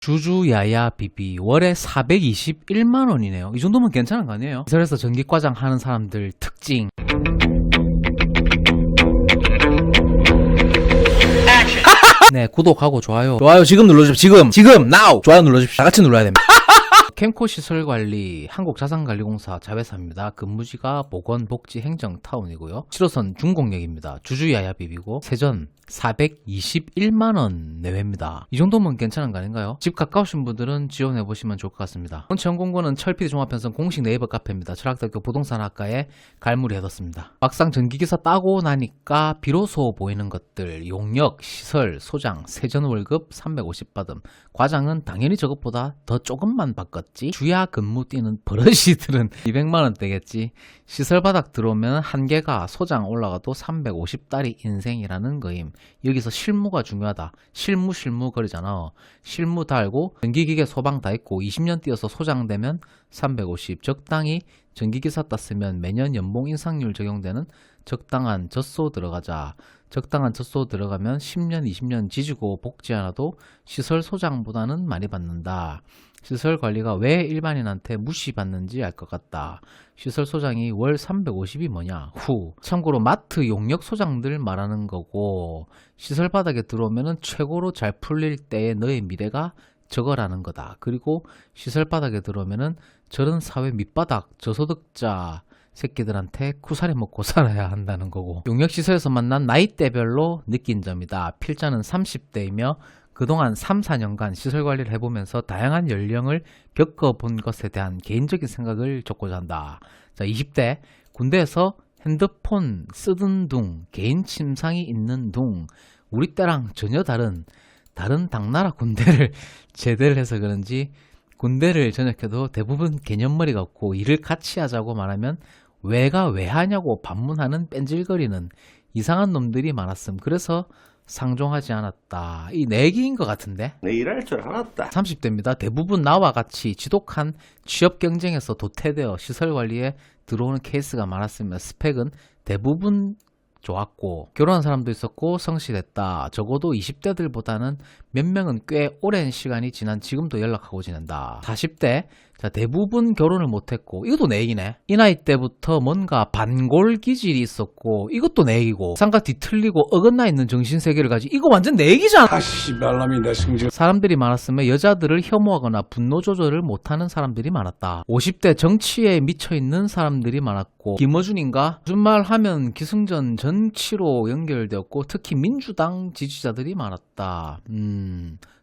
주주야야 비비 월에 421만원이네요. 이 정도면 괜찮은 거 아니에요? 시설에서 전기과장 하는 사람들 특징. 네, 구독하고 좋아요 지금 눌러주십시오. 지금 now 좋아요 눌러주십시오. 다같이 눌러야 됩니다. 캠코 시설관리 한국자산관리공사 자회사입니다. 근무지가 보건복지행정타운이고요. 7호선 중공역입니다. 주주야야 비비고 세전 421만원 내외입니다. 이 정도면 괜찮은 거 아닌가요? 집 가까우신 분들은 지원해보시면 좋을 것 같습니다. 지원공고는 철PD 종합편성 공식 네이버 카페입니다. 철학대학교 부동산학과에 갈무리 해뒀습니다. 막상 전기기사 따고 나니까 비로소 보이는 것들, 용역, 시설, 소장, 세전 월급 350 받음, 과장은 당연히 저것보다 더 조금만 바꿨지. 주야 근무 뛰는 버러시들은 200만원 되겠지. 시설 바닥 들어오면 한계가 소장 올라가도 350달이 인생이라는 거임. 여기서 실무가 중요하다. 실무 거리잖아. 실무 달고 전기기계 소방 다 있고 20년 뛰어서 소장 되면 350. 적당히 전기기사 땄으면 매년 연봉 인상률 적용되는 적당한 젖소 들어가자. 적당한 젖소 들어가면 10년 20년 지지고 복지 않아도 시설 소장보다는 많이 받는다. 시설 관리가 왜 일반인한테 무시받는지 알 것 같다. 시설 소장이 월 350이 뭐냐? 후. 참고로 마트 용역 소장들 말하는 거고, 시설 바닥에 들어오면은 최고로 잘 풀릴 때의 너의 미래가 저거라는 거다. 그리고 시설 바닥에 들어오면은 저런 사회 밑바닥 저소득자 새끼들한테 쿠사리 먹고 살아야 한다는 거고, 용역시설에서 만난 나이대별로 느낀 점이다. 필자는 30대이며 그동안 3, 4년간 시설관리를 해보면서 다양한 연령을 겪어본 것에 대한 개인적인 생각을 줬고자 한다. 자, 20대 군대에서 핸드폰 쓰던 둥, 개인 침상이 있는 둥, 우리 때랑 전혀 다른 당나라 군대를 제대를 해서 그런지 군대를 전역해도 대부분 개념머리가 없고 일을 같이 하자고 말하면 왜가 왜 하냐고 반문하는 뺀질거리는 이상한 놈들이 많았음. 그래서 상종하지 않았다. 이 내기인 것 같은데? 내 일할 줄 알았다. 30대입니다. 대부분 나와 같이 지독한 취업 경쟁에서 도태되어 시설관리에 들어오는 케이스가 많았으며 스펙은 대부분 좋았고 결혼한 사람도 있었고 성실했다. 적어도 20대들보다는 몇 명은 꽤 오랜 시간이 지난 지금도 연락하고 지낸다. 40대 자, 대부분 결혼을 못했고 이것도 내 얘기네. 이 나이 때부터 뭔가 반골 기질이 있었고 이것도 내 얘기고 상가 뒤틀리고 어긋나 있는 정신세계를 가지 이거 완전 내 얘기잖아. 아씨 말람이 내 승질. 사람들이 많았으며 여자들을 혐오하거나 분노 조절을 못하는 사람들이 많았다. 50대 정치에 미쳐있는 사람들이 많았고 김어준인가? 무슨 말 하면 기승전 정치로 연결되었고 특히 민주당 지지자들이 많았다.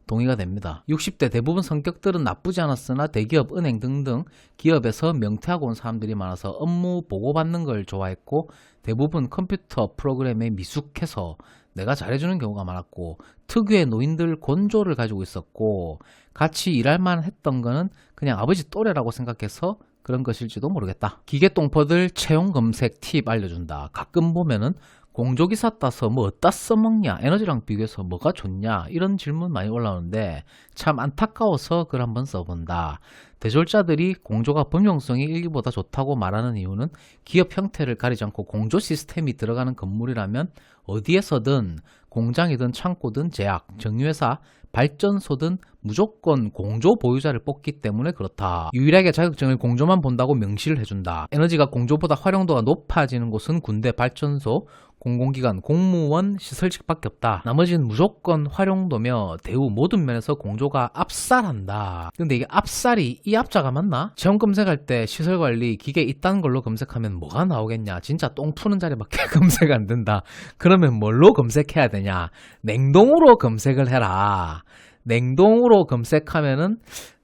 동의가 됩니다. 60대 대부분 성격들은 나쁘지 않았으나 대기업, 은행 등등 기업에서 명퇴하고 온 사람들이 많아서 업무 보고받는 걸 좋아했고 대부분 컴퓨터 프로그램에 미숙해서 내가 잘해주는 경우가 많았고 특유의 노인들 곤조를 가지고 있었고 같이 일할만 했던 거는 그냥 아버지 또래라고 생각해서 그런 것일지도 모르겠다. 기계똥퍼들 채용 검색 팁 알려준다. 가끔 보면은 공조기사 따서 뭐 어디다 써먹냐, 에너지랑 비교해서 뭐가 좋냐 이런 질문 많이 올라오는데 참 안타까워서 글 한번 써본다. 대졸자들이 공조가 범용성이 일기보다 좋다고 말하는 이유는 기업 형태를 가리지 않고 공조 시스템이 들어가는 건물이라면 어디에서든 공장이든 창고든 제약, 정유회사, 발전소든 무조건 공조 보유자를 뽑기 때문에 그렇다. 유일하게 자격증을 공조만 본다고 명시를 해준다. 에너지가 공조보다 활용도가 높아지는 곳은 군대, 발전소, 공공기관, 공무원, 시설직밖에 없다. 나머지는 무조건 활용도며 대우 모든 면에서 공조가 압살한다. 근데 이게 압살이 이 압자가 맞나? 체험 검색할 때 시설관리 기계 있다는 걸로 검색하면 뭐가 나오겠냐? 진짜 똥 푸는 자리밖에 검색 안 된다. 그러면 뭘로 검색해야 되냐? 냉동으로 검색을 해라. 냉동으로 검색하면은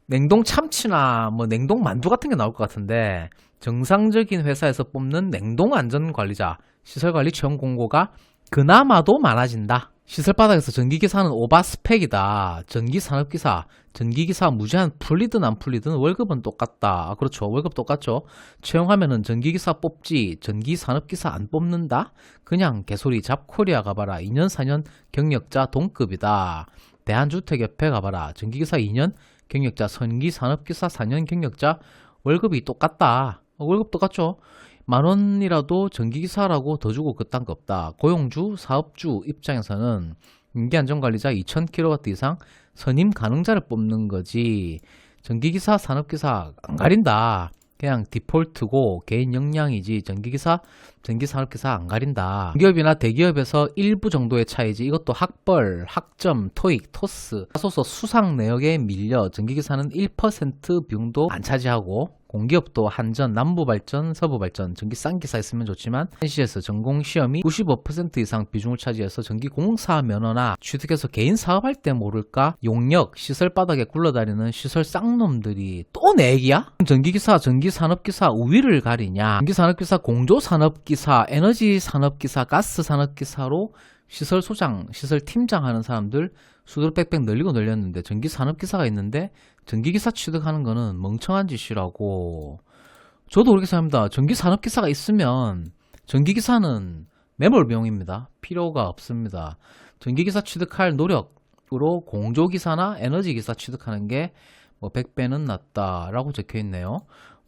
냉동 참치나 뭐 냉동 만두 같은 게 나올 것 같은데 정상적인 회사에서 뽑는 냉동 안전관리자 시설관리 채용 공고가 그나마도 많아진다. 시설바닥에서 전기기사는 오바 스펙이다. 전기산업기사, 전기기사 무제한 풀리든 안 풀리든 월급은 똑같다. 그렇죠. 월급 똑같죠. 채용하면은 전기기사 뽑지 전기산업기사 안 뽑는다? 그냥 개소리. 잡코리아 가봐라. 2년 4년 경력자 동급이다. 대한주택협회 가봐라. 전기기사 2년 경력자, 전기산업기사 4년 경력자 월급이 똑같다. 월급 똑같죠. 10,000원이라도 전기기사라고 더 주고 그딴 거 없다. 고용주, 사업주 입장에서는 인기안전관리자 2000kW 이상 선임 가능자를 뽑는 거지 전기기사, 산업기사 안 가린다. 그냥 디폴트고 개인 역량이지 전기기사, 전기산업기사 안 가린다. 기업이나 대기업에서 일부 정도의 차이지 이것도 학벌, 학점, 토익, 토스, 다소서 수상 내역에 밀려 전기기사는 1% 비용도 안 차지하고 공기업도 한전, 남부발전, 서부발전, 전기 싼 기사 있으면 좋지만 NC에서 전공시험이 95% 이상 비중을 차지해서 전기공사 면허나 취득해서 개인 사업할 때 모를까 용역, 시설 바닥에 굴러다니는 시설 쌍놈들이 또 내 얘기야? 전기기사, 전기산업기사 우위를 가리냐? 전기산업기사, 공조산업기사, 에너지산업기사, 가스산업기사로 시설 소장, 시설 팀장 하는 사람들 수두룩 빽빽 늘리고 늘렸는데 전기산업기사가 있는데 전기기사 취득하는 거는 멍청한 짓이라고. 저도 그렇게 생각합니다. 전기산업기사가 있으면 전기기사는 매몰 비용입니다. 필요가 없습니다. 전기기사 취득할 노력으로 공조기사나 에너지기사 취득하는 게 뭐 100배는 낫다라고 적혀있네요.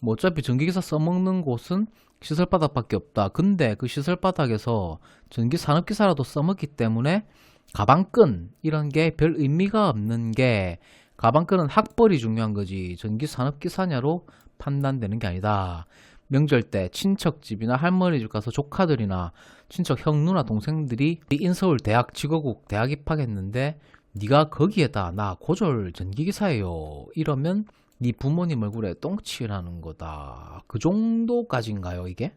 뭐 어차피 전기기사 써먹는 곳은 시설바닥밖에 없다. 근데 그 시설바닥에서 전기산업기사라도 써먹기 때문에 가방끈 이런 게 별 의미가 없는 게 가방끈은 학벌이 중요한 거지 전기산업기사냐로 판단되는 게 아니다. 명절 때 친척집이나 할머니 집 가서 조카들이나 친척 형 누나 동생들이 인서울 대학 직업국 대학 입학했는데 네가 거기에다 나 고졸 전기기사예요 이러면 네 부모님 얼굴에 똥칠하는 거다. 그 정도까지인가요 이게?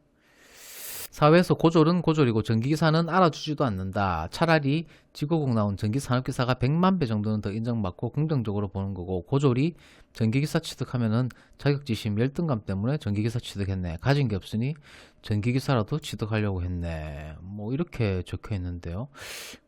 사회에서 고졸은 고졸이고 전기기사는 알아주지도 않는다. 차라리 직업국 나온 전기산업기사가 100만 배 정도는 더 인정받고 긍정적으로 보는 거고 고졸이 전기기사 취득하면은 자격지심 열등감 때문에 전기기사 취득했네. 가진 게 없으니 전기기사라도 취득하려고 했네. 뭐 이렇게 적혀 있는데요.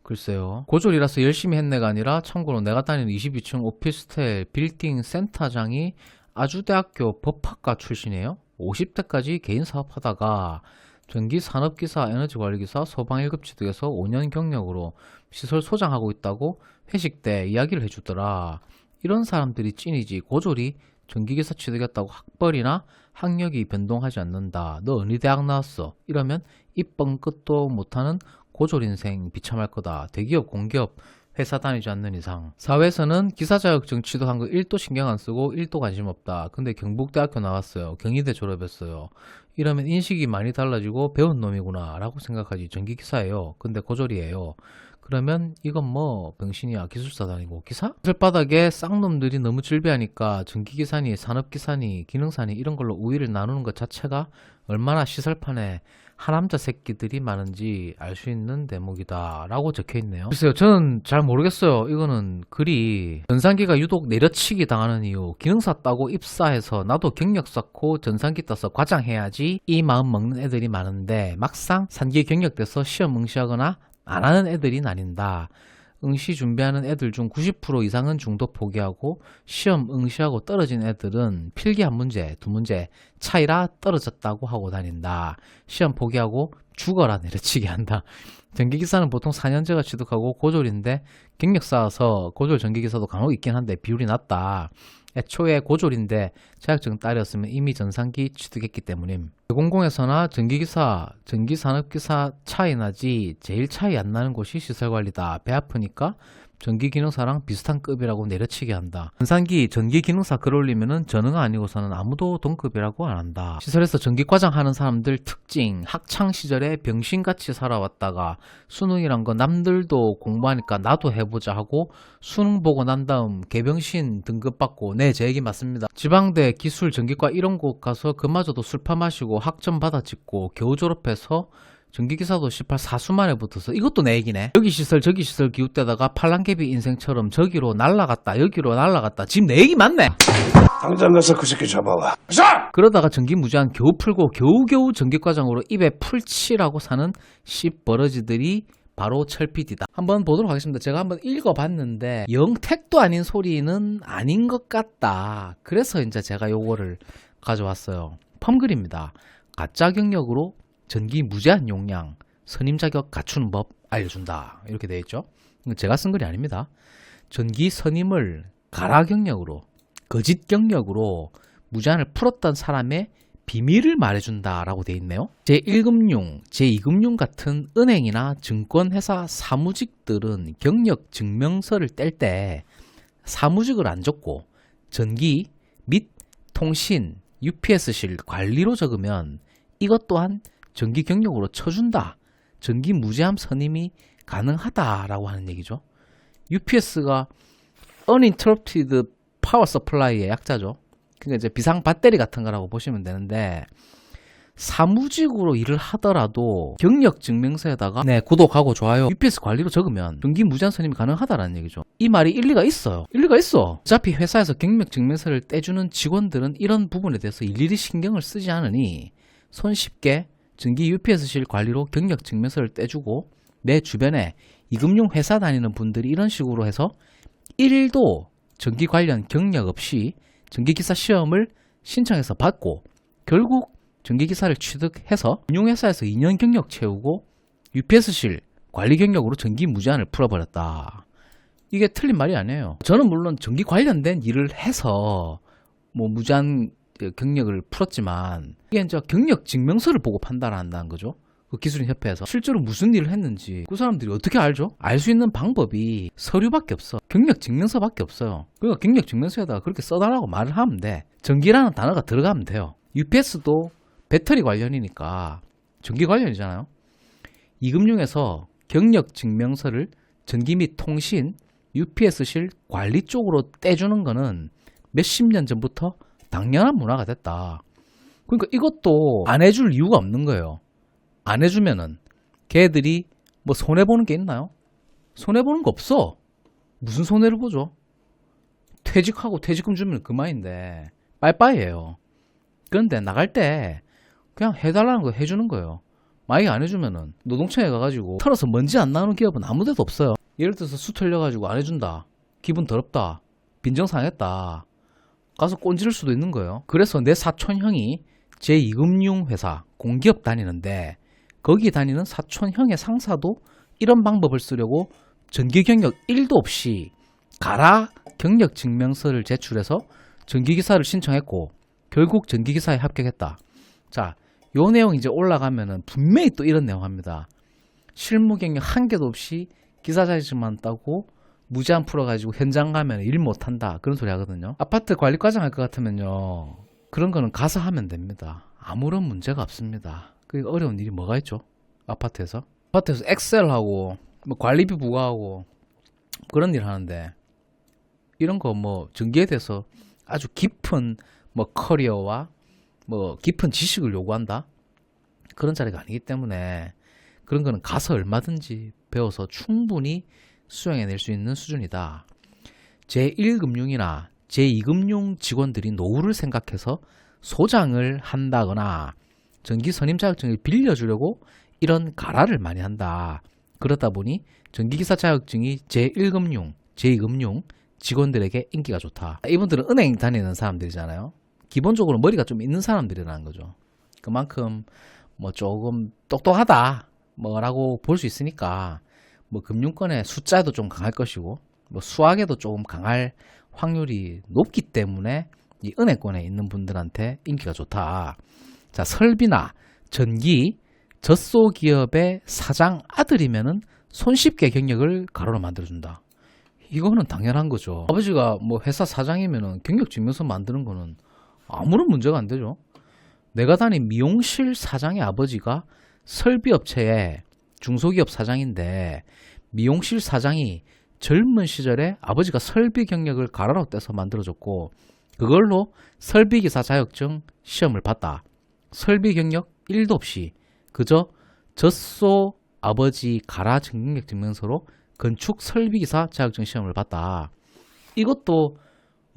글쎄요. 고졸이라서 열심히 했네가 아니라 참고로 내가 다니는 22층 오피스텔 빌딩 센터장이 아주대학교 법학과 출신이에요. 50대까지 개인 사업하다가 전기산업기사, 에너지관리기사, 소방 1급 취득해서 5년 경력으로 시설 소장하고 있다고 회식 때 이야기를 해주더라. 이런 사람들이 찐이지. 고졸이 전기기사 취득했다고 학벌이나 학력이 변동하지 않는다. 너 어느 대학 나왔어? 이러면 입번 끝도 못하는 고졸 인생 비참할 거다. 대기업, 공기업, 회사 다니지 않는 이상. 사회에서는 기사 자격증 취득한 거 1도 신경 안 쓰고 1도 관심 없다. 근데 경북대학교 나왔어요. 경희대 졸업했어요. 이러면 인식이 많이 달라지고 배운 놈이구나 라고 생각하지. 전기기사예요. 근데 고졸이에요. 그러면 이건 뭐 병신이야. 기술사 다니고 기사? 기술바닥에 쌍놈들이 너무 질비하니까 전기기사니 산업기사니 기능사니 이런 걸로 우위를 나누는 것 자체가 얼마나 시설판에 하남자 새끼들이 많은지 알 수 있는 대목이다 라고 적혀있네요. 글쎄요, 저는 잘 모르겠어요. 이거는 글이 전산기가 유독 내려치기 당하는 이유. 기능사 따고 입사해서 나도 경력 쌓고 전산기 따서 과장해야지 이 마음 먹는 애들이 많은데 막상 산기 경력 돼서 시험 응시하거나 안 하는 애들이 나뉜다. 응시 준비하는 애들 중 90% 이상은 중도 포기하고 시험 응시하고 떨어진 애들은 필기 한 문제, 두 문제 차이라 떨어졌다고 하고 다닌다. 시험 포기하고 죽어라 내려치게 한다. 전기기사는 보통 4년제가 취득하고 고졸인데 경력 쌓아서 고졸 전기기사도 간혹 있긴 한데 비율이 낮다. 애초에 고졸인데 자격증 딸이었으면 이미 전산기 취득했기 때문임. 공공에서나 전기기사, 전기산업기사 차이 나지 제일 차이 안 나는 곳이 시설관리다. 배 아프니까 전기기능사랑 비슷한 급이라고 내려치게 한다. 전산기, 전기기능사 글 올리면은 전응아 아니고서는 아무도 동급이라고 안 한다. 시설에서 전기과장 하는 사람들 특징, 학창시절에 병신같이 살아왔다가 수능이란 거 남들도 공부하니까 나도 해보자 하고 수능 보고 난 다음 개병신 등급 받고 네, 제 얘기 맞습니다. 지방대, 기술, 전기과 이런 곳 가서 그마저도 술파 마시고 학점 받아 찍고 겨우 졸업해서 전기기사도 18 사수만에 붙어서 이것도 내 얘기네. 여기 시설 저기 시설 기웃대다가 팔랑개비 인생처럼 저기로 날라갔다 여기로 날라갔다. 지금 내 얘기 맞네. 당장 가서 그 새끼 잡아와. 자! 그러다가 전기 무제한 겨우 풀고 겨우겨우 전기과장으로 입에 풀칠하고 사는 씨버러지들이 바로 철PD다. 한번 보도록 하겠습니다. 제가 한번 읽어봤는데 영 택도 아닌 소리는 아닌 것 같다. 그래서 이제 제가 요거를 가져왔어요. 펌글입니다. 가짜 경력으로 전기 무제한 용량, 선임 자격 갖추는 법 알려준다. 이렇게 되어 있죠. 제가 쓴 글이 아닙니다. 전기 선임을 가라 경력으로, 거짓 경력으로 무제한을 풀었던 사람의 비밀을 말해준다라고 되어 있네요. 제1금융, 제2금융 같은 은행이나 증권회사 사무직들은 경력 증명서를 뗄 때 사무직을 안 적고 전기 및 통신 UPS실 관리로 적으면 이것 또한 전기 경력으로 쳐준다. 전기 무제한 선임이 가능하다라고 하는 얘기죠. UPS가 Uninterrupted Power Supply의 약자죠. 그러니까 이제 비상 배터리 같은 거라고 보시면 되는데, 사무직으로 일을 하더라도 경력 증명서에다가 구독하고 좋아요 UPS 관리로 적으면 전기 무제한 선임이 가능하다라는 얘기죠. 이 말이 일리가 있어요. 일리가 있어. 어차피 회사에서 경력 증명서를 떼주는 직원들은 이런 부분에 대해서 일일이 신경을 쓰지 않으니 손쉽게 전기 UPS실 관리로 경력 증명서를 떼주고, 내 주변에 이금융 회사 다니는 분들이 이런 식으로 해서 1도 전기 관련 경력 없이 전기기사 시험을 신청해서 받고 결국 전기기사를 취득해서 금융회사에서 2년 경력 채우고 UPS실 관리 경력으로 전기 무제한을 풀어버렸다. 이게 틀린 말이 아니에요. 저는 물론 전기 관련된 일을 해서 뭐 무제한 경력을 풀었지만, 이게 이제 경력 증명서를 보고 판단을 한다는 거죠. 그 기술인 협회에서 실제로 무슨 일을 했는지 그 사람들이 어떻게 알죠? 알 수 있는 방법이 서류밖에 없어. 경력 증명서밖에 없어요. 그러니까 경력 증명서에다가 그렇게 써달라고 말을 하면 돼. 전기라는 단어가 들어가면 돼요. UPS도 배터리 관련이니까 전기 관련이잖아요. 이금융에서 경력 증명서를 전기 및 통신 UPS실 관리 쪽으로 떼주는 거는 몇십 년 전부터 당연한 문화가 됐다. 그러니까 이것도 안 해줄 이유가 없는 거예요. 안 해주면은 걔들이 뭐 손해보는 게 있나요? 손해보는 거 없어. 무슨 손해를 보죠? 퇴직하고 퇴직금 주면 그만인데 빠이빠이예요. 그런데 나갈 때 그냥 해달라는 거 해주는 거예요. 만약에 안 해주면은 노동청에 가가지고 털어서 먼지 안 나오는 기업은 아무 데도 없어요. 예를 들어서 수 털려가지고 안 해준다. 기분 더럽다. 빈정상했다. 가서 꼰지를 수도 있는 거예요. 그래서 내 사촌 형이 제2금융회사 공기업 다니는데 거기 다니는 사촌 형의 상사도 이런 방법을 쓰려고 전기 경력 1도 없이 가라 경력 증명서를 제출해서 전기기사를 신청했고 결국 전기기사에 합격했다. 자, 요 내용 이제 올라가면은 분명히 또 이런 내용 합니다. 실무 경력 한 개도 없이 기사 자격증만 따고 무제한 풀어가지고 현장 가면 일 못한다. 그런 소리 하거든요. 아파트 관리과장 할 것 같으면요. 그런 거는 가서 하면 됩니다. 아무런 문제가 없습니다. 그 어려운 일이 뭐가 있죠? 아파트에서 엑셀하고 뭐 관리비 부과하고 그런 일 하는데, 이런 거 뭐 전기에 대해서 아주 깊은 뭐 커리어와 뭐 깊은 지식을 요구한다? 그런 자리가 아니기 때문에 그런 거는 가서 얼마든지 배워서 충분히 수행해낼 수 있는 수준이다. 제1금융이나 제2금융 직원들이 노후를 생각해서 소장을 한다거나 전기 선임 자격증을 빌려주려고 이런 가라를 많이 한다. 그러다 보니 전기기사 자격증이 제1금융, 제2금융 직원들에게 인기가 좋다. 이분들은 은행 다니는 사람들이잖아요. 기본적으로 머리가 좀 있는 사람들이라는 거죠. 그만큼 뭐 조금 똑똑하다 뭐라고 볼 수 있으니까 뭐 금융권의 숫자에도 좀 강할 것이고 뭐 수학에도 조금 강할 확률이 높기 때문에 이 은행권에 있는 분들한테 인기가 좋다. 자, 설비나 전기, 젖소기업의 사장 아들이면은 손쉽게 경력을 가로로 만들어준다. 이거는 당연한 거죠. 아버지가 뭐 회사 사장이면은 경력 증명서 만드는 거는 아무런 문제가 안 되죠. 내가 다닌 미용실 사장의 아버지가 설비업체의 중소기업 사장인데, 미용실 사장이 젊은 시절에 아버지가 설비 경력을 가로로 떼서 만들어줬고 그걸로 설비기사 자격증 시험을 봤다. 설비 경력 1도 없이 그저 젖소 아버지 가라 경력 증명서로 건축 설비기사 자격증 시험을 봤다. 이것도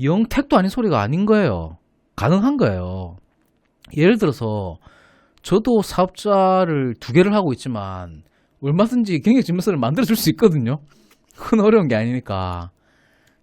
영 택도 아닌 소리가 아닌 거예요. 가능한 거예요. 예를 들어서 저도 사업자를 2개를 하고 있지만 얼마든지 경력 증명서를 만들어 줄 수 있거든요. 큰 어려운 게 아니니까.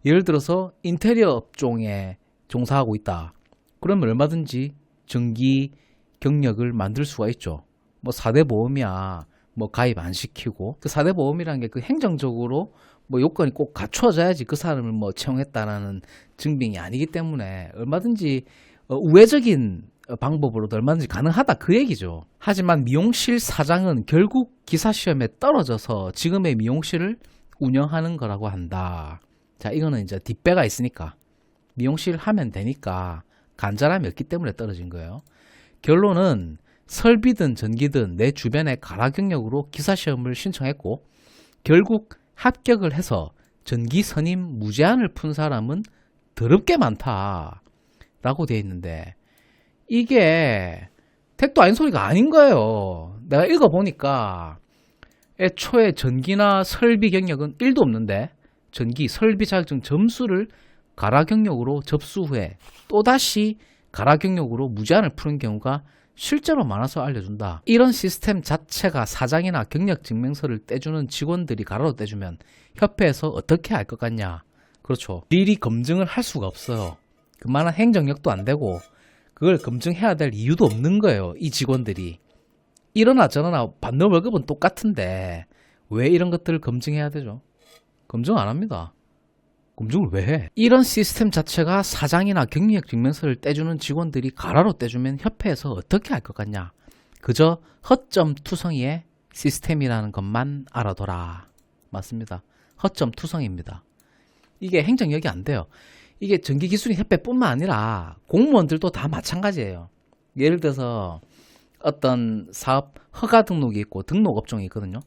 예를 들어서 인테리어 업종에 종사하고 있다. 그러면 얼마든지 전기 경력을 만들 수가 있죠. 뭐 4대 보험이야. 뭐 가입 안 시키고, 그 4대 보험이라는 게 그 행정적으로 뭐 요건이 꼭 갖춰져야지 그 사람을 뭐 채용했다라는 증빙이 아니기 때문에 얼마든지 우회적인 방법으로도 얼마든지 가능하다 그 얘기죠. 하지만 미용실 사장은 결국 기사 시험에 떨어져서 지금의 미용실을 운영하는 거라고 한다. 자, 이거는 이제 뒷배가 있으니까 미용실 하면 되니까 간절함이 없기 때문에 떨어진 거예요. 결론은 설비든 전기든 내 주변에 가라 경력으로 기사시험을 신청했고 결국 합격을 해서 전기 선임 무제한을 푼 사람은 더럽게 많다 라고 되어 있는데 이게 택도 아닌 소리가 아닌 거예요. 내가 읽어보니까 애초에 전기나 설비 경력은 1도 없는데 전기, 설비 자격증 점수를 가라 경력으로 접수 후에 또다시 가라 경력으로 무제한을 푸는 경우가 실제로 많아서 알려준다. 이런 시스템 자체가 사장이나 경력 증명서를 떼주는 직원들이 가라로 떼주면 협회에서 어떻게 할 것 같냐. 그렇죠. 일일이 검증을 할 수가 없어요. 그만한 행정력도 안 되고 그걸 검증해야 될 이유도 없는 거예요. 이 직원들이. 이러나 저러나 받는 월급은 똑같은데 왜 이런 것들을 검증해야 되죠? 검증 안 합니다. 검증을 왜 해? 이런 시스템 자체가 사장이나 경력 증명서를 떼주는 직원들이 가라로 떼주면 협회에서 어떻게 할 것 같냐? 그저 허점투성이의 시스템이라는 것만 알아둬라. 맞습니다. 허점투성입니다. 이게 행정력이 안 돼요. 이게 전기기술인협회뿐만 아니라 공무원들도 다 마찬가지예요. 예를 들어서 어떤 사업 허가 등록이 있고 등록 업종이 있거든요.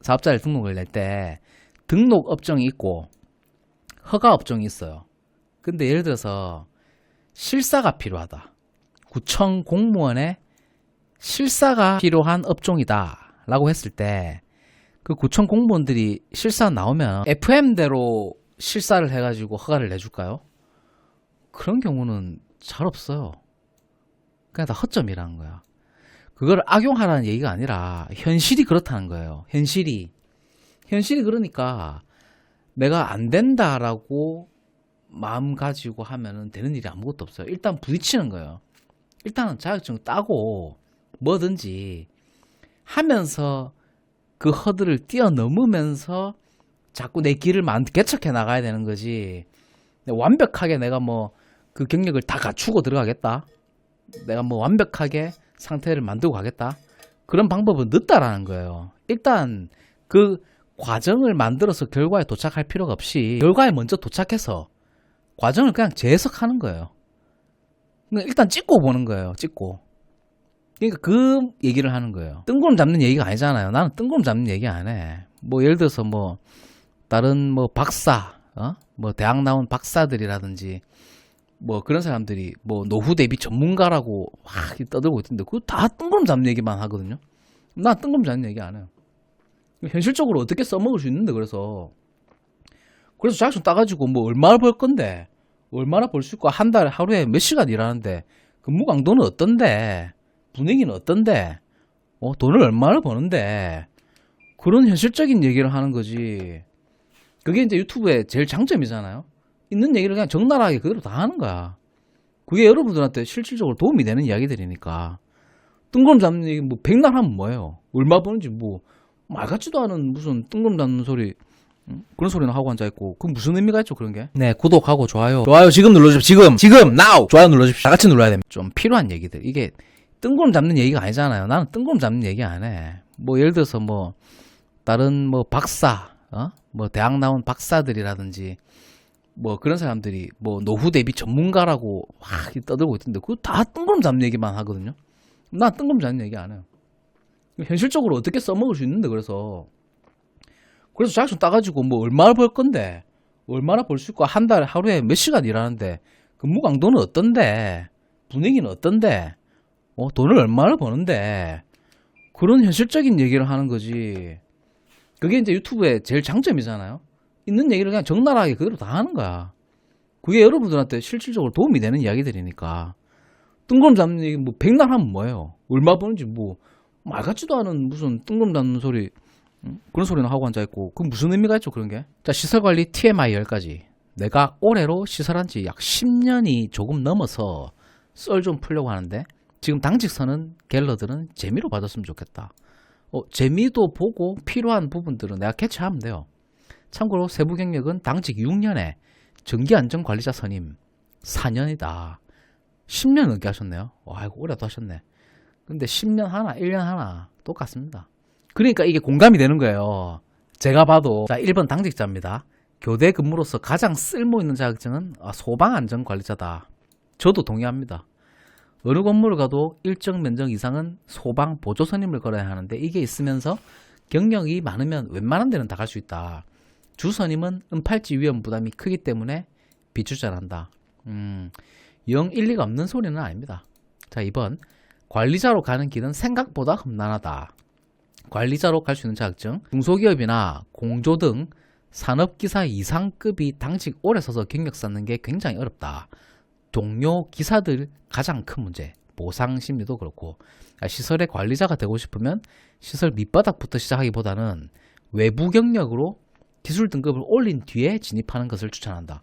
사업자를 등록을 낼 때 등록 업종이 있고 허가 업종이 있어요. 근데 예를 들어서 실사가 필요하다. 구청 공무원의 실사가 필요한 업종이다 라고 했을 때 그 구청 공무원들이 실사 나오면 FM대로 실사를 해가지고 허가를 내줄까요? 그런 경우는 잘 없어요. 그냥 다 허점이라는 거야. 그걸 악용하라는 얘기가 아니라 현실이 그렇다는 거예요. 현실이 그러니까 내가 안 된다라고 마음 가지고 하면은 되는 일이 아무것도 없어요. 일단 부딪히는 거예요. 일단은 자격증 따고 뭐든지 하면서 그 허들을 뛰어넘으면서 자꾸 내 길을 개척해 나가야 되는 거지. 완벽하게 내가 뭐 그 경력을 다 갖추고 들어가겠다. 내가 뭐 완벽하게 상태를 만들고 가겠다. 그런 방법은 늦다라는 거예요. 일단 그 과정을 만들어서 결과에 도착할 필요가 없이 결과에 먼저 도착해서 과정을 그냥 재해석하는 거예요. 일단 찍고 보는 거예요. 찍고. 그러니까 그 얘기를 하는 거예요. 뜬구름 잡는 얘기가 아니잖아요. 나는 뜬구름 잡는 얘기 안 해. 뭐 예를 들어서 뭐 다른 뭐 박사, 뭐 대학 나온 박사들이라든지 뭐 그런 사람들이 뭐 노후 대비 전문가라고 막 떠들고 있던데 그거 다 뜬구름 잡는 얘기만 하거든요. 난 뜬구름 잡는 얘기 안 해요. 현실적으로 어떻게 써먹을 수 있는데 그래서 자격증 따가지고 뭐 얼마나 벌 건데 얼마나 벌 수 있고 한 달에 하루에 몇 시간 일하는데 근무 강도는 어떤데 분위기는 어떤데 돈을 얼마나 버는데 그런 현실적인 얘기를 하는 거지. 그게 이제 유튜브의 제일 장점이잖아요. 있는 얘기를 그냥 적나라하게 그대로 다 하는 거야. 그게 여러분들한테 실질적으로 도움이 되는 이야기들이니까. 뜬구름 잡는 얘기 뭐 백날 하면 뭐예요? 얼마 버는지 뭐 말 같지도 않은 무슨 뜬구름 잡는 소리 그런 소리나 하고 앉아있고 그건 무슨 의미가 있죠 그런 게. 네, 구독하고 좋아요 지금 눌러주십시오. 지금 now 좋아요 눌러주십시오. 다 같이 눌러야 됩니다. 좀 필요한 얘기들. 이게 뜬구름 잡는 얘기가 아니잖아요. 나는 뜬구름 잡는 얘기 안 해. 뭐 예를 들어서 뭐 다른 뭐 박사, 뭐 대학 나온 박사들이라든지 뭐 그런 사람들이 뭐 노후 대비 전문가라고 막 떠들고 있던데 그거 다 뜬구름 잡는 얘기만 하거든요. 난 뜬구름 잡는 얘기 안 해요. 현실적으로 어떻게 써먹을 수 있는데 그래서 자격증 따가지고 뭐 얼마나 벌 건데 얼마나 벌 수 있고 한 달에 하루에 몇 시간 일하는데 근무 강도는 어떤데 분위기는 어떤데 돈을 얼마나 버는데 그런 현실적인 얘기를 하는 거지. 그게 이제 유튜브의 제일 장점이잖아요. 있는 얘기를 그냥 적나라하게 그대로 다 하는 거야. 그게 여러분들한테 실질적으로 도움이 되는 이야기들이니까. 뜬구름 잡는 얘기 뭐 백날 하면 뭐예요? 얼마 버는지 뭐 말 같지도 않은 무슨 뜬구름 잡는 소리 그런 소리나 하고 앉아있고 그건 무슨 의미가 있죠 그런 게. 자, 시설관리 TMI 10가지. 내가 올해로 시설한 지 약 10년이 조금 넘어서 썰 좀 풀려고 하는데 지금 당직 서는 갤러들은 재미로 봐줬으면 좋겠다. 재미도 보고 필요한 부분들은 내가 캐치하면 돼요. 참고로 세부 경력은 당직 6년에 전기안전관리자 선임 4년이다. 10년 넘게 하셨네요. 와, 이거 오래도 하셨네. 근데 10년 하나, 1년 하나 똑같습니다. 그러니까 이게 공감이 되는 거예요. 제가 봐도. 자, 1번 당직자입니다. 교대 근무로서 가장 쓸모 있는 자격증은 소방안전관리자다. 저도 동의합니다. 어느 건물을 가도 일정 면적 이상은 소방 보조 선임을 걸어야 하는데 이게 있으면서 경력이 많으면 웬만한 데는 다 갈 수 있다. 주선임은 은팔찌 위험 부담이 크기 때문에 비추전한다. 영 일리가 없는 소리는 아닙니다. 자, 2번 관리자로 가는 길은 생각보다 험난하다. 관리자로 갈 수 있는 자격증, 중소기업이나 공조 등 산업기사 이상급이 당직 오래 서서 경력 쌓는 게 굉장히 어렵다. 동료 기사들 가장 큰 문제, 보상 심리도 그렇고, 시설의 관리자가 되고 싶으면 시설 밑바닥부터 시작하기보다는 외부 경력으로 기술 등급을 올린 뒤에 진입하는 것을 추천한다.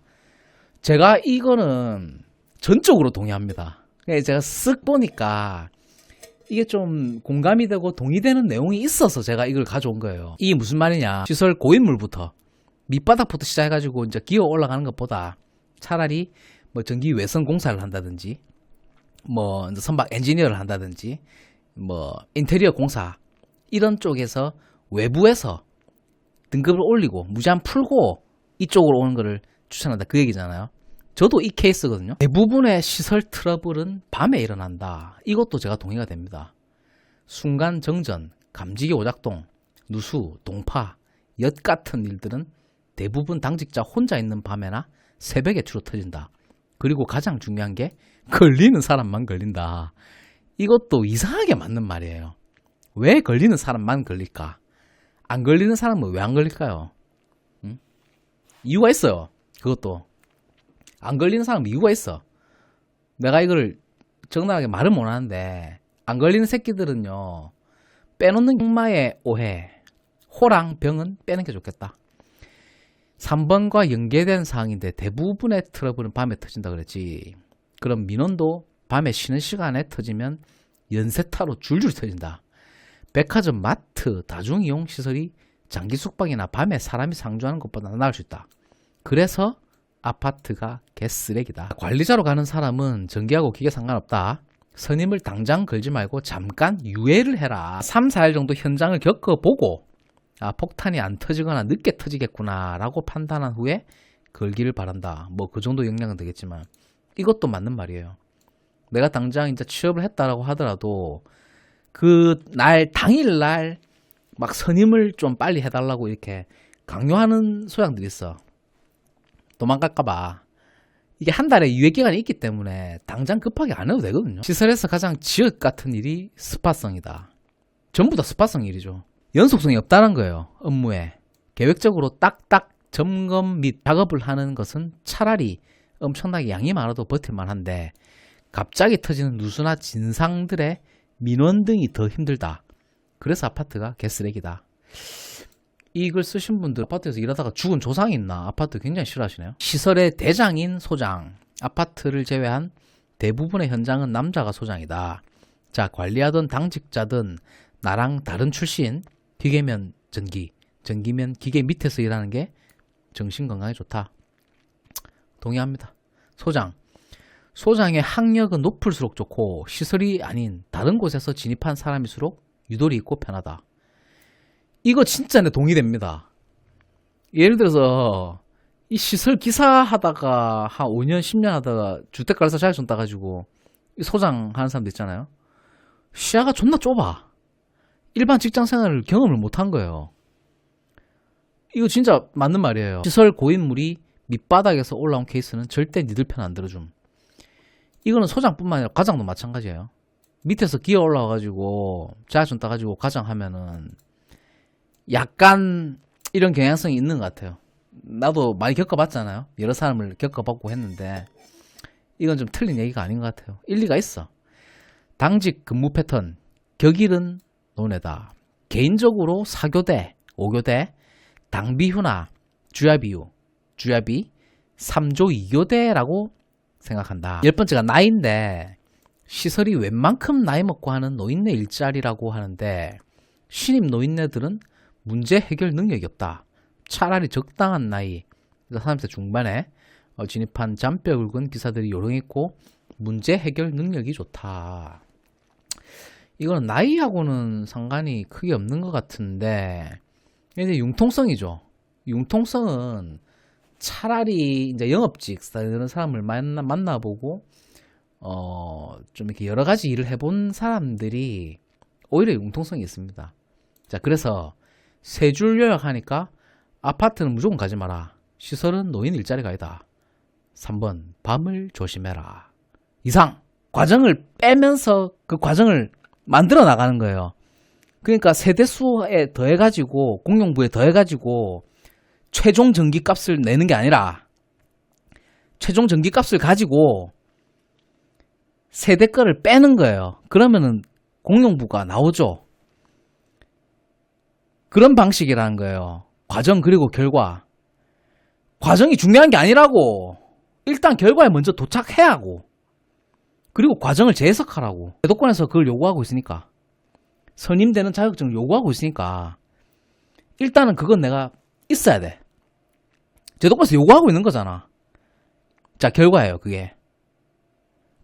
제가 이거는 전적으로 동의합니다. 제가 쓱 보니까 이게 좀 공감이 되고 동의되는 내용이 있어서 제가 이걸 가져온 거예요. 이게 무슨 말이냐? 시설 고인물부터 밑바닥부터 시작해가지고 이제 기어 올라가는 것보다 차라리 뭐 전기 외선 공사를 한다든지, 뭐 선박 엔지니어를 한다든지, 뭐 인테리어 공사 이런 쪽에서 외부에서 등급을 올리고 무제한 풀고 이쪽으로 오는 거를 추천한다, 그 얘기잖아요. 저도 이 케이스거든요. 대부분의 시설 트러블은 밤에 일어난다. 이것도 제가 동의가 됩니다. 순간 정전, 감지기 오작동, 누수, 동파, 엿 같은 일들은 대부분 당직자 혼자 있는 밤에나 새벽에 주로 터진다. 그리고 가장 중요한 게 걸리는 사람만 걸린다. 이것도 이상하게 맞는 말이에요. 왜 걸리는 사람만 걸릴까? 안 걸리는 사람은 왜 안 걸릴까요? 이유가 있어요. 그것도 안 걸리는 사람은 이유가 있어. 내가 이걸 적나라하게 말은 못하는데, 안 걸리는 새끼들은요, 빼놓는 흑마의 오해, 호랑 병은 빼는 게 좋겠다. 3번과 연계된 사항인데 대부분의 트러블은 밤에 터진다 그랬지. 그럼 민원도 밤에 쉬는 시간에 터지면 연세타로 줄줄 터진다. 백화점, 마트, 다중이용 시설이 장기 숙박이나 밤에 사람이 상주하는 것보다 나을 수 있다. 그래서 아파트가 개쓰레기다. 관리자로 가는 사람은 전기하고 기계 상관없다. 선임을 당장 걸지 말고 잠깐 유예를 해라. 3, 4일 정도 현장을 겪어보고 폭탄이 안 터지거나 늦게 터지겠구나 라고 판단한 후에 걸기를 바란다. 뭐 그 정도 역량은 되겠지만 이것도 맞는 말이에요. 내가 당장 이제 취업을 했다라고 하더라도 그 날 당일날 막 선임을 좀 빨리 해달라고 이렇게 강요하는 소양들이 있어. 도망갈까봐. 이게 한 달에 유예기간이 있기 때문에 당장 급하게 안 해도 되거든요. 시설에서 가장 지읒 같은 일이 스파성이다. 전부 다 스파성 일이죠. 연속성이 없다는 거예요. 업무에. 계획적으로 딱딱 점검 및 작업을 하는 것은 차라리 엄청나게 양이 많아도 버틸만 한데, 갑자기 터지는 누수나 진상들의 민원 등이 더 힘들다. 그래서 아파트가 개쓰레기다. 이 글 쓰신 분들 아파트에서 일하다가 죽은 조상이 있나? 아파트 굉장히 싫어하시네요. 시설의 대장인 소장, 아파트를 제외한 대부분의 현장은 남자가 소장이다. 자, 관리하던 당직자든 나랑 다른 출신, 기계면 전기, 전기면 기계 밑에서 일하는 게 정신건강에 좋다. 동의합니다. 소장, 소장의 학력은 높을수록 좋고 시설이 아닌 다른 곳에서 진입한 사람일수록 유도리 있고 편하다. 이거 진짜 내 동의됩니다. 예를 들어서 이 시설 기사 하다가 한 5년 10년 하다가 주택관리사 자격증 따가지고 소장 하는 사람도 있잖아요. 시야가 존나 좁아. 일반 직장 생활을 경험을 못한 거예요. 이거 진짜 맞는 말이에요. 시설 고인물이 밑바닥에서 올라온 케이스는 절대 니들 편 안 들어줌. 이거는 소장뿐만 아니라 과장도 마찬가지예요. 밑에서 기어 올라와가지고 자격증 따가지고 과장하면은 약간 이런 경향성이 있는 것 같아요. 나도 많이 겪어봤잖아요. 여러 사람을 겪어봤고 했는데 이건 좀 틀린 얘기가 아닌 것 같아요. 일리가 있어. 당직 근무 패턴, 격일은 논외다. 개인적으로 4교대, 5교대, 당비휴나 주야비휴, 주야비 3조 2교대라고 생각한다. 10번째가 나이인데 시설이 웬만큼 나이 먹고 하는 노인네 일자리라고 하는데 신입 노인네들은 문제 해결 능력이 없다. 차라리 적당한 나이, 30대 중반에 진입한 잔뼈 굵은 기사들이 요령있고 문제 해결 능력이 좋다. 이거는 나이하고는 상관이 크게 없는 것 같은데 이제 융통성이죠. 융통성은 차라리 이제 영업직 이런 사람을 만나보고 좀 이렇게 여러 가지 일을 해본 사람들이 오히려 융통성이 있습니다. 자, 그래서 세 줄 요약하니까 아파트는 무조건 가지 마라. 시설은 노인 일자리가 아니다. 3번 밤을 조심해라. 이상 과정을 빼면서 그 과정을 만들어 나가는 거예요. 그러니까 세대수에 더해가지고 공용부에 더해가지고 최종 전기값을 내는 게 아니라 최종 전기값을 가지고 세대 거를 빼는 거예요. 그러면은 공용부가 나오죠. 그런 방식이라는 거예요. 과정 그리고 결과. 과정이 중요한 게 아니라고. 일단 결과에 먼저 도착해야 하고 그리고 과정을 재해석하라고. 제도권에서 그걸 요구하고 있으니까, 선임되는 자격증을 요구하고 있으니까 일단은 그건 내가 있어야 돼. 제도권에서 요구하고 있는 거잖아. 자, 결과예요 그게.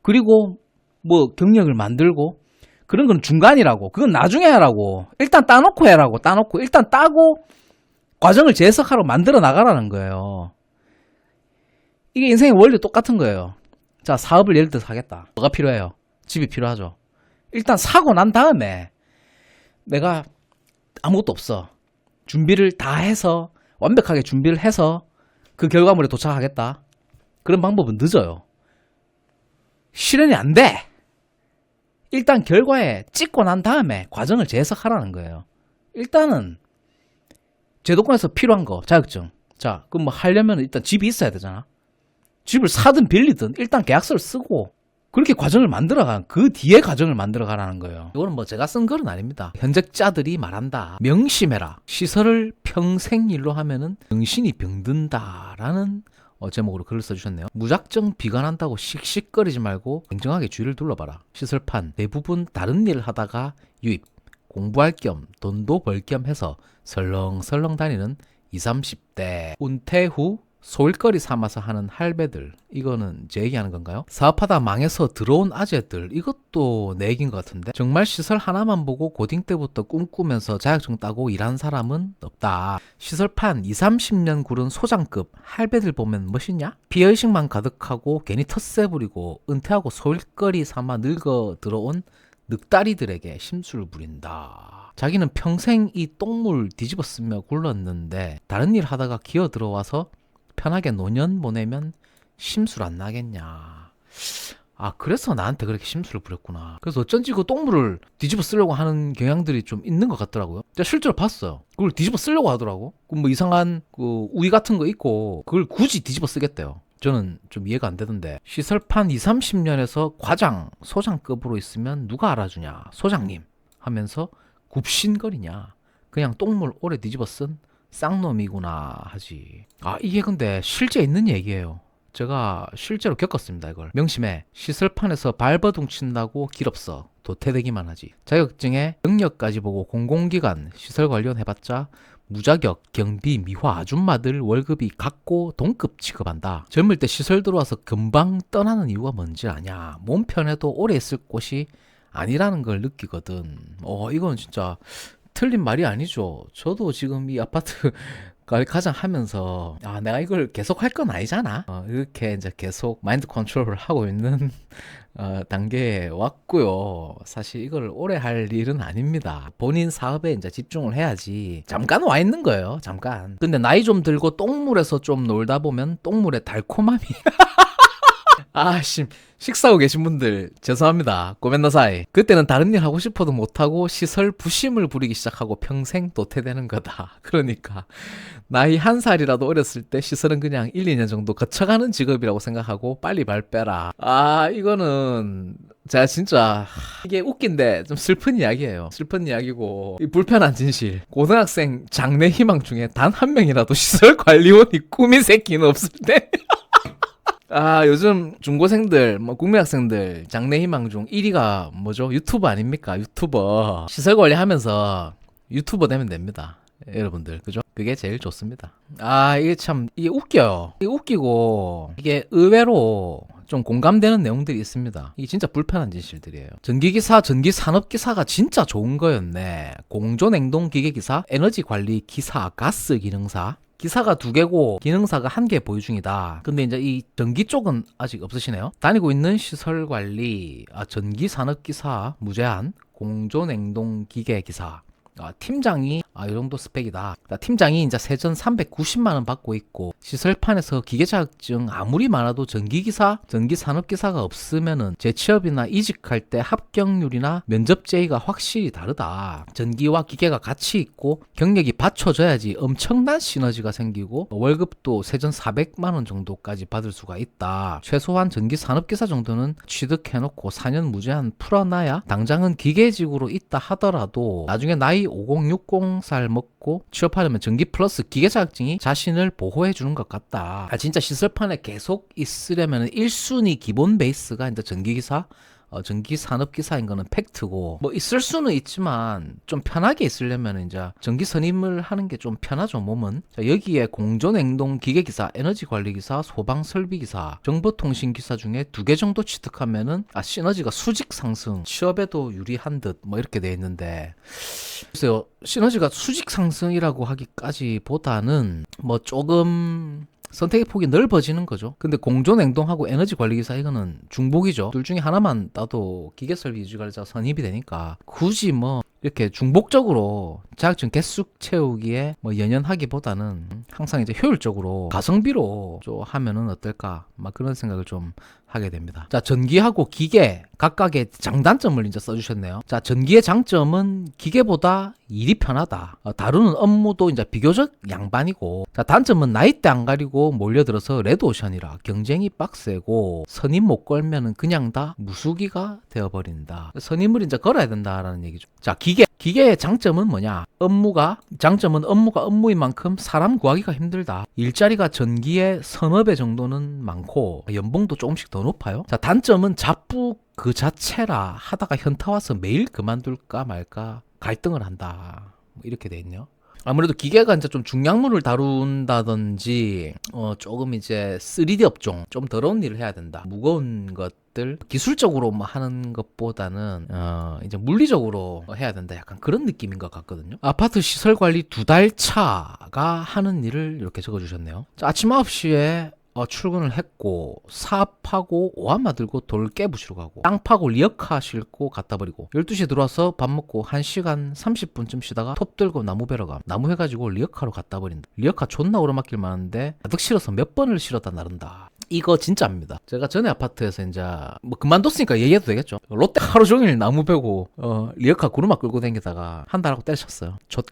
그리고 뭐 경력을 만들고 그런 건 중간이라고. 그건 나중에 하라고. 일단 따놓고 해라고. 따놓고 일단 따고 과정을 재해석하러 만들어 나가라는 거예요. 이게 인생의 원리 똑같은 거예요. 자, 사업을 예를 들어서 하겠다. 뭐가 필요해요? 집이 필요하죠. 일단 사고 난 다음에 내가 아무것도 없어. 준비를 다 해서 완벽하게 준비를 해서 그 결과물에 도착하겠다. 그런 방법은 늦어요. 실현이 안 돼. 일단 결과에 찍고 난 다음에 과정을 재해석하라는 거예요. 일단은 제도권에서 필요한 거, 자격증. 자, 그럼 뭐 하려면 일단 집이 있어야 되잖아. 집을 사든 빌리든 일단 계약서를 쓰고 그렇게 과정을 만들어가, 그 뒤에 과정을 만들어가라는 거예요. 이거는 뭐 제가 쓴 글은 아닙니다. 현직자들이 말한다. 명심해라. 시설을 평생 일로 하면은 정신이 병든다라는 제목으로 글을 써주셨네요. 무작정 비관한다고 씩씩거리지 말고 냉정하게 주위를 둘러봐라. 시설판 대부분 다른 일을 하다가 유입, 공부할 겸 돈도 벌 겸 해서 설렁설렁 다니는 20, 30대 은퇴 후 소일거리 삼아서 하는 할배들, 이거는 제 얘기하는 건가요? 사업하다 망해서 들어온 아재들, 이것도 내 얘기인 것 같은데, 정말 시설 하나만 보고 고딩 때부터 꿈꾸면서 자격증 따고 일한 사람은 없다. 시설판 20, 30년 구른 소장급 할배들 보면 멋있냐? 피해의식만 가득하고 괜히 텃세 부리고 은퇴하고 소일거리 삼아 늙어 들어온 늑다리들에게 심술을 부린다. 자기는 평생 이 똥물 뒤집어 쓰며 굴렀는데 다른 일 하다가 기어 들어와서 편하게 노년 보내면 심술 안 나겠냐. 아, 그래서 나한테 그렇게 심술을 부렸구나. 그래서 어쩐지 그 똥물을 뒤집어 쓰려고 하는 경향들이 좀 있는 것 같더라고요. 제가 실제로 봤어요. 그걸 뒤집어 쓰려고 하더라고. 뭐 이상한 그 우유 같은 거 있고 그걸 굳이 뒤집어 쓰겠대요. 저는 좀 이해가 안 되던데, 시설판 20, 30년에서 과장, 소장급으로 있으면 누가 알아주냐, 소장님 하면서 굽신거리냐. 그냥 똥물 오래 뒤집어 쓴 쌍놈이구나 하지. 아, 이게 근데 실제 있는 얘기예요. 제가 실제로 겪었습니다. 이걸 명심해. 시설판에서 발버둥 친다고 길 없어. 도태되기만 하지. 자격증에 능력까지 보고 공공기관 시설 관련 해봤자 무자격 경비 미화 아줌마들 월급이 같고 동급 취급한다. 젊을 때 시설 들어와서 금방 떠나는 이유가 뭔지 아냐. 몸 편해도 오래 있을 곳이 아니라는 걸 느끼거든. 이건 진짜 틀린 말이 아니죠. 저도 지금 이 아파트 가장 하면서 내가 이걸 계속 할 건 아니잖아. 이렇게 이제 계속 마인드 컨트롤을 하고 있는 단계에 왔고요. 사실 이걸 오래 할 일은 아닙니다. 본인 사업에 이제 집중을 해야지. 잠깐 와 있는 거예요. 잠깐. 근데 나이 좀 들고 똥물에서 좀 놀다 보면 똥물의 달콤함이 식사하고 계신 분들 죄송합니다. 고멘나사이. 그때는 다른 일 하고 싶어도 못하고 시설 부심을 부리기 시작하고 평생 도태되는 거다. 그러니까 나이 1살이라도 어렸을 때 시설은 그냥 1, 2년 정도 거쳐가는 직업이라고 생각하고 빨리 발 빼라. 이거는 제가 진짜 이게 웃긴데 좀 슬픈 이야기예요. 슬픈 이야기고 이 불편한 진실. 고등학생 장래 희망 중에 단 한 명이라도 시설 관리원이 꾸민 새끼는 없을 때 요즘 중고생들, 국민학생들 장래 희망 중 1위가 뭐죠? 유튜버 아닙니까? 유튜버. 시설 관리하면서 유튜버 되면 됩니다. 여러분들, 그죠? 그게 제일 좋습니다. 이게 웃겨요. 이게 웃기고, 이게 의외로 좀 공감되는 내용들이 있습니다. 이게 진짜 불편한 진실들이에요. 전기기사, 전기산업기사가 진짜 좋은 거였네. 공조냉동기계기사, 에너지관리기사, 가스기능사, 기사가 2개고 기능사가 1개 보유 중이다. 근데 이제 이 전기 쪽은 아직 없으시네요. 다니고 있는 시설관리, 전기 산업기사 무제한, 공조냉동기계기사. 팀장이 이 정도 스펙이다. 팀장이 이제 세전 390만 원 받고 있고, 시설판에서 기계 자격증 아무리 많아도 전기기사, 전기산업기사가 없으면은 재취업이나 이직할 때 합격률이나 면접 제의가 확실히 다르다. 전기와 기계가 같이 있고 경력이 받쳐져야지 엄청난 시너지가 생기고 월급도 세전 400만 원 정도까지 받을 수가 있다. 최소한 전기산업기사 정도는 취득해놓고 4년 무제한 풀어놔야 당장은 기계직으로 있다 하더라도 나중에 나이 50, 60살 먹고 취업하려면 전기 플러스 기계 자격증이 자신을 보호해 주는 것 같다. 진짜 시설판에 계속 있으려면 1순위 기본 베이스가 이제 전기기사, 전기산업기사인 거는 팩트고, 뭐 있을 수는 있지만 좀 편하게 있으려면 이제 전기 선임을 하는 게 좀 편하죠, 몸은. 자, 여기에 공조냉동 기계기사, 에너지관리기사, 소방설비기사, 정보통신기사 중에 2개 정도 취득하면은 시너지가 수직 상승, 취업에도 유리한 듯 뭐 이렇게 돼 있는데, 글쎄요, 시너지가 수직 상승이라고 하기까지보다는 뭐 조금 선택의 폭이 넓어지는 거죠. 근데 공조냉동하고 에너지관리기사 이거는 중복이죠. 둘 중에 하나만 따도 기계설비 유지관리자가 선입이 되니까 굳이 뭐 이렇게 중복적으로 자격증 개수 채우기에 뭐 연연하기보다는 항상 이제 효율적으로 가성비로 좀 하면은 어떨까, 막 그런 생각을 좀 하게 됩니다. 자, 전기하고 기계 각각의 장단점을 이제 써주셨네요. 자, 전기의 장점은 기계보다 일이 편하다. 다루는 업무도 이제 비교적 양반이고, 자, 단점은 나이대 안 가리고 몰려들어서 레드오션이라 경쟁이 빡세고, 선임 못 걸면은 그냥 다 무수기가 되어버린다. 선임을 이제 걸어야 된다라는 얘기죠. 자, 기계의 장점은 뭐냐? 장점은 업무가 업무인 만큼 사람 구하기가 힘들다. 일자리가 전기의 서너 배 정도는 많고 연봉도 조금씩 더 높아요. 자, 단점은 잡부 그 자체라 하다가 현타 와서 매일 그만둘까 말까 갈등을 한다. 이렇게 돼 있네요. 아무래도 기계가 이제 좀 중량물을 다룬다든지 조금 이제 3D 업종 좀 더러운 일을 해야 된다. 무거운 것들 기술적으로 뭐 하는 것보다는 이제 물리적으로 해야 된다. 약간 그런 느낌인 것 같거든요. 아파트 시설 관리 2달 차가 하는 일을 이렇게 적어주셨네요. 자, 아침 9시에 출근을 했고 사업하고 오한마 들고 돌 깨부시러 가고 땅 파고 리어카 싣고 갖다 버리고 12시에 들어와서 밥 먹고 1시간 30분쯤 쉬다가 톱 들고 나무 베러 가. 나무 해가지고 리어카로 갖다 버린다. 리어카 존나 오르막길 많은데 가득 실어서 몇 번을 실었다 나른다. 이거 진짜입니다. 제가 전에 아파트에서 이제 뭐 그만뒀으니까 얘기해도 되겠죠. 롯데 하루 종일 나무 베고 리어카 구르막 끌고 다니다가 한 달하고 때려쳤어요. 족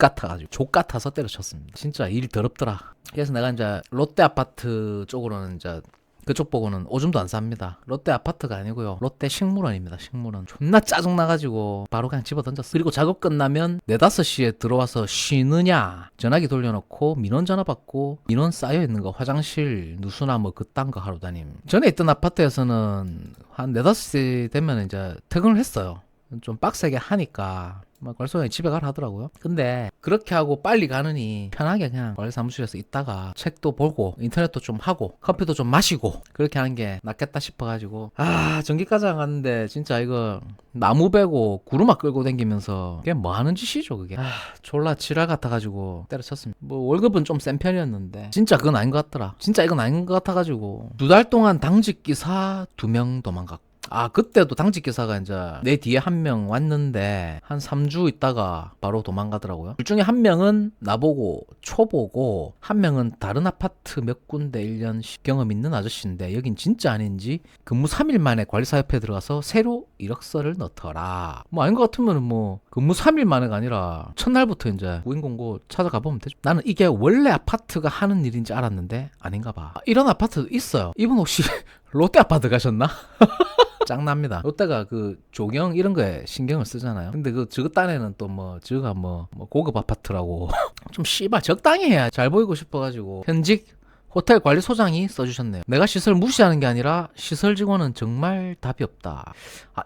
같아서 때려쳤습니다. 진짜 일 더럽더라. 그래서 내가 이제 롯데 아파트 쪽으로는 이제 그쪽 보고는 오줌도 안 쌉니다. 롯데 아파트가 아니고요. 롯데 식물원입니다. 식물원. 존나 짜증나가지고 바로 그냥 집어 던졌어. 그리고 작업 끝나면 4, 5시에 들어와서 쉬느냐 전화기 돌려놓고 민원 전화 받고 민원 쌓여있는 거 화장실 누수나 뭐 그딴 거 하러 다님. 전에 있던 아파트에서는 한 4, 5시 되면 이제 퇴근을 했어요. 좀 빡세게 하니까 막 관리소장이 집에 가라 하더라고요. 근데 그렇게 하고 빨리 가느니 편하게 그냥 관리사무실에서 있다가 책도 보고 인터넷도 좀 하고 커피도 좀 마시고 그렇게 하는 게 낫겠다 싶어가지고 전기과장 갔는데 진짜 이거 나무 베고 구르막 끌고 다니면서 그게 뭐 하는 짓이죠 그게. 졸라 지랄 같아가지고 때려쳤습니다. 뭐 월급은 좀 센 편이었는데 진짜 그건 아닌 것 같더라. 진짜 이건 아닌 것 같아가지고 2달 동안 당직기사 2명 도망갔고, 그때도 당직기사가 이제 내 뒤에 한 명 왔는데 한 3주 있다가 바로 도망가더라고요. 둘 중에 한 명은 나보고 초보고 한 명은 다른 아파트 몇 군데 1년 경험 있는 아저씨인데 여긴 진짜 아닌지 근무 3일 만에 관리사 협회에 들어가서 새로 이력서를 넣더라. 뭐 아닌 것 같으면 뭐 근무 3일 만에가 아니라 첫날부터 이제 구인공고 찾아가 보면 되죠. 나는 이게 원래 아파트가 하는 일인지 알았는데 아닌가 봐. 이런 아파트 있어요. 이분 혹시 롯데 아파트 가셨나? 짱납니다. 롯데가 그 조경 이런 거에 신경을 쓰잖아요. 근데 저거 딴에는 또 저가 고급 아파트라고 좀 씨발 적당히 해야 잘 보이고 싶어가지고 현직 호텔 관리소장이 써주셨네요. 내가 시설 무시하는 게 아니라 시설 직원은 정말 답이 없다.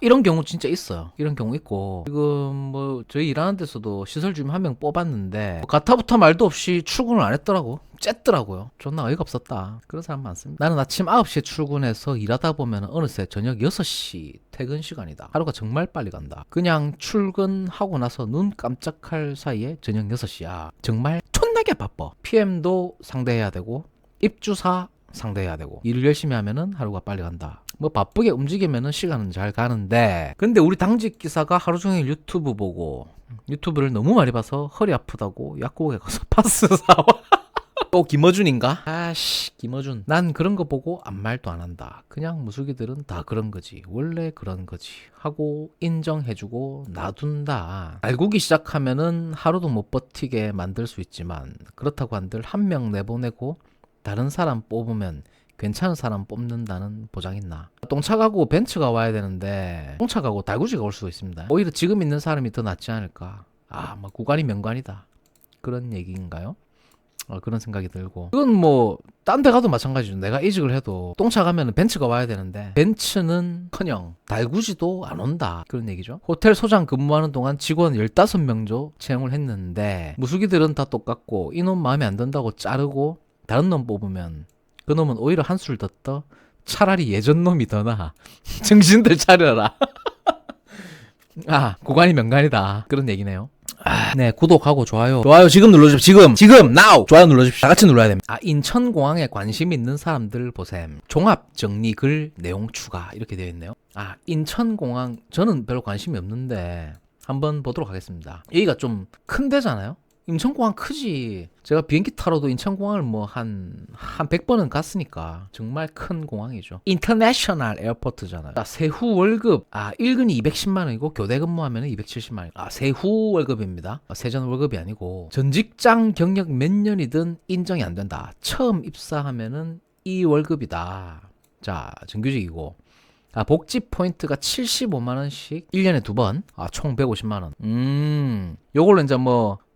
이런 경우 진짜 있어요. 이런 경우 있고, 지금 뭐 저희 일하는 데서도 시설 주임 한 명 뽑았는데 가타부터 말도 없이 출근을 안 했더라고. 쨌더라고요. 존나 어이가 없었다. 그런 사람 많습니다. 나는 아침 9시에 출근해서 일하다 보면 어느새 저녁 6시 퇴근 시간이다. 하루가 정말 빨리 간다. 그냥 출근하고 나서 눈 깜짝할 사이에 저녁 6시야. 정말 촌나게 바빠. PM도 상대해야 되고 입주사 상대해야 되고 일을 열심히 하면은 하루가 빨리 간다. 뭐 바쁘게 움직이면은 시간은 잘 가는데, 근데 우리 당직 기사가 하루 종일 유튜브 보고, 유튜브를 너무 많이 봐서 허리 아프다고 약국에 가서 파스 사와. 또 김어준인가? 아씨, 김어준. 난 그런 거 보고 아무 말도 안 한다. 그냥 무수기들은 다 그런 거지. 원래 그런 거지. 하고 인정해주고 놔둔다. 알고기 시작하면은 하루도 못 버티게 만들 수 있지만, 그렇다고 한들 한 명 내보내고 다른 사람 뽑으면 괜찮은 사람 뽑는다는 보장 있나? 똥차 가고 벤츠가 와야 되는데 똥차 가고 달구지가 올 수도 있습니다. 오히려 지금 있는 사람이 더 낫지 않을까? 뭐 구간이 명관이다. 그런 얘기인가요? 그런 생각이 들고, 이건 뭐 딴 데 가도 마찬가지죠. 내가 이직을 해도 똥차 가면 벤츠가 와야 되는데 벤츠는커녕 달구지도 안 온다. 그런 얘기죠. 호텔 소장 근무하는 동안 직원 15명조 채용을 했는데 무수기들은 다 똑같고 이놈 마음에 안 든다고 자르고 다른 놈 뽑으면 그 놈은 오히려 한술 더 떠. 차라리 예전 놈이 더 나아. 정신들 차려라. 구간이 명간이다. 그런 얘기네요. 네, 구독하고 좋아요 지금 눌러주십시오. 지금 now 좋아요 눌러주십시오. 다 같이 눌러야 됩니다. 인천공항에 관심 있는 사람들 보셈. 종합 정리 글 내용 추가 이렇게 되어 있네요. 인천공항 저는 별로 관심이 없는데 한번 보도록 하겠습니다. 여기가 좀 큰 데잖아요. 인천공항 크지. 제가 비행기 타러도 인천공항을 뭐 한 100번은 갔으니까 정말 큰 공항이죠. 인터내셔널 에어포트잖아요. 세후 월급 1근이 210만 원이고 교대 근무하면 270만 원. 세후 월급입니다. 세전 월급이 아니고 전직장 경력 몇 년이든 인정이 안 된다. 처음 입사하면은 이 월급이다. 자, 정규직이고 복지 포인트가 75만 원씩 1년에 2번. 총 150만 원. 요걸로 이제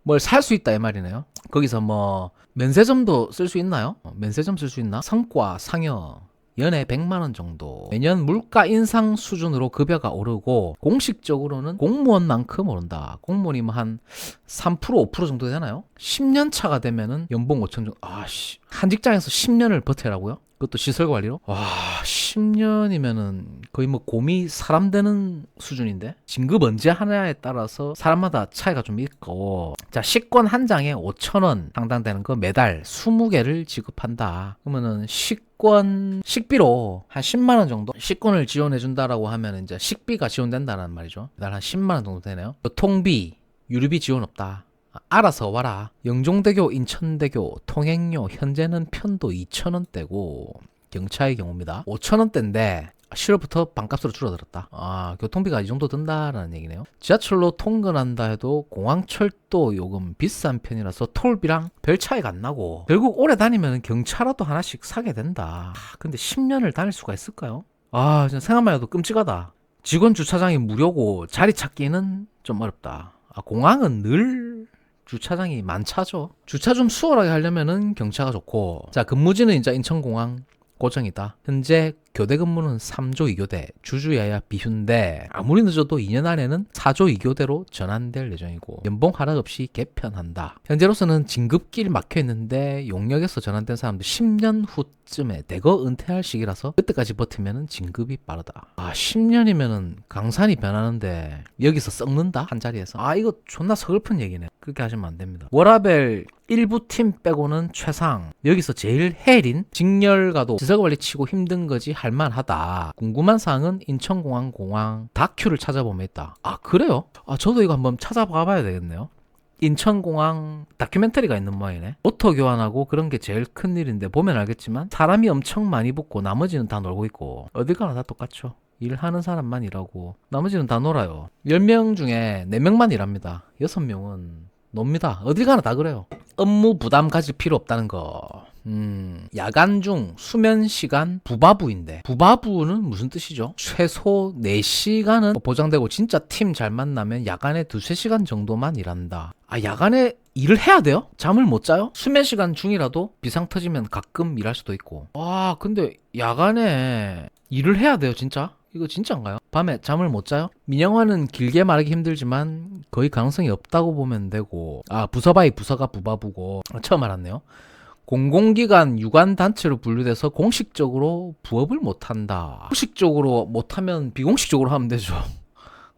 뭘 살 수 있다 이 말이네요. 거기서 뭐 면세점도 쓸 수 있나요? 면세점 쓸 수 있나? 성과, 상여, 연애 100만 원 정도. 매년 물가 인상 수준으로 급여가 오르고 공식적으로는 공무원만큼 오른다. 공무원이 뭐 한 3% 5% 정도 되나요? 10년 차가 되면은 연봉 5천 정도. 한 직장에서 10년을 버텨라고요? 그것도 시설 관리로? 10년이면은 거의 뭐 곰이 사람 되는 수준인데? 진급 언제 하냐에 따라서 사람마다 차이가 좀 있고, 자, 식권 한 장에 5,000원 상당되는 거 매달 20개를 지급한다. 그러면은 식비로 한 10만 원 정도 식권을 지원해 준다라고 하면 이제 식비가 지원된다는 말이죠. 매달 한 10만 원 정도 되네요. 교통비, 유류비 지원 없다. 알아서 와라. 영종대교, 인천대교 통행료 현재는 편도 2,000원대고 경차의 경우입니다. 5,000원대인데 10월부터 반값으로 줄어들었다. 교통비가 이 정도 든다라는 얘기네요. 지하철로 통근한다 해도 공항철도 요금 비싼 편이라서 톨비랑 별 차이가 안 나고 결국 오래 다니면 경차라도 하나씩 사게 된다. 근데 10년을 다닐 수가 있을까요? 진짜 생각만 해도 끔찍하다. 직원 주차장이 무료고 자리 찾기는 좀 어렵다. 공항은 늘 주차장이 많차죠. 주차 좀 수월하게 하려면은 경차가 좋고, 자, 근무지는 이제 인천공항 고정이다. 현재 교대 근무는 3조 2교대, 주주야야 비휴인데 아무리 늦어도 2년 안에는 4조 2교대로 전환될 예정이고 연봉 하락 없이 개편한다. 현재로서는 진급길 막혀있는데 용역에서 전환된 사람들 10년 후쯤에 대거 은퇴할 시기라서 그때까지 버티면 진급이 빠르다. 10년이면은 강산이 변하는데 여기서 썩는다? 한 자리에서. 이거 존나 서글픈 얘기네. 그렇게 하시면 안 됩니다. 워라벨 일부 팀 빼고는 최상. 여기서 제일 헬인 직렬가도 지석관리 치고 힘든 거지 할만하다. 궁금한 사항은 인천공항 공항 다큐를 찾아보면 있다. 그래요? 저도 이거 한번 찾아봐 봐야 되겠네요. 인천공항 다큐멘터리가 있는 모양이네. 오토 교환하고 그런 게 제일 큰 일인데 보면 알겠지만 사람이 엄청 많이 붙고 나머지는 다 놀고 있고 어딜 가나 다 똑같죠. 일하는 사람만 일하고 나머지는 다 놀아요. 10명 중에 4명만 일합니다. 6명은 놉니다. 어딜 가나 다 그래요. 업무 부담 가질 필요 없다는 거 야간 중 수면 시간 부바부인데 부바부는 무슨 뜻이죠? 최소 4시간은 보장되고 진짜 팀 잘 만나면 야간에 2-3시간 정도만 일한다. 아, 야간에 일을 해야 돼요? 잠을 못 자요? 수면 시간 중이라도 비상 터지면 가끔 일할 수도 있고. 와, 근데 야간에 일을 해야 돼요, 진짜? 이거 진짜인가요? 밤에 잠을 못 자요? 민영화는 길게 말하기 힘들지만 거의 가능성이 없다고 보면 되고, 아, 부서바이 부서가 부바부고, 처음 알았네요. 공공기관 유관단체로 분류돼서 공식적으로 부업을 못한다. 공식적으로 못하면 비공식적으로 하면 되죠.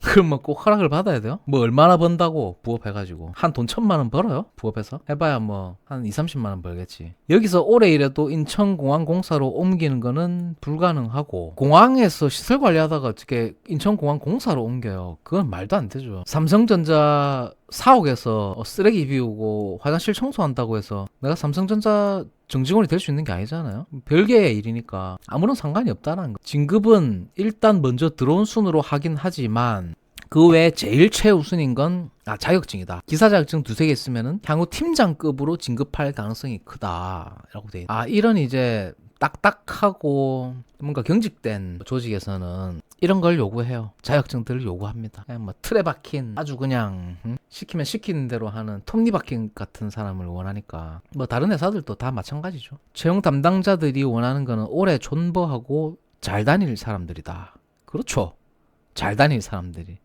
그러면 꼭 허락을 받아야 돼요? 뭐 얼마나 번다고 부업해가지고 한 돈 1,000만 원 벌어요? 부업해서? 해봐야 뭐 한 2-30만 원 벌겠지. 여기서 오래 일해도 인천공항공사로 옮기는 거는 불가능하고, 공항에서 시설 관리하다가 어떻게 인천공항공사로 옮겨요? 그건 말도 안 되죠. 삼성전자 사옥에서 쓰레기 비우고 화장실 청소한다고 해서 내가 삼성전자 정직원이 될 수 있는 게 아니잖아요. 별개의 일이니까 아무런 상관이 없다는 거. 진급은 일단 먼저 들어온 순으로 하긴 하지만 그 외에 제일 최우선인 건 자격증이다. 기사 자격증 2-3개 있으면은 향후 팀장급으로 진급할 가능성이 크다라고 돼 있다. 이런 이제 딱딱하고 뭔가 경직된 조직에서는 이런 걸 요구해요. 자격증들을 요구합니다. 그냥 뭐 틀에 박힌 아주 그냥 시키면 시키는 대로 하는 톱니바퀴 같은 사람을 원하니까, 뭐 다른 회사들도 다 마찬가지죠. 채용 담당자들이 원하는 거는 오래 존버하고 잘 다닐 사람들이다. 그렇죠. 잘 다닐 사람들이.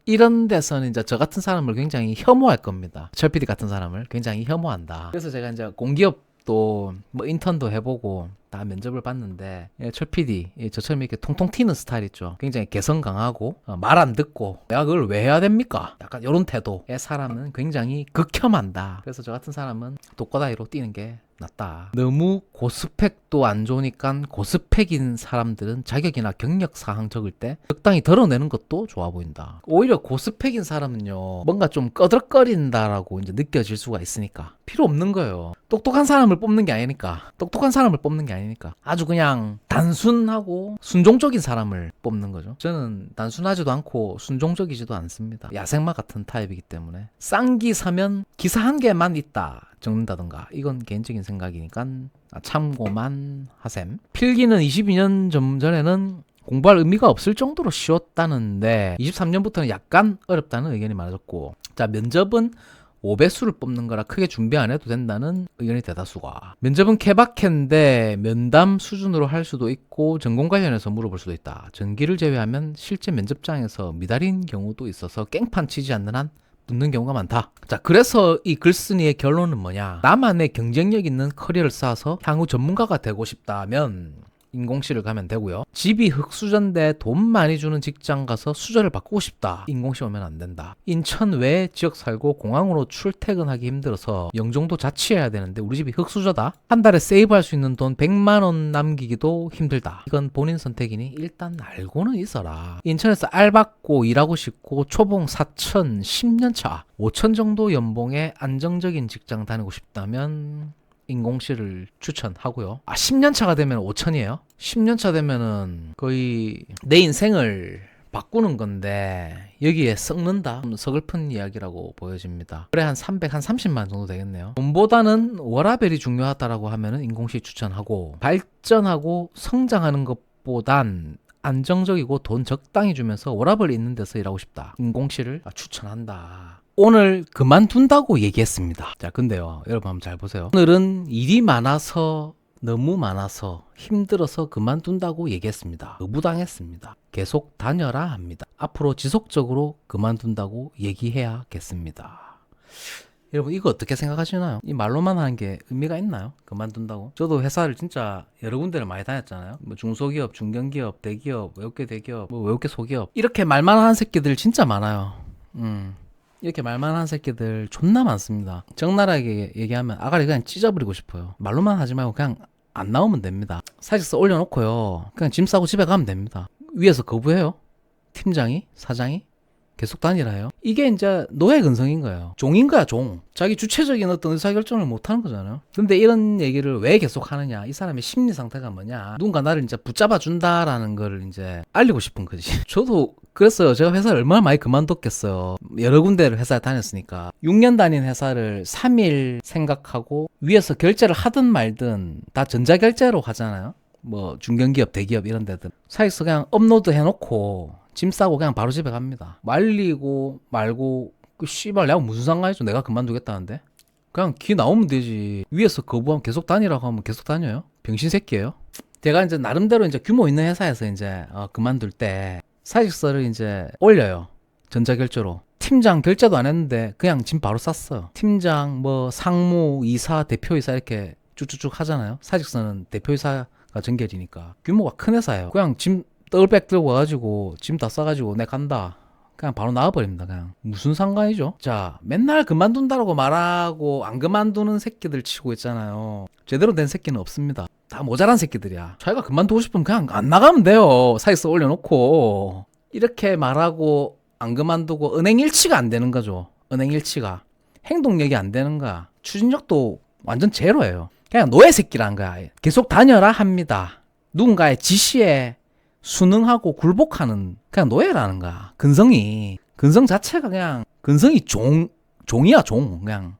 이런 데서는 이제 저 같은 사람을 굉장히 혐오할 겁니다. 철 PD 같은 사람을 굉장히 혐오한다. 그래서 제가 이제 공기업도 뭐 인턴도 해보고 다 면접을 봤는데, 철 PD 저처럼 이렇게 통통 튀는 스타일 있죠. 굉장히 개성 강하고 말 안 듣고 내가 그걸 왜 해야 됩니까? 약간 이런 태도의 사람은 굉장히 극혐한다. 그래서 저 같은 사람은 독거다이로 뛰는 게 낫다. 너무 고스펙도 안 좋으니까 고스펙인 사람들은 자격이나 경력 사항 적을 때 적당히 덜어내는 것도 좋아 보인다. 오히려 고스펙인 사람은요, 뭔가 좀 꺼덕거린다라고 이제 느껴질 수가 있으니까 필요 없는 거예요. 똑똑한 사람을 뽑는 게 아니니까. 똑똑한 사람을 뽑는 게 아니니까. 아주 그냥 단순하고 순종적인 사람을 뽑는 거죠. 저는 단순하지도 않고 순종적이지도 않습니다. 야생마 같은 타입이기 때문에. 쌍기 사면 기사 한 개만 있다 적는다던가, 이건 개인적인 생각이니까 참고만 하셈. 필기는 22년 전에는 공부할 의미가 없을 정도로 쉬웠다는데 23년부터는 약간 어렵다는 의견이 많아졌고, 자, 면접은 5배수를 뽑는 거라 크게 준비 안 해도 된다는 의견이 대다수가. 면접은 케바케인데 면담 수준으로 할 수도 있고 전공 관련해서 물어볼 수도 있다. 전기를 제외하면 실제 면접장에서 미달인 경우도 있어서 깽판 치지 않는 한 붙는 경우가 많다. 자, 그래서 이 글쓴이의 결론은 뭐냐? 나만의 경쟁력 있는 커리어를 쌓아서 향후 전문가가 되고 싶다면 인공실을 가면 되고요. 집이 흙수저인데 돈 많이 주는 직장 가서 수저를 바꾸고 싶다. 인공실 오면 안 된다. 인천 외 지역 살고 공항으로 출퇴근하기 힘들어서 영종도 자취해야 되는데 우리 집이 흙수저다. 한 달에 세이브할 수 있는 돈 100만 원 남기기도 힘들다. 이건 본인 선택이니 일단 알고는 있어라. 인천에서 알받고 일하고 싶고 초봉 4천 10년차 5천 정도 연봉에 안정적인 직장 다니고 싶다면 인공실을 추천하고요. 10년차가 되면 5천이에요. 10년차 되면은 거의 내 인생을 바꾸는 건데 여기에 썩는다? 서글픈 이야기라고 보여집니다. 그래 한 30만 정도 되겠네요. 돈보다는 워라밸이 중요하다라고 하면은 인공실 추천하고, 발전하고 성장하는 것보단 안정적이고 돈 적당히 주면서 워라밸 있는 데서 일하고 싶다. 인공실을 추천한다. 오늘 그만둔다고 얘기했습니다. 자, 근데요, 여러분 한번 잘 보세요. 오늘은 일이 많아서, 너무 많아서 힘들어서 그만둔다고 얘기했습니다. 거부당했습니다. 계속 다녀라 합니다. 앞으로 지속적으로 그만둔다고 얘기해야겠습니다. 여러분 이거 어떻게 생각하시나요? 이 말로만 하는 게 의미가 있나요? 그만둔다고? 저도 회사를 진짜 여러 군데를 많이 다녔잖아요. 뭐 중소기업, 중견기업, 대기업, 외국계 대기업, 뭐 외국계 소기업, 이렇게 말만 하는 새끼들 진짜 많아요. 이렇게 말만 하는 새끼들 존나 많습니다. 적나라하게 얘기하면 아가리 그냥 찢어버리고 싶어요. 말로만 하지 말고 그냥 안 나오면 됩니다. 사직서 올려놓고요, 그냥 짐 싸고 집에 가면 됩니다. 위에서 거부해요? 팀장이? 사장이? 계속 다니라 해요? 이게 이제 노예 근성인 거예요. 종인 거야, 종. 자기 주체적인 어떤 의사결정을 못 하는 거잖아요. 근데 이런 얘기를 왜 계속 하느냐? 이 사람의 심리 상태가 뭐냐? 누군가 나를 이제 붙잡아 준다라는 걸 이제 알리고 싶은 거지. 저도 그랬어요. 제가 회사를 얼마나 많이 그만뒀겠어요. 여러 군데를 회사에 다녔으니까. 6년 다닌 회사를 3일 생각하고 위에서 결제를 하든 말든 다 전자결제로 하잖아요. 뭐 중견기업, 대기업 이런 데들. 사익서 그냥 업로드 해놓고 짐 싸고 그냥 바로 집에 갑니다. 말리고 말고 그 씨발 내가 무슨 상관이죠. 내가 그만두겠다는데. 그냥 기 나오면 되지. 위에서 거부하면 계속 다니라고 하면 계속 다녀요. 병신 새끼예요. 제가 이제 나름대로 이제 규모 있는 회사에서 이제 그만둘 때 사직서를 이제 올려요. 전자결제로. 팀장 결제도 안 했는데 그냥 짐 바로 쌌어요. 팀장, 뭐 상무, 이사, 대표이사 이렇게 쭉쭉쭉 하잖아요. 사직서는 대표이사가 전결이니까. 규모가 큰 회사예요. 그냥 짐 떨백 들고 와가지고 짐 다 싸가지고 내 간다. 그냥 바로 나와버립니다. 그냥 무슨 상관이죠? 자, 맨날 그만둔다라고 말하고 안 그만두는 새끼들 치고 있잖아요. 제대로 된 새끼는 없습니다. 다 모자란 새끼들이야. 자기가 그만두고 싶으면 그냥 안 나가면 돼요. 사익서 올려놓고. 이렇게 말하고 안 그만두고 은행 일치가 안 되는 거죠. 은행 일치가. 행동력이 안 되는 거야. 추진력도 완전 제로예요. 그냥 노예 새끼란 거야. 계속 다녀라 합니다. 누군가의 지시에 순응하고 굴복하는 그냥 노예라는 거야. 근성 자체가 그냥 근성이 종이야 종. 그냥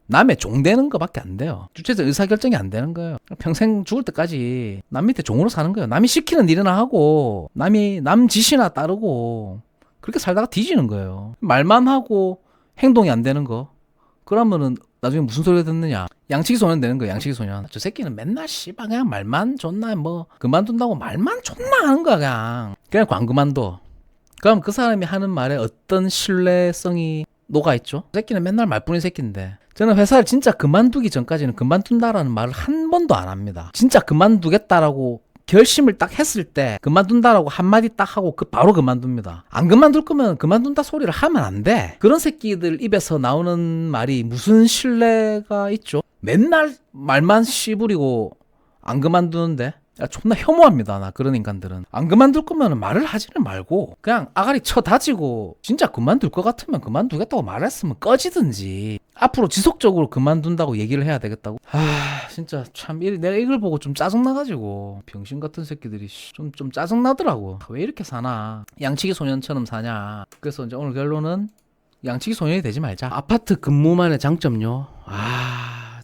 남의 종 되는 거밖에 안 돼요. 주체적 의사결정이 안 되는 거예요. 평생 죽을 때까지 남 밑에 종으로 사는 거예요. 남이 시키는 일이나 하고 남 지시나 따르고 그렇게 살다가 뒤지는 거예요. 말만 하고 행동이 안 되는 거. 그러면은 나중에 무슨 소리가 듣느냐. 양치기 소년 되는 거야. 양치기 소년. 저 새끼는 맨날 씨발 그냥 말만 존나 뭐 그만둔다고 말만 존나 하는 거야. 그냥 광그만둬. 그럼 그 사람이 하는 말에 어떤 신뢰성이 녹아있죠? 그 새끼는 맨날 말뿐인 새끼인데 저는 회사를 진짜 그만두기 전까지는 그만둔다라는 말을 한 번도 안 합니다. 진짜 그만두겠다라고 결심을 딱 했을 때 그만둔다라고 한마디 딱 하고 바로 그만둡니다. 안 그만둘 거면 그만둔다 소리를 하면 안 돼. 그런 새끼들 입에서 나오는 말이 무슨 신뢰가 있죠? 맨날 말만 씨부리고 안 그만두는데 야, 존나 혐오합니다. 나 그런 인간들은. 안 그만둘 거면 말을 하지는 말고 그냥 아가리 쳐 다지고 진짜 그만둘 것 같으면 그만두겠다고 말했으면 꺼지든지 앞으로 지속적으로 그만둔다고 얘기를 해야 되겠다고. 진짜 참 내가 이걸 보고 좀 짜증나가지고 병신 같은 새끼들이 좀 짜증나더라고. 왜 이렇게 사나. 양치기 소년처럼 사냐. 그래서 이제 오늘 결론은 양치기 소년이 되지 말자. 아파트 근무만의 장점요.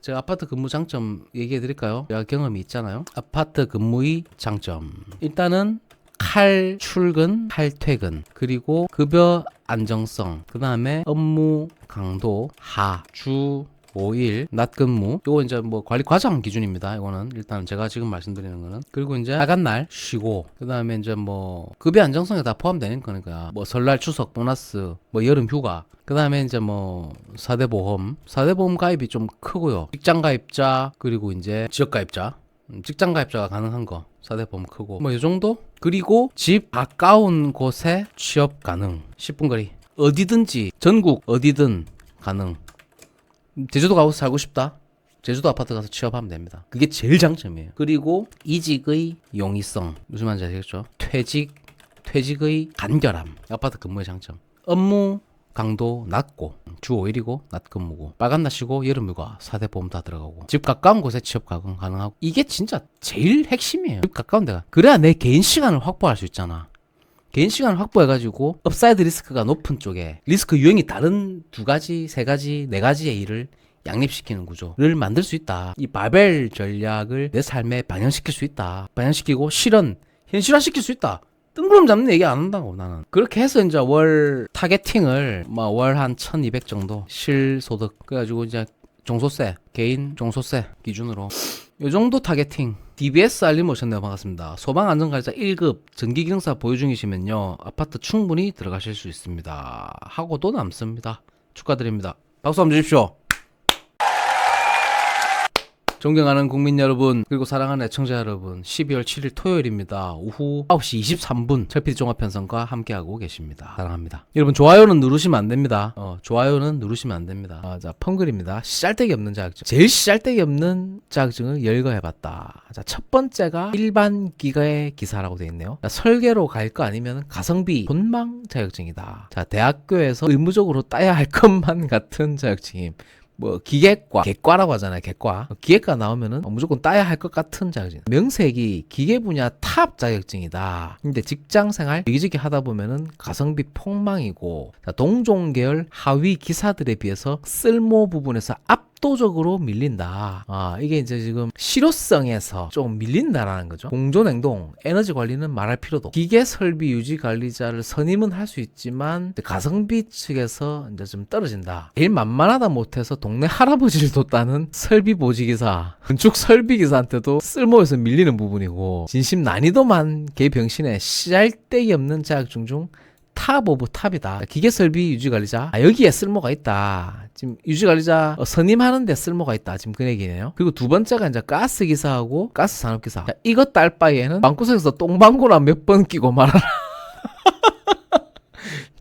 제가 아파트 근무 장점 얘기해 드릴까요? 제가 경험이 있잖아요. 아파트 근무의 장점. 일단은 칼 출근, 칼 퇴근, 그리고 급여 안정성, 그 다음에 업무 강도 하, 주 5일, 낮 근무. 요거 이제 뭐 관리 과장 기준입니다. 이거는 일단 제가 지금 말씀드리는 거는. 그리고 이제 빨간 날 쉬고, 그 다음에 이제 뭐 급여 안정성에 다 포함되는 거니까 뭐 설날, 추석, 보너스, 뭐 여름 휴가. 그 다음에 이제 뭐 4대 보험 가입이 좀 크고요. 직장 가입자, 그리고 이제 지역 가입자. 직장 가입자가 가능한 거 4대 보험 크고 뭐 이 정도? 그리고 집 가까운 곳에 취업 가능. 10분 거리. 어디든지 전국 어디든 가능. 제주도 가서 살고 싶다? 제주도 아파트 가서 취업하면 됩니다. 그게 제일 장점이에요. 그리고 이직의 용이성. 무슨 말인지 아시겠죠? 퇴직의 간결함. 아파트 근무의 장점. 업무 강도 낮고 주 5일이고 낮 근무고 빨간 날 쉬고 여름 휴가 4대 보험 다 들어가고 집 가까운 곳에 취업 가능하고 이게 진짜 제일 핵심이에요. 집 가까운 데가. 그래야 내 개인 시간을 확보할 수 있잖아. 개인 시간을 확보해가지고 업사이드 리스크가 높은 쪽에 리스크 유형이 다른 2가지, 3가지, 4가지의 일을 양립시키는 구조를 만들 수 있다. 이 바벨 전략을 내 삶에 반영시킬 수 있다. 반영시키고 현실화시킬 수 있다. 뜬구름 잡는 얘기 안 한다고 나는. 그렇게 해서 이제 월 타겟팅을 뭐 월 한 1200 정도 실소득 그래가지고 이제 종소세 개인 종소세 기준으로 요 정도 타겟팅. DBS 알림 오셨네요. 반갑습니다. 소방안전관리자 1급 전기기능사 보유 중이시면요 아파트 충분히 들어가실 수 있습니다. 하고도 남습니다. 축하드립니다. 박수 한번 주십시오. 존경하는 국민 여러분, 그리고 사랑하는 애청자 여러분, 12월 7일 토요일입니다. 오후 9시 23분 철PD 종합편성과 함께하고 계십니다. 사랑합니다. 여러분 좋아요는 누르시면 안 됩니다. 좋아요는 누르시면 안 됩니다. 자, 펑글입니다. 씨알데기 없는 자격증. 제일 씨알데기 없는 자격증을 열거해봤다. 자, 첫 번째가 일반 기가의 기사라고 되어 있네요. 자, 설계로 갈 거 아니면 가성비 존망 자격증이다. 자, 대학교에서 의무적으로 따야 할 것만 같은 자격증임. 뭐 기계과, 객과라고 하잖아요. 객과. 기계과 나오면은 무조건 따야 할 것 같은 자격증. 명색이 기계 분야 탑 자격증이다. 근데 직장 생활 여기저기 하다 보면은 가성비 폭망이고, 자, 동종 계열 하위 기사들에 비해서 쓸모 부분에서 압도적으로 밀린다. 이게 이제 지금 실효성에서 좀 밀린다라는 거죠. 공존행동, 에너지 관리는 말할 필요도. 기계 설비 유지 관리자를 선임은 할 수 있지만 가성비 측에서 이제 좀 떨어진다. 제일 만만하다 못해서 동네 할아버지를 뒀다는 설비 보지기사, 건축 설비 기사한테도 쓸모에서 밀리는 부분이고, 진심 난이도만 개 병신에 씨알데기 없는 자격증 중 탑 오브 탑이다. 기계 설비 유지 관리자, 여기에 쓸모가 있다. 지금 유지 관리자 선임하는 데 쓸모가 있다. 지금 그 얘기네요. 그리고 두 번째가 이제 가스 기사하고 가스 산업 기사. 이것 딸 바에는 방구석에서 똥방구나 몇 번 끼고 말아라.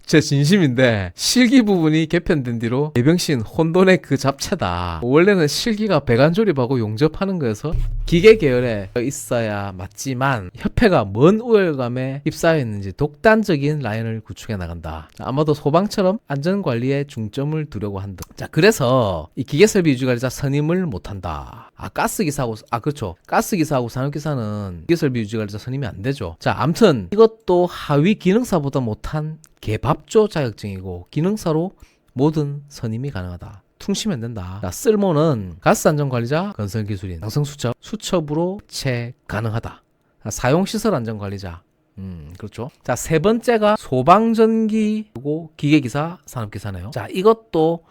제 진심인데, 실기 부분이 개편된 뒤로 개병신 혼돈의 그 잡채다. 원래는 실기가 배관 조립하고 용접하는 거여서 기계 계열에 있어야 맞지만 협회가 뭔 우열감에 휩싸여 있는지 독단적인 라인을 구축해 나간다. 아마도 소방처럼 안전관리에 중점을 두려고 한다. 자, 그래서 이 기계설비 유지관리자 선임을 못한다. 가스기사하고, 그렇죠. 가스기사하고 산업기사는 기계설비 유지관리자 선임이 안 되죠. 자, 암튼 이것도 하위 기능사보다 못한 개밥조 자격증이고, 기능사로 모든 선임이 가능하다. 퉁치면 된다. 자, 쓸모는 가스안전관리자, 건설기술인, 양성수첩, 수첩으로 채 가능하다. 자, 사용시설안전관리자, 그렇죠. 자, 세 번째가 소방전기고 기계기사, 산업기사네요. 자, 이것도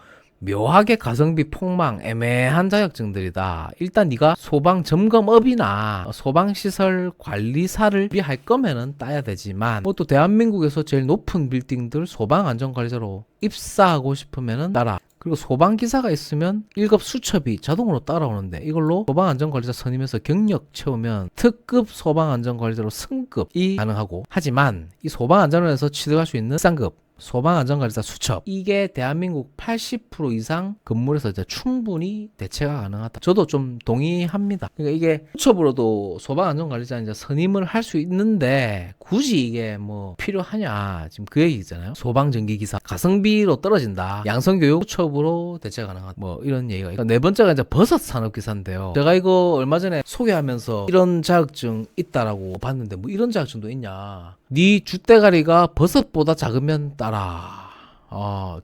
묘하게 가성비 폭망, 애매한 자격증들이다. 일단 네가 소방점검업이나 소방시설 관리사를 할 거면은 따야 되지만, 또 대한민국에서 제일 높은 빌딩들 소방안전관리자로 입사하고 싶으면은 따라. 그리고 소방기사가 있으면 1급 수첩이 자동으로 따라오는데, 이걸로 소방안전관리자 선임해서 경력 채우면 특급 소방안전관리자로 승급이 가능하고, 하지만 이 소방안전원에서 취득할 수 있는 쌍급 소방안전관리사 수첩, 이게 대한민국 80% 이상 건물에서 이제 충분히 대체가 가능하다. 저도 좀 동의합니다. 그러니까 이게 수첩으로도 소방안전관리자 이제 선임을 할 수 있는데 굳이 이게 뭐 필요하냐, 지금 그 얘기잖아요. 소방전기기사 가성비로 떨어진다. 양성교육 수첩으로 대체가 가능하다. 뭐 이런 얘기가 있고, 네 번째가 이제 버섯 산업기사인데요. 제가 이거 얼마 전에 소개하면서 이런 자격증 있다라고 봤는데, 뭐 이런 자격증도 있냐. 네 줏대가리가 버섯보다 작으면 따라.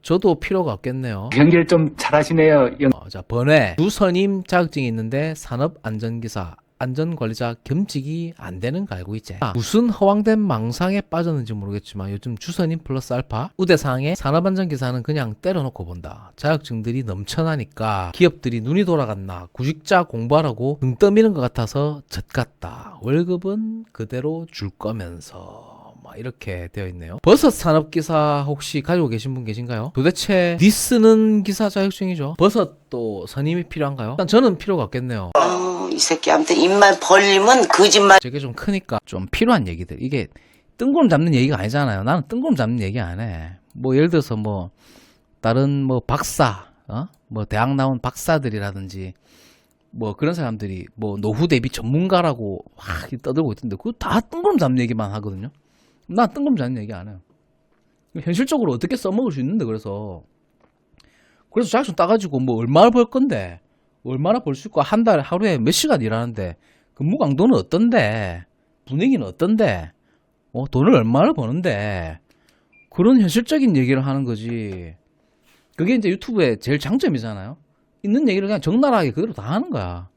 저도 필요가 없겠네요. 연결 좀 잘하시네요. 자, 번외 주선임 자격증이 있는데 산업안전기사, 안전관리자 겸직이 안 되는 거 알고 있지? 무슨 허황된 망상에 빠졌는지 모르겠지만 요즘 주선임 플러스 알파 우대사항에 산업안전기사는 그냥 때려놓고 본다. 자격증들이 넘쳐나니까 기업들이 눈이 돌아갔나, 구직자 공부하라고 등 떠미는 것 같아서 젖같다. 월급은 그대로 줄 거면서. 이렇게 되어 있네요. 버섯 산업기사 혹시 가지고 계신 분 계신가요? 도대체 니쓰는 기사 자격증이죠. 버섯도 선임이 필요한가요? 일단 저는 필요가 없겠네요. 이 새끼한테 입만 벌리면 거짓말. 저게 좀 크니까 좀 필요한 얘기들. 이게 뜬구름 잡는 얘기가 아니잖아요. 나는 뜬구름 잡는 얘기 안 해. 뭐 예를 들어서 뭐 다른 뭐 박사, 뭐 대학 나온 박사들이라든지 뭐 그런 사람들이 뭐 노후 대비 전문가라고 막 떠들고 있던데, 그거 다 뜬구름 잡는 얘기만 하거든요. 나 뜬금 잡는 얘기 안 해요. 현실적으로 어떻게 써먹을 수 있는데, 그래서 자격증 따가지고 뭐 얼마나 벌 건데, 얼마나 벌 수 있고, 한 달에 하루에 몇 시간 일하는데, 근무 강도는 어떤데, 분위기는 어떤데, 돈을 얼마나 버는데, 그런 현실적인 얘기를 하는 거지. 그게 이제 유튜브의 제일 장점이잖아요. 있는 얘기를 그냥 적나라하게 그대로 다 하는 거야.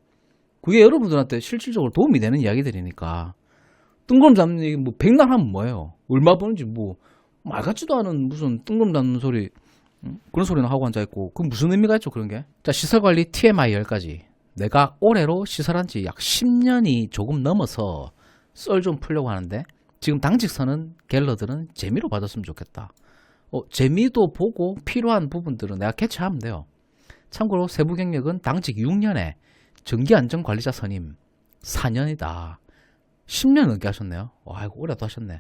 그게 여러분들한테 실질적으로 도움이 되는 이야기들이니까. 뜬금 잡는 얘기, 뭐, 백날 하면 뭐예요? 얼마 버는지, 뭐, 말 같지도 않은 무슨 뜬금 잡는 소리, 그런 소리나 하고 앉아있고, 그건 무슨 의미가 있죠, 그런 게? 자, 시설관리 TMI 10가지. 내가 올해로 시설한 지 약 10년이 조금 넘어서 썰 좀 풀려고 하는데, 지금 당직 서는 갤러들은 재미로 봐줬으면 좋겠다. 재미도 보고 필요한 부분들은 내가 캐치하면 돼요. 참고로 세부 경력은 당직 6년에 전기안전관리자 선임 4년이다. 10년 넘게 하셨네요. 와, 이거 오래도 하셨네.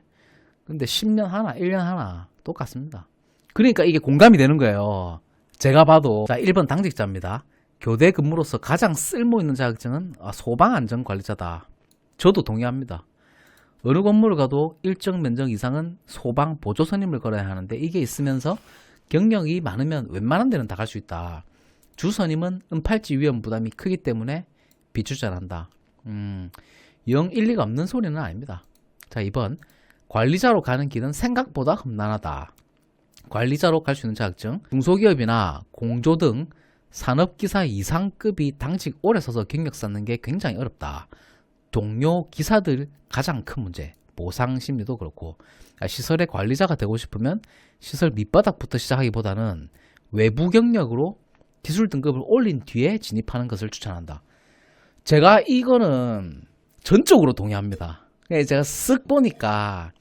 근데 10년 하나, 1년 하나 똑같습니다. 그러니까 이게 공감이 되는 거예요. 제가 봐도. 자, 1번 당직자입니다. 교대 근무로서 가장 쓸모있는 자격증은 소방안전관리자다. 저도 동의합니다. 어느 건물을 가도 일정 면적 이상은 소방 보조 선임을 걸어야 하는데, 이게 있으면서 경력이 많으면 웬만한 데는 다 갈 수 있다. 주선임은 은팔찌 위험 부담이 크기 때문에 비추전한다. 영 일리가 없는 소리는 아닙니다. 자, 2번. 관리자로 가는 길은 생각보다 험난하다. 관리자로 갈 수 있는 자격증, 중소기업이나 공조 등 산업기사 이상급이 당직 오래 서서 경력 쌓는 게 굉장히 어렵다. 동료 기사들 가장 큰 문제, 보상 심리도 그렇고, 시설의 관리자가 되고 싶으면 시설 밑바닥부터 시작하기보다는 외부 경력으로 기술 등급을 올린 뒤에 진입하는 것을 추천한다. 제가 이거는 전적으로 동의합니다. 제가 쓱 보니까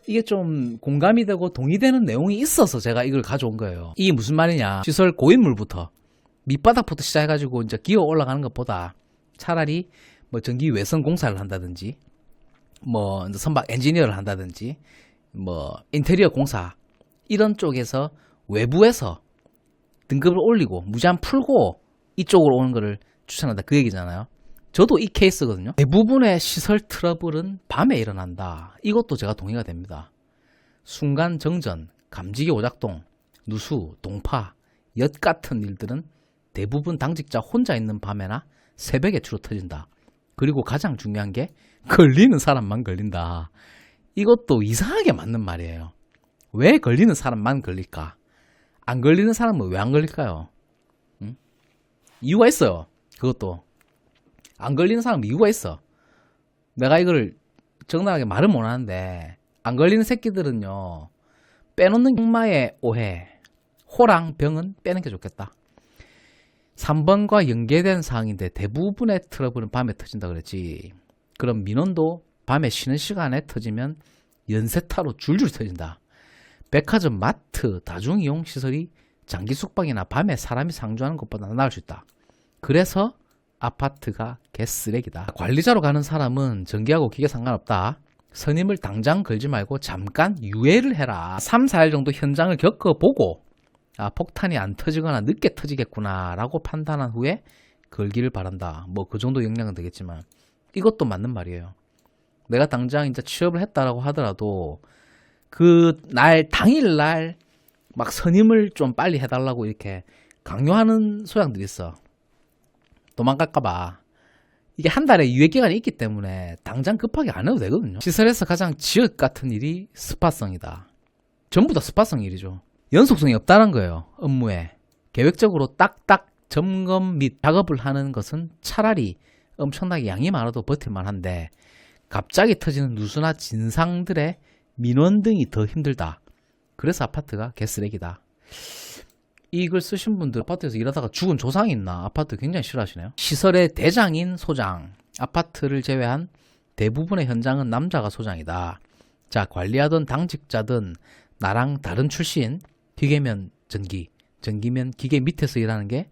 이게 좀 공감이 되고 동의되는 내용이 있어서 제가 이걸 가져온 거예요. 이게 무슨 말이냐? 시설 고인물부터 밑바닥부터 시작해가지고 이제 기어 올라가는 것보다 차라리 뭐 전기 외선 공사를 한다든지, 뭐 선박 엔지니어를 한다든지, 뭐 인테리어 공사 이런 쪽에서 외부에서 등급을 올리고 무제한 풀고 이쪽으로 오는 거를 추천한다, 그 얘기잖아요. 저도 이 케이스거든요. 대부분의 시설 트러블은 밤에 일어난다. 이것도 제가 동의가 됩니다. 순간 정전, 감지기 오작동, 누수, 동파, 엿 같은 일들은 대부분 당직자 혼자 있는 밤에나 새벽에 주로 터진다. 그리고 가장 중요한 게 걸리는 사람만 걸린다. 이것도 이상하게 맞는 말이에요. 왜 걸리는 사람만 걸릴까? 안 걸리는 사람은 왜 안 걸릴까요? 이유가 있어요. 그것도 안 걸리는 사람은 이유가 있어. 내가 이걸 적나라하게 말은 못하는데, 안 걸리는 새끼들은요, 빼놓는 흑마의 오해, 호랑 병은 빼는 게 좋겠다. 3번과 연계된 사항인데 대부분의 트러블은 밤에 터진다 그랬지. 그럼 민원도 밤에 쉬는 시간에 터지면 연세타로 줄줄 터진다. 백화점, 마트, 다중이용 시설이 장기 숙박이나 밤에 사람이 상주하는 것보다 나을 수 있다. 그래서 아파트가 개쓰레기다. 관리자로 가는 사람은 전기하고 기계 상관없다. 선임을 당장 걸지 말고 잠깐 유예를 해라. 3, 4일 정도 현장을 겪어보고 폭탄이 안 터지거나 늦게 터지겠구나 라고 판단한 후에 걸기를 바란다. 뭐 그 정도 역량은 되겠지만 이것도 맞는 말이에요. 내가 당장 이제 취업을 했다라고 하더라도 그 날 당일날 막 선임을 좀 빨리 해달라고 이렇게 강요하는 소장들이 있어. 도망갈까봐. 이게 한 달에 유예기간이 있기 때문에 당장 급하게 안 해도 되거든요. 시설에서 가장 지읒 같은 일이 스파성이다. 전부 다 스파성 일이죠. 연속성이 없다는 거예요. 업무에. 계획적으로 딱딱 점검 및 작업을 하는 것은 차라리 엄청나게 양이 많아도 버틸만 한데, 갑자기 터지는 누수나 진상들의 민원 등이 더 힘들다. 그래서 아파트가 개쓰레기다. 이걸 쓰신 분들 아파트에서 일하다가 죽은 조상이 있나? 아파트 굉장히 싫어하시네요. 시설의 대장인 소장, 아파트를 제외한 대부분의 현장은 남자가 소장이다. 자, 관리하던 당직자든 나랑 다른 출신, 기계면 전기, 전기면 기계 밑에서 일하는 게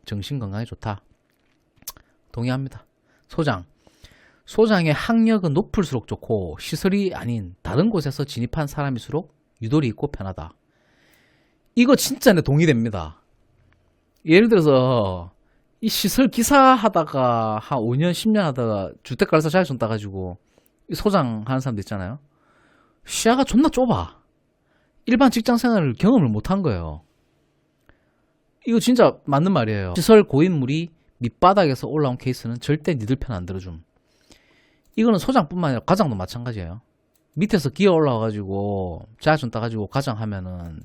정신건강에 좋다. 동의합니다. 소장, 소장의 학력은 높을수록 좋고 시설이 아닌 다른 곳에서 진입한 사람일수록 유도리 있고 편하다. 이거 진짜 내 동의됩니다. 예를 들어서 이 시설 기사 하다가 한 5년 10년 하다가 주택가에서 자격증 따가지고 소장 하는 사람들 있잖아요. 시야가 존나 좁아. 일반 직장 생활을 경험을 못한 거예요. 이거 진짜 맞는 말이에요. 시설 고인물이 밑바닥에서 올라온 케이스는 절대 니들 편 안 들어줌. 이거는 소장뿐만 아니라 과장도 마찬가지예요. 밑에서 기어 올라와가지고 자격증 따가지고 과장하면은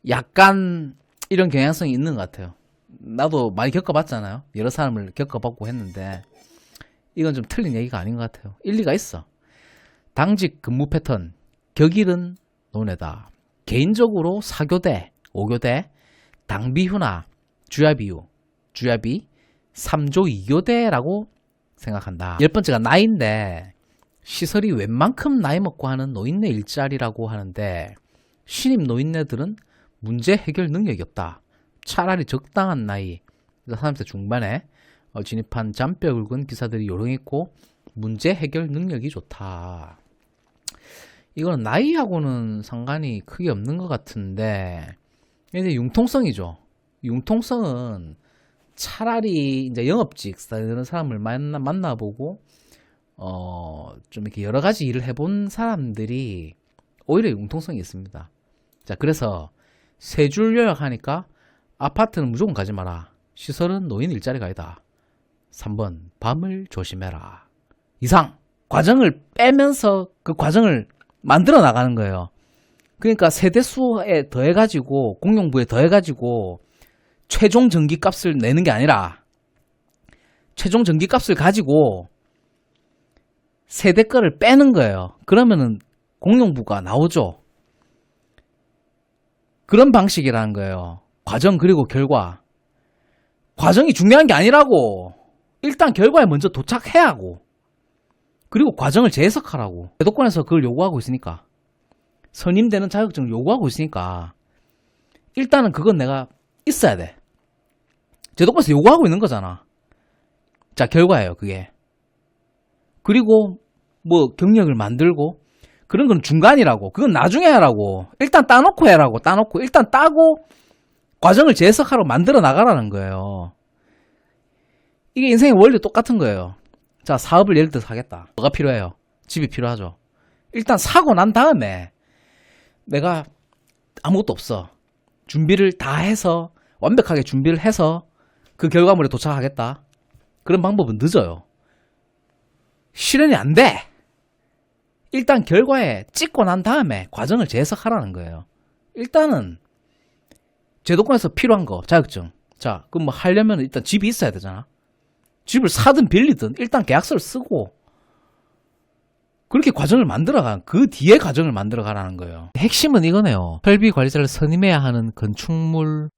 약간 이런 경향성이 있는 것 같아요. 나도 많이 겪어봤잖아요. 여러 사람을 겪어봤고 했는데 이건 좀 틀린 얘기가 아닌 것 같아요. 일리가 있어. 당직 근무 패턴, 격일은 논외다. 개인적으로 4교대, 5교대, 당비휴나 주야비휴, 주야비 3조 2교대라고 생각한다. 10번째가 나이인데 시설이 웬만큼 나이 먹고 하는 노인네 일자리라고 하는데 신입 노인네들은 문제 해결 능력이 없다. 차라리 적당한 나이, 30대 중반에 진입한 잔뼈 굵은 기사들이 요령있고 문제 해결 능력이 좋다. 이거는 나이하고는 상관이 크게 없는 것 같은데 이제 융통성이죠. 융통성은 차라리 이제 영업직 이런 사람을 만나보고 좀 이렇게 여러 가지 일을 해본 사람들이 오히려 융통성이 있습니다. 자, 그래서 세 줄 요약하니까 아파트는 무조건 가지 마라. 시설은 노인 일자리가 아니다. 3번 밤을 조심해라. 이상 과정을 빼면서 그 과정을 만들어 나가는 거예요. 그러니까 세대수에 더해가지고 공용부에 더해가지고 최종 전기값을 내는 게 아니라 최종 전기값을 가지고 세대 거를 빼는 거예요. 그러면은 공용부가 나오죠. 그런 방식이라는 거예요. 과정 그리고 결과. 과정이 중요한 게 아니라고. 일단 결과에 먼저 도착해야 하고 그리고 과정을 재해석하라고. 제도권에서 그걸 요구하고 있으니까, 선임되는 자격증을 요구하고 있으니까 일단은 그건 내가 있어야 돼. 제도권에서 요구하고 있는 거잖아. 자, 결과예요 그게. 그리고 뭐 경력을 만들고 그런 건 중간이라고. 그건 나중에 하라고. 일단 따놓고 해라고. 따놓고 일단 따고 과정을 재해석하러 만들어 나가라는 거예요. 이게 인생의 원리 똑같은 거예요. 자, 사업을 예를 들어서 하겠다. 뭐가 필요해요? 집이 필요하죠. 일단 사고 난 다음에 내가 아무것도 없어. 준비를 다 해서 완벽하게 준비를 해서 그 결과물에 도착하겠다. 그런 방법은 늦어요. 실현이 안 돼. 일단 결과에 찍고 난 다음에 과정을 재해석하라는 거예요. 일단은 제도권에서 필요한 거, 자격증. 자, 그럼 뭐 하려면 일단 집이 있어야 되잖아. 집을 사든 빌리든 일단 계약서를 쓰고 그렇게 과정을 만들어가. 그 뒤에 과정을 만들어가라는 거예요. 핵심은 이거네요. 설비 관리자를 선임해야 하는 건축물.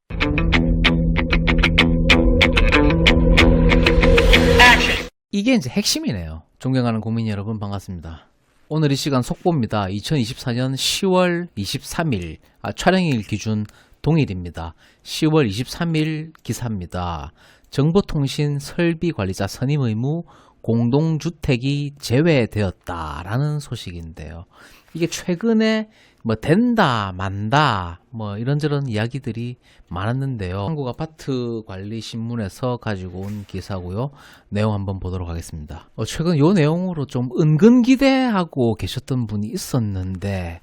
이게 이제 핵심이네요. 존경하는 국민 여러분, 반갑습니다. 오늘 이 시간 속보입니다. 2024년 10월 23일 촬영일 기준 동일입니다. 10월 23일 기사입니다. 정보통신 설비관리자 선임 의무 공동주택이 제외되었다라는 소식인데요. 이게 최근에 뭐 된다 만다 뭐 이런저런 이야기들이 많았는데요. 한국아파트관리신문에서 가지고 온 기사고요. 내용 한번 보도록 하겠습니다. 최근 요 내용으로 좀 은근 기대하고 계셨던 분이 있었는데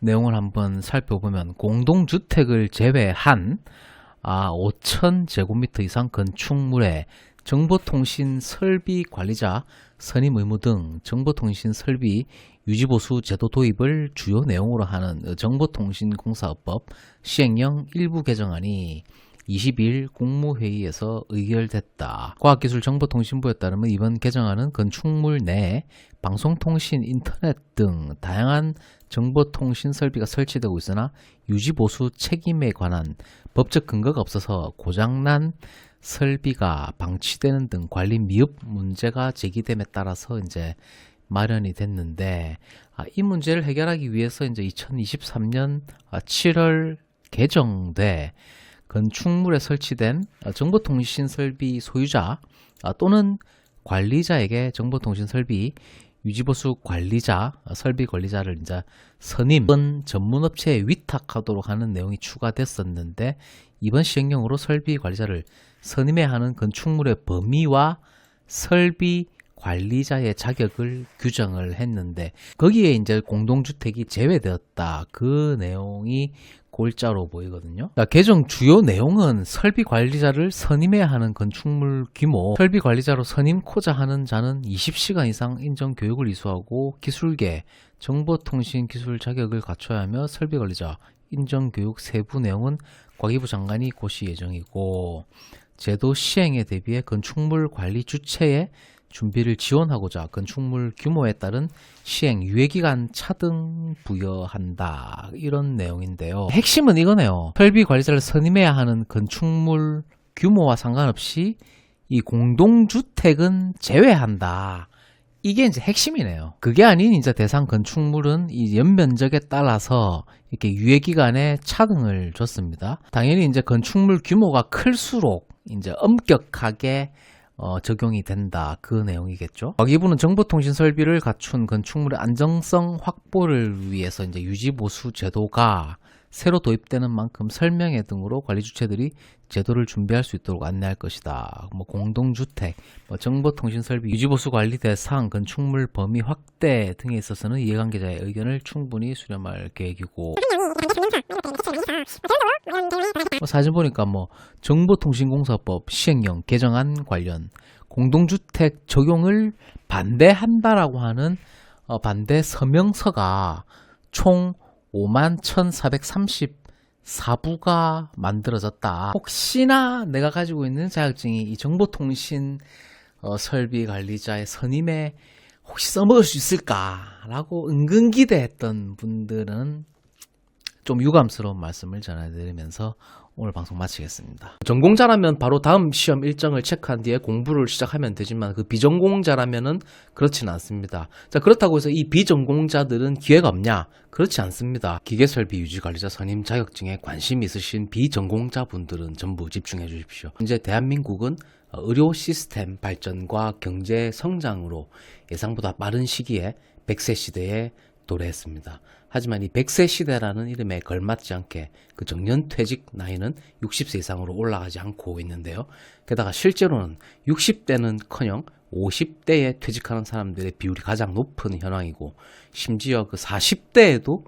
내용을 한번 살펴보면 공동주택을 제외한 5,000제곱미터 이상 건축물에 정보통신 설비 관리자 선임 의무 등 정보통신 설비 유지보수 제도 도입을 주요 내용으로 하는 정보통신공사법 시행령 일부 개정안이 20일 국무회의에서 의결됐다. 과학기술정보통신부에 따르면 이번 개정안은 건축물 내 방송통신, 인터넷 등 다양한 정보통신 설비가 설치되고 있으나 유지보수 책임에 관한 법적 근거가 없어서 고장난 설비가 방치되는 등 관리 미흡 문제가 제기됨에 따라서 이제 마련이 됐는데, 이 문제를 해결하기 위해서 이제 2023년 7월 개정돼 건축물에 설치된 정보통신 설비 소유자 또는 관리자에게 정보통신 설비 유지보수 관리자, 설비 관리자를 이제 선임 또는 전문업체에 위탁하도록 하는 내용이 추가됐었는데, 이번 시행령으로 설비 관리자를 선임해야 하는 건축물의 범위와 설비 관리자의 자격을 규정을 했는데, 거기에 이제 공동주택이 제외되었다. 그 내용이 골자로 보이거든요. 개정 주요 내용은 설비 관리자를 선임해야 하는 건축물 규모, 설비 관리자로 선임코자 하는 자는 20시간 이상 인정 교육을 이수하고 기술계, 정보통신 기술 자격을 갖춰야 하며 설비 관리자 인정 교육 세부 내용은 과기부 장관이 고시 예정이고, 제도 시행에 대비해 건축물 관리 주체의 준비를 지원하고자 건축물 규모에 따른 시행 유예기간 차등 부여한다. 이런 내용인데요. 핵심은 이거네요. 설비 관리자를 선임해야 하는 건축물 규모와 상관없이 이 공동주택은 제외한다. 이게 이제 핵심이네요. 그게 아닌 이제 대상 건축물은 이 연면적에 따라서 이렇게 유예기간에 차등을 줬습니다. 당연히 이제 건축물 규모가 클수록 이제 엄격하게 적용이 된다. 그 내용이겠죠. 과기부는 정보통신 설비를 갖춘 건축물의 안정성 확보를 위해서 이제 유지보수 제도가 새로 도입되는 만큼 설명회 등으로 관리 주체들이 제도를 준비할 수 있도록 안내할 것이다. 뭐 공동주택, 정보통신 설비 유지보수 관리 대상, 건축물 범위 확대 등에 있어서는 이해관계자의 의견을 충분히 수렴할 계획이고. 사진 보니까 정보통신공사법 시행령 개정안 관련 공동주택 적용을 반대한다라고 하는 반대 서명서가 총 51,434부가 만들어졌다. 혹시나 내가 가지고 있는 자격증이 이 정보통신 설비 관리자의 선임에 혹시 써먹을 수 있을까라고 은근 기대했던 분들은 좀 유감스러운 말씀을 전해드리면서 오늘 방송 마치겠습니다. 전공자라면 바로 다음 시험 일정을 체크한 뒤에 공부를 시작하면 되지만 그 비전공자라면은 그렇지는 않습니다. 자, 그렇다고 해서 이 비전공자들은 기회가 없냐? 그렇지 않습니다. 기계설비 유지관리자 선임 자격증에 관심 있으신 비전공자분들은 전부 집중해 주십시오. 현재 대한민국은 의료 시스템 발전과 경제 성장으로 예상보다 빠른 시기에 100세 시대에 도래했습니다. 하지만 이 100세 시대라는 이름에 걸맞지 않게 그 정년퇴직 나이는 60세 이상으로 올라가지 않고 있는데요. 게다가 실제로는 60대는커녕 50대에 퇴직하는 사람들의 비율이 가장 높은 현황이고, 심지어 그 40대에도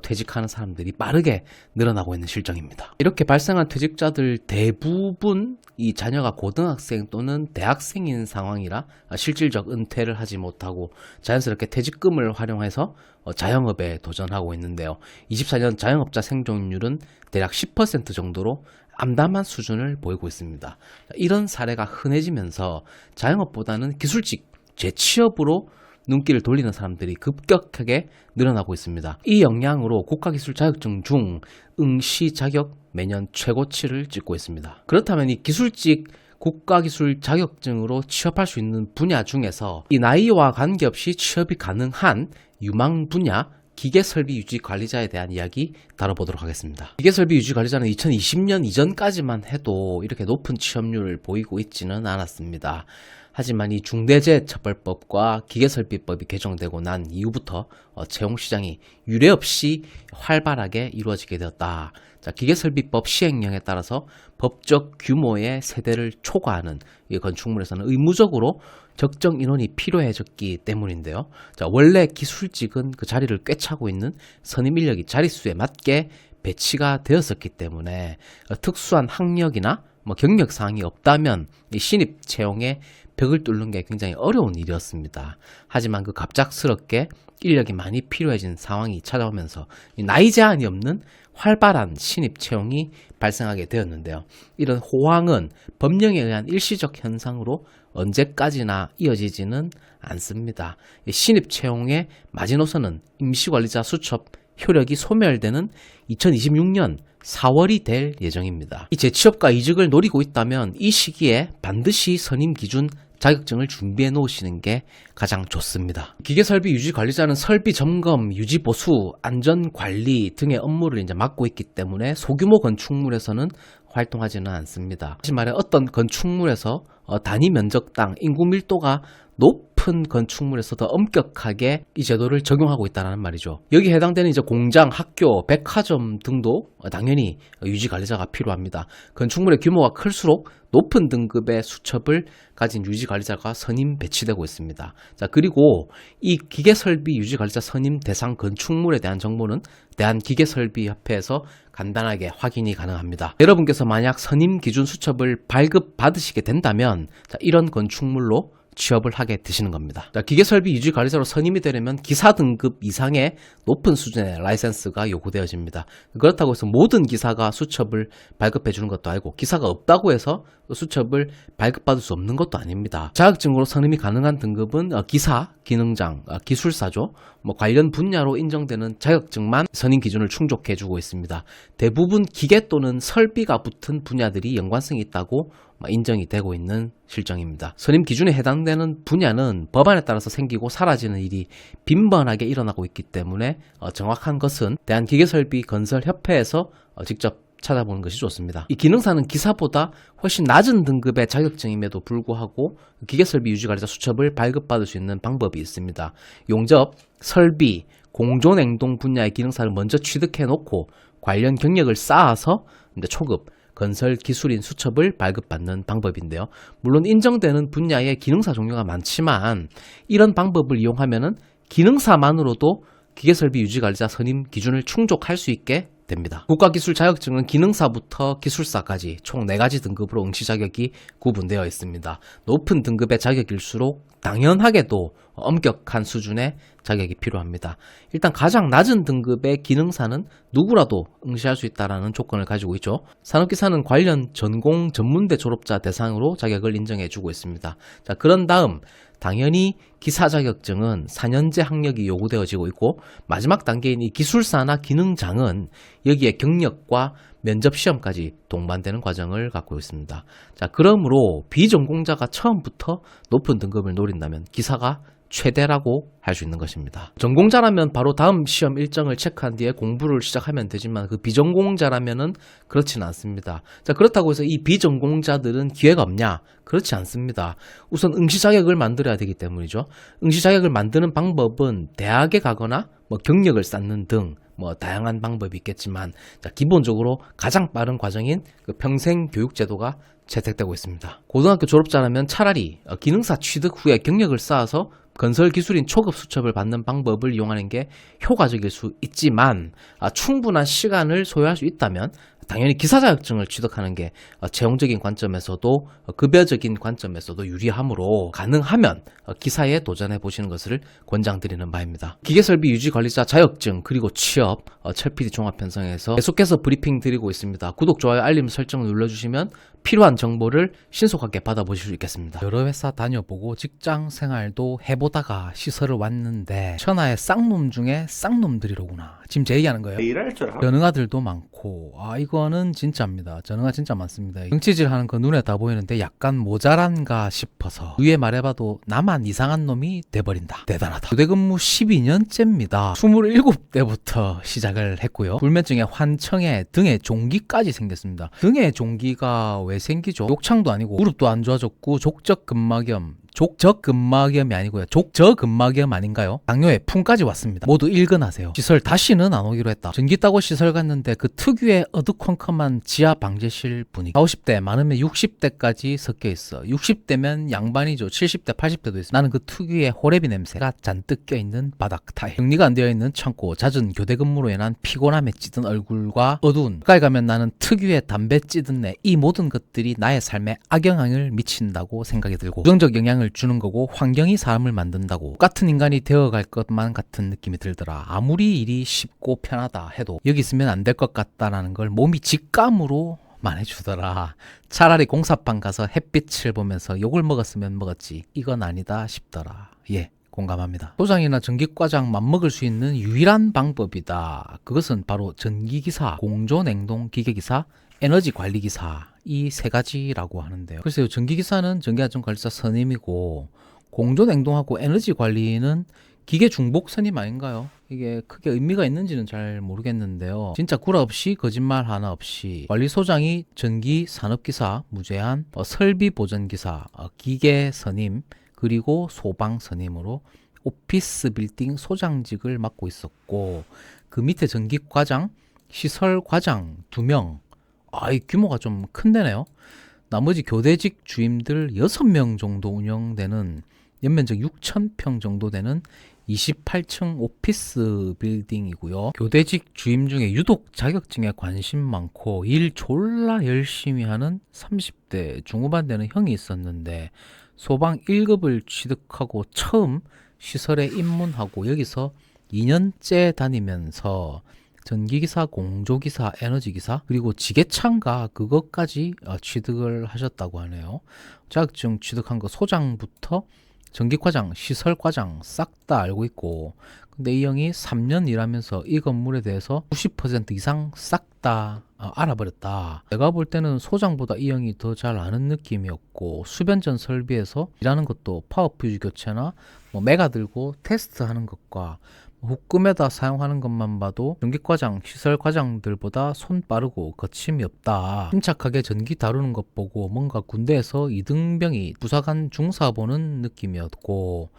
퇴직하는 사람들이 빠르게 늘어나고 있는 실정입니다. 이렇게 발생한 퇴직자들 대부분 이 자녀가 고등학생 또는 대학생인 상황이라 실질적 은퇴를 하지 못하고 자연스럽게 퇴직금을 활용해서 자영업에 도전하고 있는데요. 24년 자영업자 생존율은 대략 10% 정도로 암담한 수준을 보이고 있습니다. 이런 사례가 흔해지면서 자영업보다는 기술직 재취업으로 눈길을 돌리는 사람들이 급격하게 늘어나고 있습니다. 이 영향으로 국가기술 자격증 중 응시 자격 매년 최고치를 찍고 있습니다. 그렇다면 이 기술직 국가기술 자격증으로 취업할 수 있는 분야 중에서 이 나이와 관계없이 취업이 가능한 유망 분야 기계설비 유지 관리자에 대한 이야기 다뤄보도록 하겠습니다. 기계설비 유지 관리자는 2020년 이전까지만 해도 이렇게 높은 취업률을 보이고 있지는 않았습니다. 하지만 이 중대재해처벌법과 기계설비법이 개정되고 난 이후부터 채용시장이 유례없이 활발하게 이루어지게 되었다. 자, 기계설비법 시행령에 따라서 법적 규모의 세대를 초과하는 이 건축물에서는 의무적으로 적정 인원이 필요해졌기 때문인데요. 자, 원래 기술직은 그 자리를 꿰차고 있는 선임 인력이 자릿수에 맞게 배치가 되었었기 때문에 특수한 학력이나 경력 사항이 없다면 이 신입 채용에 벽을 뚫는 게 굉장히 어려운 일이었습니다. 하지만 그 갑작스럽게 인력이 많이 필요해진 상황이 찾아오면서 나이 제한이 없는 활발한 신입 채용이 발생하게 되었는데요. 이런 호황은 법령에 의한 일시적 현상으로 언제까지나 이어지지는 않습니다. 신입 채용의 마지노선은 임시관리자 수첩 효력이 소멸되는 2026년 4월이 될 예정입니다. 이 재취업과 이직을 노리고 있다면 이 시기에 반드시 선임 기준 자격증을 준비해 놓으시는 게 가장 좋습니다. 기계설비 유지관리자는 설비 점검, 유지 보수, 안전 관리 등의 업무를 맡고 있기 때문에 소규모 건축물에서는 활동하지는 않습니다. 다시 말해 어떤 건축물에서 단위 면적당 인구 밀도가 높은 건축물에서도 엄격하게 이 제도를 적용하고 있다는 말이죠. 여기에 해당되는 이제 공장, 학교, 백화점 등도 당연히 유지관리자가 필요합니다. 건축물의 규모가 클수록 높은 등급의 수첩을 가진 유지관리자가 선임 배치되고 있습니다. 자, 그리고 이 기계설비 유지관리자 선임 대상 건축물에 대한 정보는 대한기계설비협회에서 간단하게 확인이 가능합니다. 여러분께서 만약 선임 기준 수첩을 발급받으시게 된다면 이런 건축물로 취업을 하게 되시는 겁니다. 자, 기계설비 유지관리자로 선임이 되려면 기사 등급 이상의 높은 수준의 라이센스가 요구되어집니다. 그렇다고 해서 모든 기사가 수첩을 발급해 주는 것도 아니고 기사가 없다고 해서 수첩을 발급받을 수 없는 것도 아닙니다. 자격증으로 선임이 가능한 등급은 기사, 기능장, 기술사죠. 관련 분야로 인정되는 자격증만 선임 기준을 충족해 주고 있습니다. 대부분 기계 또는 설비가 붙은 분야들이 연관성이 있다고 인정이 되고 있는 실정입니다. 선임 기준에 해당되는 분야는 법안에 따라서 생기고 사라지는 일이 빈번하게 일어나고 있기 때문에 정확한 것은 대한기계설비건설협회에서 직접 찾아보는 것이 좋습니다. 이 기능사는 기사보다 훨씬 낮은 등급의 자격증임에도 불구하고 기계설비 유지관리자 수첩을 발급받을 수 있는 방법이 있습니다. 용접, 설비, 공조냉동 분야의 기능사를 먼저 취득해 놓고 관련 경력을 쌓아서 초급 건설 기술인 수첩을 발급받는 방법인데요. 물론 인정되는 분야의 기능사 종류가 많지만 이런 방법을 이용하면은 기능사만으로도 기계설비 유지관리자 선임 기준을 충족할 수 있게 됩니다. 국가기술 자격증은 기능사부터 기술사까지 총 4가지 등급으로 응시 자격이 구분되어 있습니다. 높은 등급의 자격일수록 당연하게도 엄격한 수준의 자격이 필요합니다. 일단 가장 낮은 등급의 기능사는 누구라도 응시할 수 있다는 조건을 가지고 있죠. 산업기사는 관련 전공 전문대 졸업자 대상으로 자격을 인정해주고 있습니다. 자, 그런 다음 당연히 기사 자격증은 4년제 학력이 요구되어지고 있고, 마지막 단계인 이 기술사나 기능장은 여기에 경력과 면접 시험까지 동반되는 과정을 갖고 있습니다. 자, 그러므로 비전공자가 처음부터 높은 등급을 노린다면 기사가 최대라고 할 수 있는 것입니다. 전공자라면 바로 다음 시험 일정을 체크한 뒤에 공부를 시작하면 되지만, 그 비전공자라면은 그렇지는 않습니다. 자, 그렇다고 해서 이 비전공자들은 기회가 없냐? 그렇지 않습니다. 우선 응시 자격을 만들어야 되기 때문이죠. 응시 자격을 만드는 방법은 대학에 가거나 경력을 쌓는 등 다양한 방법이 있겠지만, 자, 기본적으로 가장 빠른 과정인 그 평생 교육 제도가 채택되고 있습니다. 고등학교 졸업자라면 차라리 기능사 취득 후에 경력을 쌓아서 건설 기술인 초급 수첩을 받는 방법을 이용하는 게 효과적일 수 있지만, 충분한 시간을 소요할 수 있다면 당연히 기사 자격증을 취득하는 게 채용적인 관점에서도 급여적인 관점에서도 유리하므로, 가능하면 기사에 도전해 보시는 것을 권장드리는 바입니다. 기계설비 유지관리자 자격증 그리고 취업 철PD 종합편성에서 계속해서 브리핑 드리고 있습니다. 구독, 좋아요, 알림 설정을 눌러주시면 필요한 정보를 신속하게 받아보실 수 있겠습니다. 여러 회사 다녀보고 직장 생활도 해보다가 시설을 왔는데 천하의 쌍놈 중에 쌍놈들이로구나. 지금 제 얘기하는 거예요. 일할 줄 알아. 전응아들도 많고, 이거는 진짜입니다. 전응아 진짜 많습니다. 정치질 하는 거 눈에 다 보이는데 약간 모자란가 싶어서 위에 말해봐도 나만 이상한 놈이 돼버린다. 대단하다. 교대근무 12년째입니다. 27대부터 시작을 했고요. 불면증에 환청에 등에 종기까지 생겼습니다. 등에 종기가 왜 생기죠? 욕창도 아니고 무릎도 안 좋아졌고 족저근막염이 아니고요. 족저근막염 아닌가요? 당뇨에 풍까지 왔습니다. 모두 일근하세요. 시설 다시는 안 오기로 했다. 전기 따고 시설 갔는데 그 특유의 어두컴컴한 지하 방제실 분위기. 50대 많으면 60대까지 섞여 있어. 60대면 양반이죠. 70대 80대도 있어. 나는 그 특유의 호레비 냄새가 잔뜩 껴있는 바닥 타일, 정리가 안 되어 있는 창고, 잦은 교대 근무로 인한 피곤함에 찌든 얼굴과 어두운, 가까이 가면 나는 특유의 담배 찌든 내, 이 모든 것들이 나의 삶에 악영향을 미친다고 생각이 들고, 부정적 영향을 주는 거고 환경이 사람을 만든다고 똑같은 인간이 되어갈 것만 같은 느낌이 들더라. 아무리 일이 쉽고 편하다 해도 여기 있으면 안 될 것 같다라는 걸 몸이 직감으로 말해주더라. 차라리 공사판 가서 햇빛을 보면서 욕을 먹었으면 먹었지, 이건 아니다 싶더라. 예, 공감합니다. 소장이나 전기과장 맘먹을 수 있는 유일한 방법이다. 그것은 바로 전기기사, 공조냉동기계기사, 에너지관리기사, 이 3가지라고 하는데요. 글쎄요, 전기기사는 전기안전관리사 선임이고, 공조냉동하고 에너지관리는 기계중복 선임 아닌가요? 이게 크게 의미가 있는지는 잘 모르겠는데요. 진짜 구라 없이 거짓말 하나 없이 관리소장이 전기산업기사, 무제한, 설비보전기사, 기계선임, 그리고 소방선임으로 오피스 빌딩 소장직을 맡고 있었고, 그 밑에 전기과장, 시설과장 2명, 이 규모가 좀 큰데네요. 나머지 교대직 주임들 6명 정도 운영되는, 연면적 6,000평 정도 되는 28층 오피스 빌딩이고요. 교대직 주임 중에 유독 자격증에 관심 많고 일 졸라 열심히 하는 30대 중후반 되는 형이 있었는데, 소방 1급을 취득하고 처음 시설에 입문하고 여기서 2년째 다니면서 전기기사, 공조기사, 에너지기사, 그리고 지게차인가 그것까지 취득을 하셨다고 하네요. 자격증 취득한 거 소장부터 전기과장, 시설과장 싹 다 알고 있고, 근데 이 형이 3년 일하면서 이 건물에 대해서 90% 이상 싹 다 알아버렸다. 내가 볼 때는 소장보다 이 형이 더 잘 아는 느낌이었고, 수변전 설비에서 일하는 것도 파워퓨즈 교체나 메가 들고 테스트하는 것과 후끈에다 사용하는 것만 봐도 전기과장, 시설과장들보다 손 빠르고 거침이 없다. 침착하게 전기 다루는 것 보고 뭔가 군대에서 이등병이 부사관 중사 보는 느낌이었고,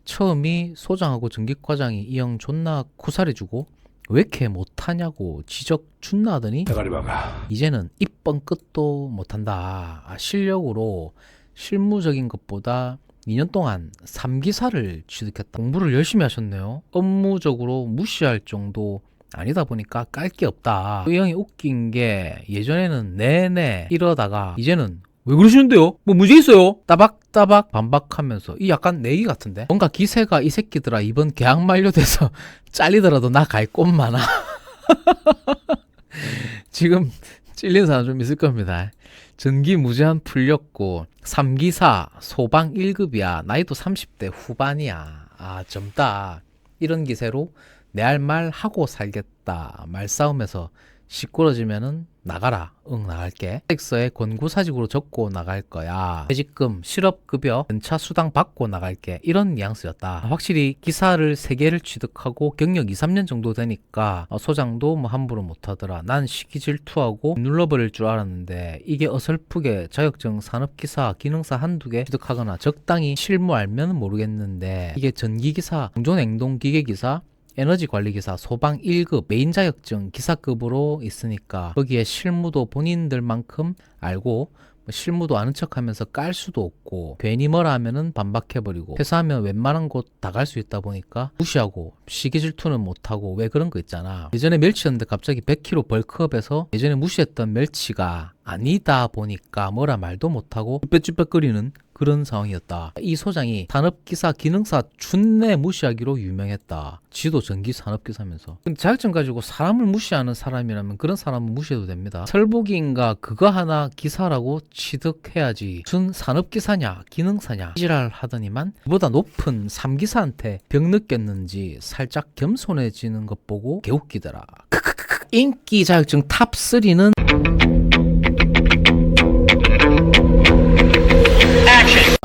처음이 소장하고 전기과장이 이 형 존나 쿠살해주고 왜 이렇게 못하냐고 지적 준나 하더니 대가리 박아. 이제는 입번 끝도 못한다. 실력으로 실무적인 것보다 2년 동안 3기사를 취득했다. 공부를 열심히 하셨네요. 업무적으로 무시할 정도 아니다 보니까 깔 게 없다. 이 형이 웃긴 게 예전에는 내내 이러다가 이제는 왜 그러시는데요? 뭐 문제 있어요? 따박따박 반박하면서 이 약간 내기 같은데? 뭔가 기세가 이 새끼들아 이번 계약 만료돼서 잘리더라도 나 갈 곳 많아. 지금 찔린 사람 좀 있을 겁니다. 전기 무제한 풀렸고 3기사 소방 1급이야. 나이도 30대 후반이야. 아 젊다. 이런 기세로 내 할 말 하고 살겠다. 말싸움에서 시끄러지면은 나가라. 응 나갈게. 텍스에 권고사직으로 적고 나갈 거야. 퇴직금, 실업급여, 연차 수당 받고 나갈게. 이런 뉘앙스였다. 확실히 기사를 3개를 취득하고 경력 2, 3년 정도 되니까 소장도 뭐 함부로 못하더라. 난 시기 질투하고 눌러버릴 줄 알았는데 이게 어설프게 자격증 산업기사, 기능사 한두 개 취득하거나 적당히 실무 알면 모르겠는데 이게 전기기사, 공조냉동기계기사, 에너지관리기사, 소방 1급, 메인 자격증 기사급으로 있으니까 거기에 실무도 본인들만큼 알고 실무도 아는 척하면서 깔 수도 없고 괜히 뭐라 하면은 반박해버리고 회사하면 웬만한 곳 다 갈 수 있다 보니까 무시하고 시기 질투는 못하고 왜 그런 거 있잖아. 예전에 멸치였는데 갑자기 100kg 벌크업에서 예전에 무시했던 멸치가 아니다 보니까 뭐라 말도 못하고 쭈뼛쭈뼛거리는 그런 상황이었다. 이 소장이 산업기사, 기능사 준내 무시하기로 유명했다. 지도 전기 산업기사면서. 근데 자격증 가지고 사람을 무시하는 사람이라면 그런 사람은 무시해도 됩니다. 설복인가 그거 하나 기사라고 취득해야지. 준 산업기사냐 기능사냐 지랄 하더니만 그보다 높은 3기사한테 병 느꼈는지 살짝 겸손해지는 것 보고 개웃기더라. 인기 자격증 탑3는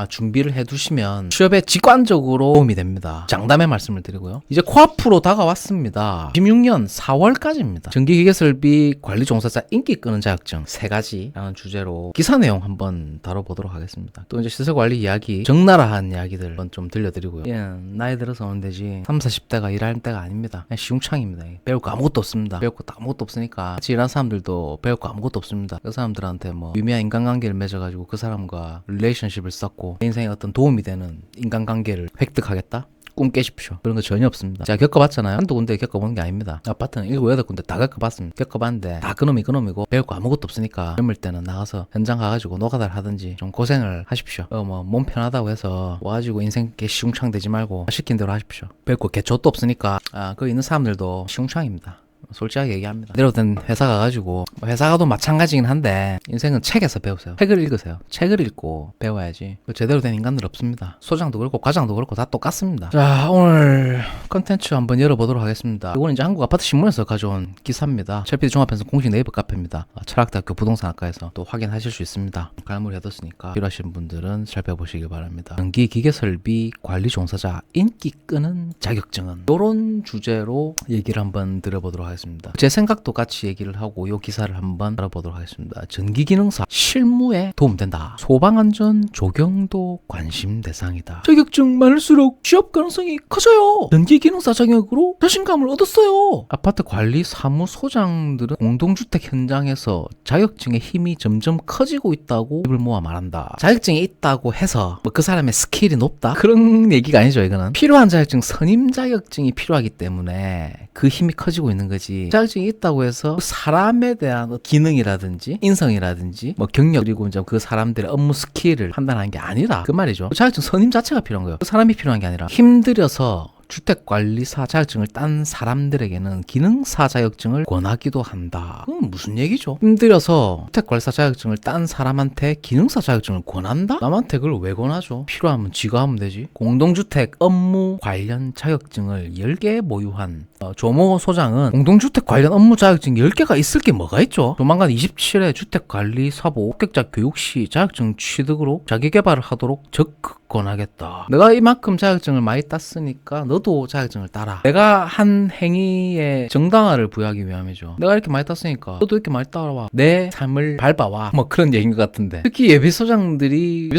준비를 해두시면 취업에 직관적으로 도움이 됩니다. 장담의 말씀을 드리고요. 이제 코앞으로 다가왔습니다. 16년 4월까지입니다. 전기기계설비 관리종사자 인기 끄는 자격증 3가지라는 주제로 기사 내용 한번 다뤄보도록 하겠습니다. 또 이제 시설관리 이야기, 적나라한 이야기들 한번 좀 들려드리고요. 나이 들어서 오는 데지 30, 40대가 일할 때가 아닙니다. 그냥 시궁창입니다. 배울 거 아무것도 없습니다. 배울 거 아무것도 없으니까 같이 일하는 사람들도 배울 거 아무것도 없습니다. 그 사람들한테 뭐 유미한 인간관계를 맺어가지고 그 사람과 릴레이션십을 쌓고 내 인생에 어떤 도움이 되는 인간관계를 획득하겠다? 꿈 깨십시오. 그런 거 전혀 없습니다. 제가 겪어봤잖아요. 한두 군데 겪어보는 게 아닙니다. 아파트는 7, 8군데 다 겪어봤습니다. 겪어봤는데 다 그놈이 그놈이고 배울 거 아무것도 없으니까 젊을 때는 나가서 현장 가가지고 노가다를 하든지 좀 고생을 하십시오. 몸 편하다고 해서 와가지고 인생 개 시궁창 되지 말고 시킨 대로 하십시오. 배울 거 개초도 없으니까 거기 있는 사람들도 시궁창입니다. 솔직하게 얘기합니다. 그대로 된 회사 가가지고 회사 가도 마찬가지긴 한데 인생은 책에서 배우세요. 책을 읽으세요. 책을 읽고 배워야지. 제대로 된 인간들 없습니다. 소장도 그렇고 과장도 그렇고 다 똑같습니다. 자, 오늘 컨텐츠 한번 열어보도록 하겠습니다. 이거는 이제 한국아파트신문에서 가져온 기사입니다. 철피디 종합편성 공식 네이버 카페입니다. 철학대학교 부동산학과에서 또 확인하실 수 있습니다. 갈무리 해뒀으니까 필요하신 분들은 살펴보시길 바랍니다. 전기기계설비 관리종사자 인기 끄는 자격증은 이런 주제로 얘기를 한번 들어보도록 하겠습니다. 제 생각도 같이 얘기를 하고 이 기사를 한번 알아보도록 하겠습니다. 전기기능사 실무에 도움된다. 소방안전 조경도 관심 대상이다. 자격증 많을수록 취업 가능성이 커져요. 전기기능사 자격으로 자신감을 얻었어요. 아파트 관리 사무소장들은 공동주택 현장에서 자격증의 힘이 점점 커지고 있다고 입을 모아 말한다. 자격증이 있다고 해서 뭐 그 사람의 스킬이 높다? 그런 얘기가 아니죠. 이거는 필요한 자격증, 선임 자격증이 필요하기 때문에 그 힘이 커지고 있는 거지. 자격증이 있다고 해서 사람에 대한 기능이라든지 인성이라든지 뭐 경력 그리고 이제 그 사람들의 업무 스킬을 판단하는 게 아니라 그 말이죠. 자격증 선임 자체가 필요한 거예요. 그 사람이 필요한 게 아니라 힘들여서 주택관리사 자격증을 딴 사람들에게는 기능사 자격증을 권하기도 한다. 그건 무슨 얘기죠? 힘들어서 주택관리사 자격증을 딴 사람한테 기능사 자격증을 권한다? 남한테 그걸 왜 권하죠? 필요하면 지가 하면 되지. 공동주택 업무 관련 자격증을 10개 보유한 조모 소장은 공동주택 관련 업무 자격증 10개가 있을 게 뭐가 있죠? 조만간 27회 주택관리사보 합격자 교육시 자격증 취득으로 자기개발을 하도록 적극 권하겠다. 내가 이만큼 자격증을 많이 땄으니까 너도 자격증을 따라. 내가 한 행위에 정당화를 부여하기 위함이죠. 내가 이렇게 많이 땄으니까 너도 이렇게 많이 따라와. 내 삶을 밟아와. 뭐 그런 얘기인 것 같은데. 특히 예비소장들이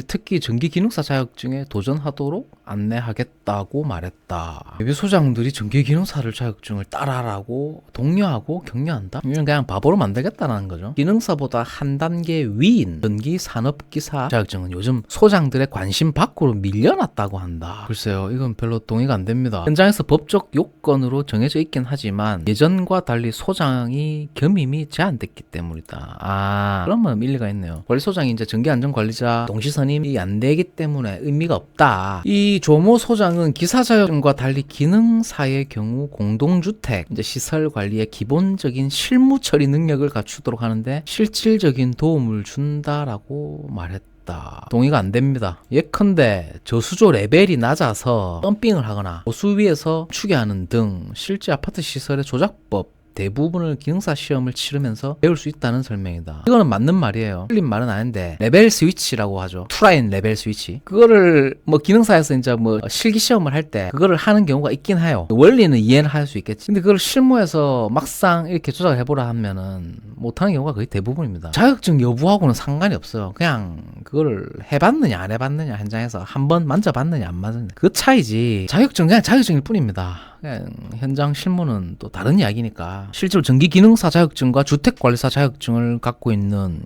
특히 전기기능사 자격증에 도전하도록 안내하겠다고 말했다. 예비소장들이 전기기능사 기능사를 자격증을 따라라고 독려하고 격려한다? 이건 그냥 바보로 만들겠다는 거죠. 기능사보다 한 단계 위인 전기산업기사 자격증은 요즘 소장들의 관심 밖으로 밀려났다고 한다. 글쎄요, 이건 별로 동의가 안 됩니다. 현장에서 법적 요건으로 정해져 있긴 하지만 예전과 달리 소장이 겸임이 제한됐기 때문이다. 그러면 일리가 있네요. 관리소장이 이제 전기안전관리자 동시선임이 안 되기 때문에 의미가 없다. 이 조모 소장은 기사 자격증과 달리 기능사의 경우 공동주택 이제 시설 관리의 기본적인 실무 처리 능력을 갖추도록 하는데 실질적인 도움을 준다라고 말했다. 동의가 안 됩니다. 예컨대 저수조 레벨이 낮아서 덤핑을 하거나 호수 위에서 추계하는 등 실제 아파트 시설의 조작법 대부분을 기능사 시험을 치르면서 배울 수 있다는 설명이다. 이거는 맞는 말이에요. 틀린 말은 아닌데 레벨 스위치라고 하죠. 투라인 레벨 스위치. 그거를 뭐 기능사에서 이제 뭐 실기 시험을 할 때 그거를 하는 경우가 있긴 해요. 원리는 이해는 할 수 있겠지. 근데 그걸 실무에서 막상 이렇게 조작을 해보라 하면은 못하는 경우가 거의 대부분입니다. 자격증 여부하고는 상관이 없어요. 그냥 그거를 해봤느냐 안 해봤느냐 현장에서 한번 만져봤느냐 안 맞느냐 그 차이지. 자격증 그냥 자격증일 뿐입니다. 그냥 현장 실무는 또 다른 이야기니까. 실제로 전기기능사 자격증과 주택관리사 자격증을 갖고 있는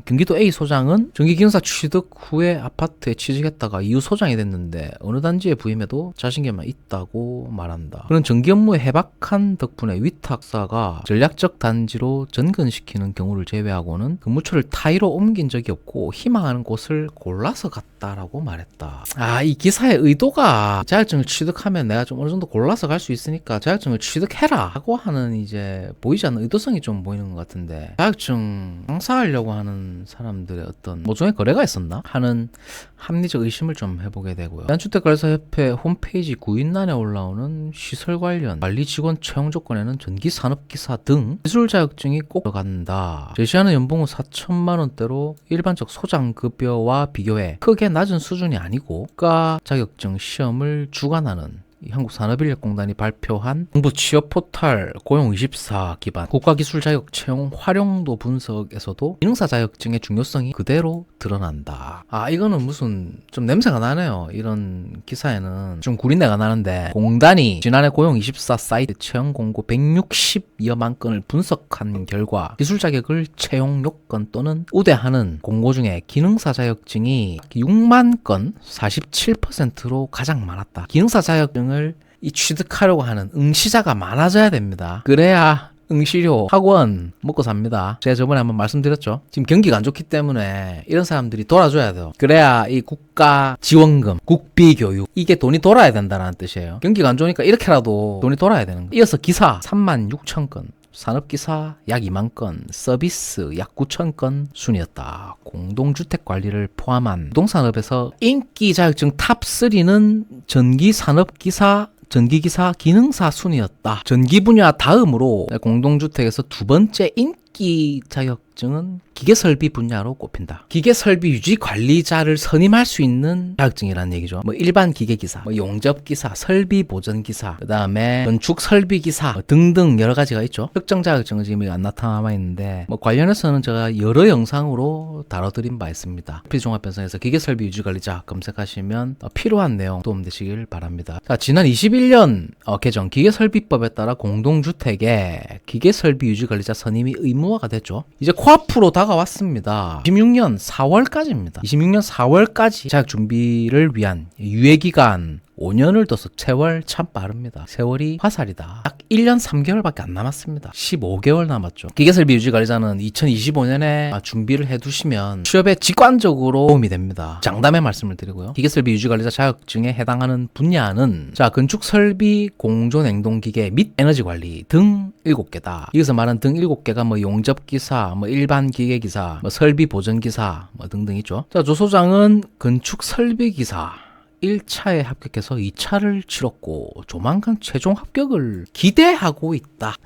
경기도 A 소장은 전기기능사 취득 후에 아파트에 취직했다가 이후 소장이 됐는데 어느 단지에 부임해도 자신감만 있다고 말한다. 그런 전기 업무에 해박한 덕분에 위탁사가 전략적 단지로 전근시키는 경우를 제외하고는 근무처를 타이로 옮긴 적이 없고 희망하는 곳을 골라서 갔다라고 말했다. 이 기사의 의도가 자격증을 취득하면 내가 좀 어느 정도 골라서 갈 수 있으니까 자격증을 취득해라 하고 하는 이제 보이지 않는 의도성이 좀 보이는 것 같은데, 자격증 장사하려고 하는 사람들의 어떤 모종의 거래가 있었나 하는 합리적 의심을 좀 해보게 되고요. 대한주택관리사협회 홈페이지 구인란에 올라오는 시설 관련 관리 직원 채용 조건에는 전기산업기사 등 기술 자격증이 꼭 들어간다. 제시하는 연봉은 4천만 원대로 일반적 소장급여와 비교해 크게 낮은 수준이 아니고 국가 자격증 시험을 주관하는 한국산업인력공단이 발표한 정부 취업 포털 고용24 기반 국가기술 자격 채용 활용도 분석에서도 기능사 자격증의 중요성이 그대로 드러난다. 이거는 무슨 좀 냄새가 나네요. 이런 기사에는 좀 구린내가 나는데, 공단이 지난해 고용24 사이트 채용 공고 160여만 건을 분석한 결과 기술 자격을 채용 요건 또는 우대하는 공고 중에 기능사 자격증이 6만 건 47%로 가장 많았다. 기능사 자격증을 이 취득하려고 하는 응시자가 많아져야 됩니다. 그래야 응시료, 학원 먹고 삽니다. 제가 저번에 한번 말씀드렸죠. 지금 경기가 안 좋기 때문에 이런 사람들이 돌아줘야 돼요. 그래야 이 국가 지원금, 국비교육 이게 돈이 돌아야 된다는 뜻이에요. 경기가 안 좋으니까 이렇게라도 돈이 돌아야 되는 거예요. 이어서 기사 3만 6천 건, 산업기사 약 2만 건, 서비스 약 9천 건 순이었다. 공동주택 관리를 포함한 부동산업에서 인기 자격증 탑3는 전기산업기사, 전기기사, 기능사 순이었다. 전기 분야 다음으로 공동주택에서 두 번째 인기 자격증은 기계설비 분야로 꼽힌다. 기계설비 유지 관리자를 선임할 수 있는 자격증이라는 얘기죠. 뭐 일반 기계기사, 뭐 용접기사, 설비보전기사, 그 다음에 건축설비기사 등등 여러 가지가 있죠. 특정 자격증은 지금 안 나타나 있는데 뭐 관련해서는 제가 여러 영상으로 다뤄드린 바 있습니다. 필종합변성에서 기계설비 유지 관리자 검색하시면 필요한 내용 도움되시길 바랍니다. 자, 지난 21년 개정 기계설비법에 따라 공동주택에 기계설비 유지 관리자 선임이 의무화가 됐죠. 이제 코앞으로 다가왔습니다. 26년 4월까지입니다. 26년 4월까지 자격 준비를 위한 유예기간 5년을 둬서 세월 참 빠릅니다. 세월이 화살이다. 딱 1년 3개월밖에 안 남았습니다. 15개월 남았죠. 기계설비 유지 관리자는 2025년에 준비를 해두시면 취업에 직관적으로 도움이 됩니다. 장담의 말씀을 드리고요. 기계설비 유지 관리자 자격증에 해당하는 분야는 건축설비, 공조냉동기계 및 에너지관리 등 7개다. 여기서 말한 등 7개가 뭐 용접기사, 뭐 일반 기계기사, 뭐 설비보전기사 뭐 등등 있죠. 자, 조 소장은 건축설비기사 1차에 합격해서 2차를 치렀고 조만간 최종 합격을 기대하고 있다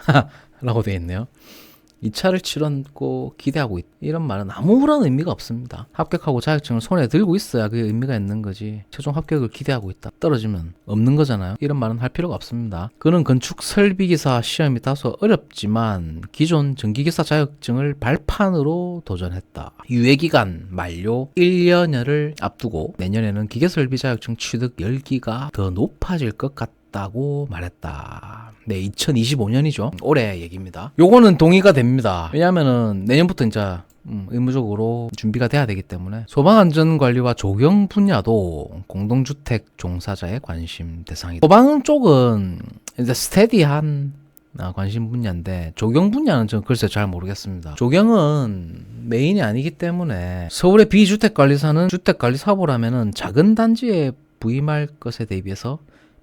라고 되어 있네요. 2차를 치렀고 기대하고 있다. 이런 말은 아무런 의미가 없습니다. 합격하고 자격증을 손에 들고 있어야 그게 의미가 있는 거지. 최종 합격을 기대하고 있다. 떨어지면 없는 거잖아요. 이런 말은 할 필요가 없습니다. 그는 건축설비기사 시험이 다소 어렵지만 기존 전기기사 자격증을 발판으로 도전했다. 유예기간 만료 1년여를 앞두고 내년에는 기계설비 자격증 취득 열기가 더 높아질 것 같다 있다고 말했다. 네, 2025년이죠. 올해 얘기입니다. 요거는 동의가 됩니다. 왜냐면은 내년부터 이제 의무적으로 준비가 돼야 되기 때문에 소방안전관리와 조경 분야도 공동주택 종사자의 관심 대상이다. 소방 쪽은 이제 스테디한 관심 분야인데 조경 분야는 저는 글쎄 잘 모르겠습니다. 조경은 메인이 아니기 때문에 서울의 비주택관리사는 주택관리사업을 하면은 작은 단지에 부임할 것에 대비해서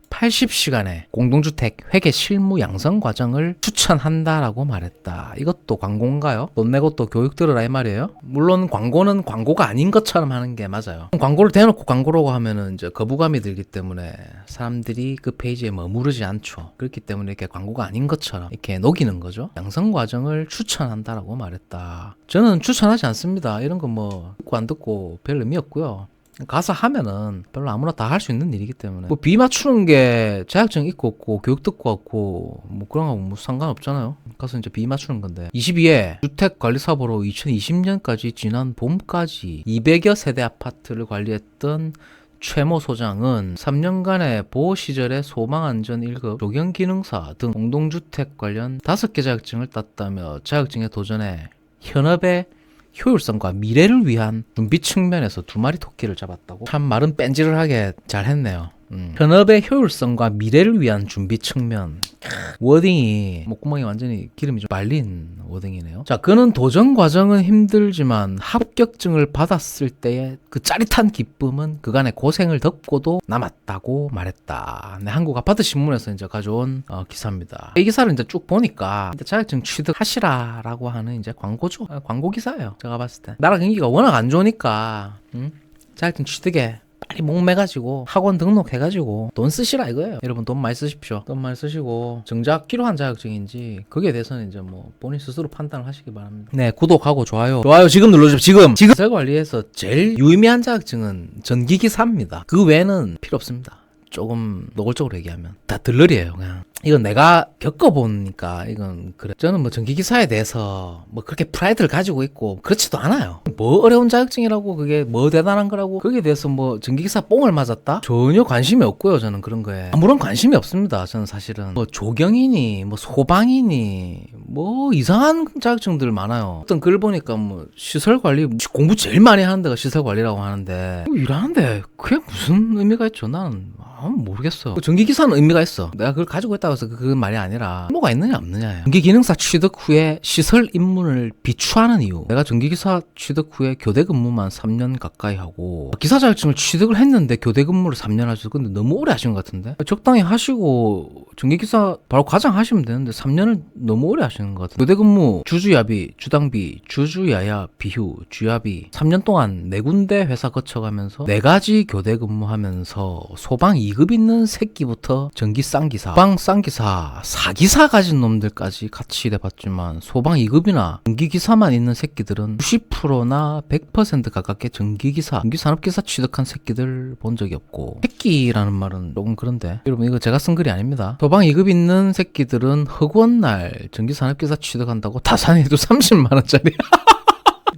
80시간의 공동주택 회계 실무 양성 과정을 추천한다라고 말했다. 이것도 광고인가요? 돈 내고 또 교육 들으라 이 말이에요? 물론 광고는 광고가 아닌 것처럼 하는 게 맞아요. 광고를 대놓고 광고라고 하면은 이제 거부감이 들기 때문에 사람들이 그 페이지에 머무르지 않죠. 그렇기 때문에 이렇게 광고가 아닌 것처럼 이렇게 녹이는 거죠. 양성 과정을 추천한다라고 말했다. 저는 추천하지 않습니다. 이런 거 뭐 듣고 안 듣고 별 의미 없고요. 가서 하면은 별로 아무나 다 할 수 있는 일이기 때문에 뭐 비 맞추는 게 자격증 있고 없고 교육 듣고 왔고 뭐 그런 거하고 뭐 상관없잖아요. 가서 이제 비 맞추는 건데 22회 주택관리사업으로 2020년까지 지난 봄까지 200여 세대 아파트를 관리했던 최모 소장은 3년간의 보호 시절의 소방안전 1급, 조경기능사 등 공동주택 관련 5개 자격증을 땄다며 자격증에 도전해 현업의 효율성과 미래를 위한 준비 측면에서 2마리 토끼를 잡았다고? 참 말은 뺀질하게 잘 했네요. 현업의 효율성과 미래를 위한 준비 측면. 워딩이 목구멍이 완전히 기름이 좀 말린 워딩이네요. 자, 그는 도전 과정은 힘들지만 합격증을 받았을 때의 그 짜릿한 기쁨은 그간의 고생을 덮고도 남았다고 말했다. 네, 한국 아파트 신문에서 이제 가져온 기사입니다. 이 기사를 이제 쭉 보니까 자격증 취득하시라라고 하는 이제 광고죠. 광고 기사예요. 제가 봤을 때 나라 경기가 워낙 안 좋으니까 자격증 취득에 빨리 목매가지고 학원 등록해가지고 돈 쓰시라 이거예요. 여러분 돈 많이 쓰십시오. 돈 많이 쓰시고 정작 필요한 자격증인지 거기에 대해서는 이제 뭐 본인 스스로 판단을 하시기 바랍니다. 네, 구독하고 좋아요 지금 눌러주십시오. 지금 시설관리에서 제일 유의미한 자격증은 전기기사입니다. 그 외에는 필요 없습니다. 조금 노골적으로 얘기하면 다 들러리예요. 그냥 이건 내가 겪어보니까 이건 그래. 저는 뭐 전기기사에 대해서 뭐 그렇게 프라이드를 가지고 있고 그렇지도 않아요. 뭐 어려운 자격증이라고 그게 뭐 대단한 거라고 거기에 대해서 뭐 전기기사 뽕을 맞았다? 전혀 관심이 없고요. 저는 그런 거에 아무런 관심이 없습니다. 저는 사실은 뭐 조경이니 뭐 소방이니 뭐 이상한 자격증들 많아요. 어떤 글 보니까 뭐 시설관리 공부 제일 많이 하는 데가 시설관리라고 하는데 일하는데 그게 무슨 의미가 있죠? 나는 모르겠어. 전기기사는 의미가 있어. 내가 그걸 가지고 있다고 해서 그 말이 아니라 뭐가 있느냐 없느냐예요. 전기기능사 취득 후에 시설 입문을 비추하는 이유. 내가 전기기사 취득 후에 교대 근무만 3년 가까이 하고 기사 자격증을 취득을 했는데 교대 근무를 3년 하셔서 근데 너무 오래 하신 것 같은데 적당히 하시고 전기기사 바로 과장 하시면 되는데 3년을 너무 오래 하시는 것 같은데 교대 근무 주주야비, 주당비, 주주야야, 비휴, 주야비 3년 동안 4군데 회사 거쳐가면서 4가지 교대 근무하면서 소방 2급 있는 새끼부터 전기 쌍기사, 소방 쌍기사, 4기사 가진 놈들까지 같이 일해봤지만 소방 2급이나 전기기사만 있는 새끼들은 90%나 100% 가깝게 전기기사, 전기산업기사 취득한 새끼들 본 적이 없고 새끼라는 말은 조금 그런데 여러분 이거 제가 쓴 글이 아닙니다. 소방 2급 있는 새끼들은 허구한 전기산업기사 취득한다고 다산에도 30만원짜리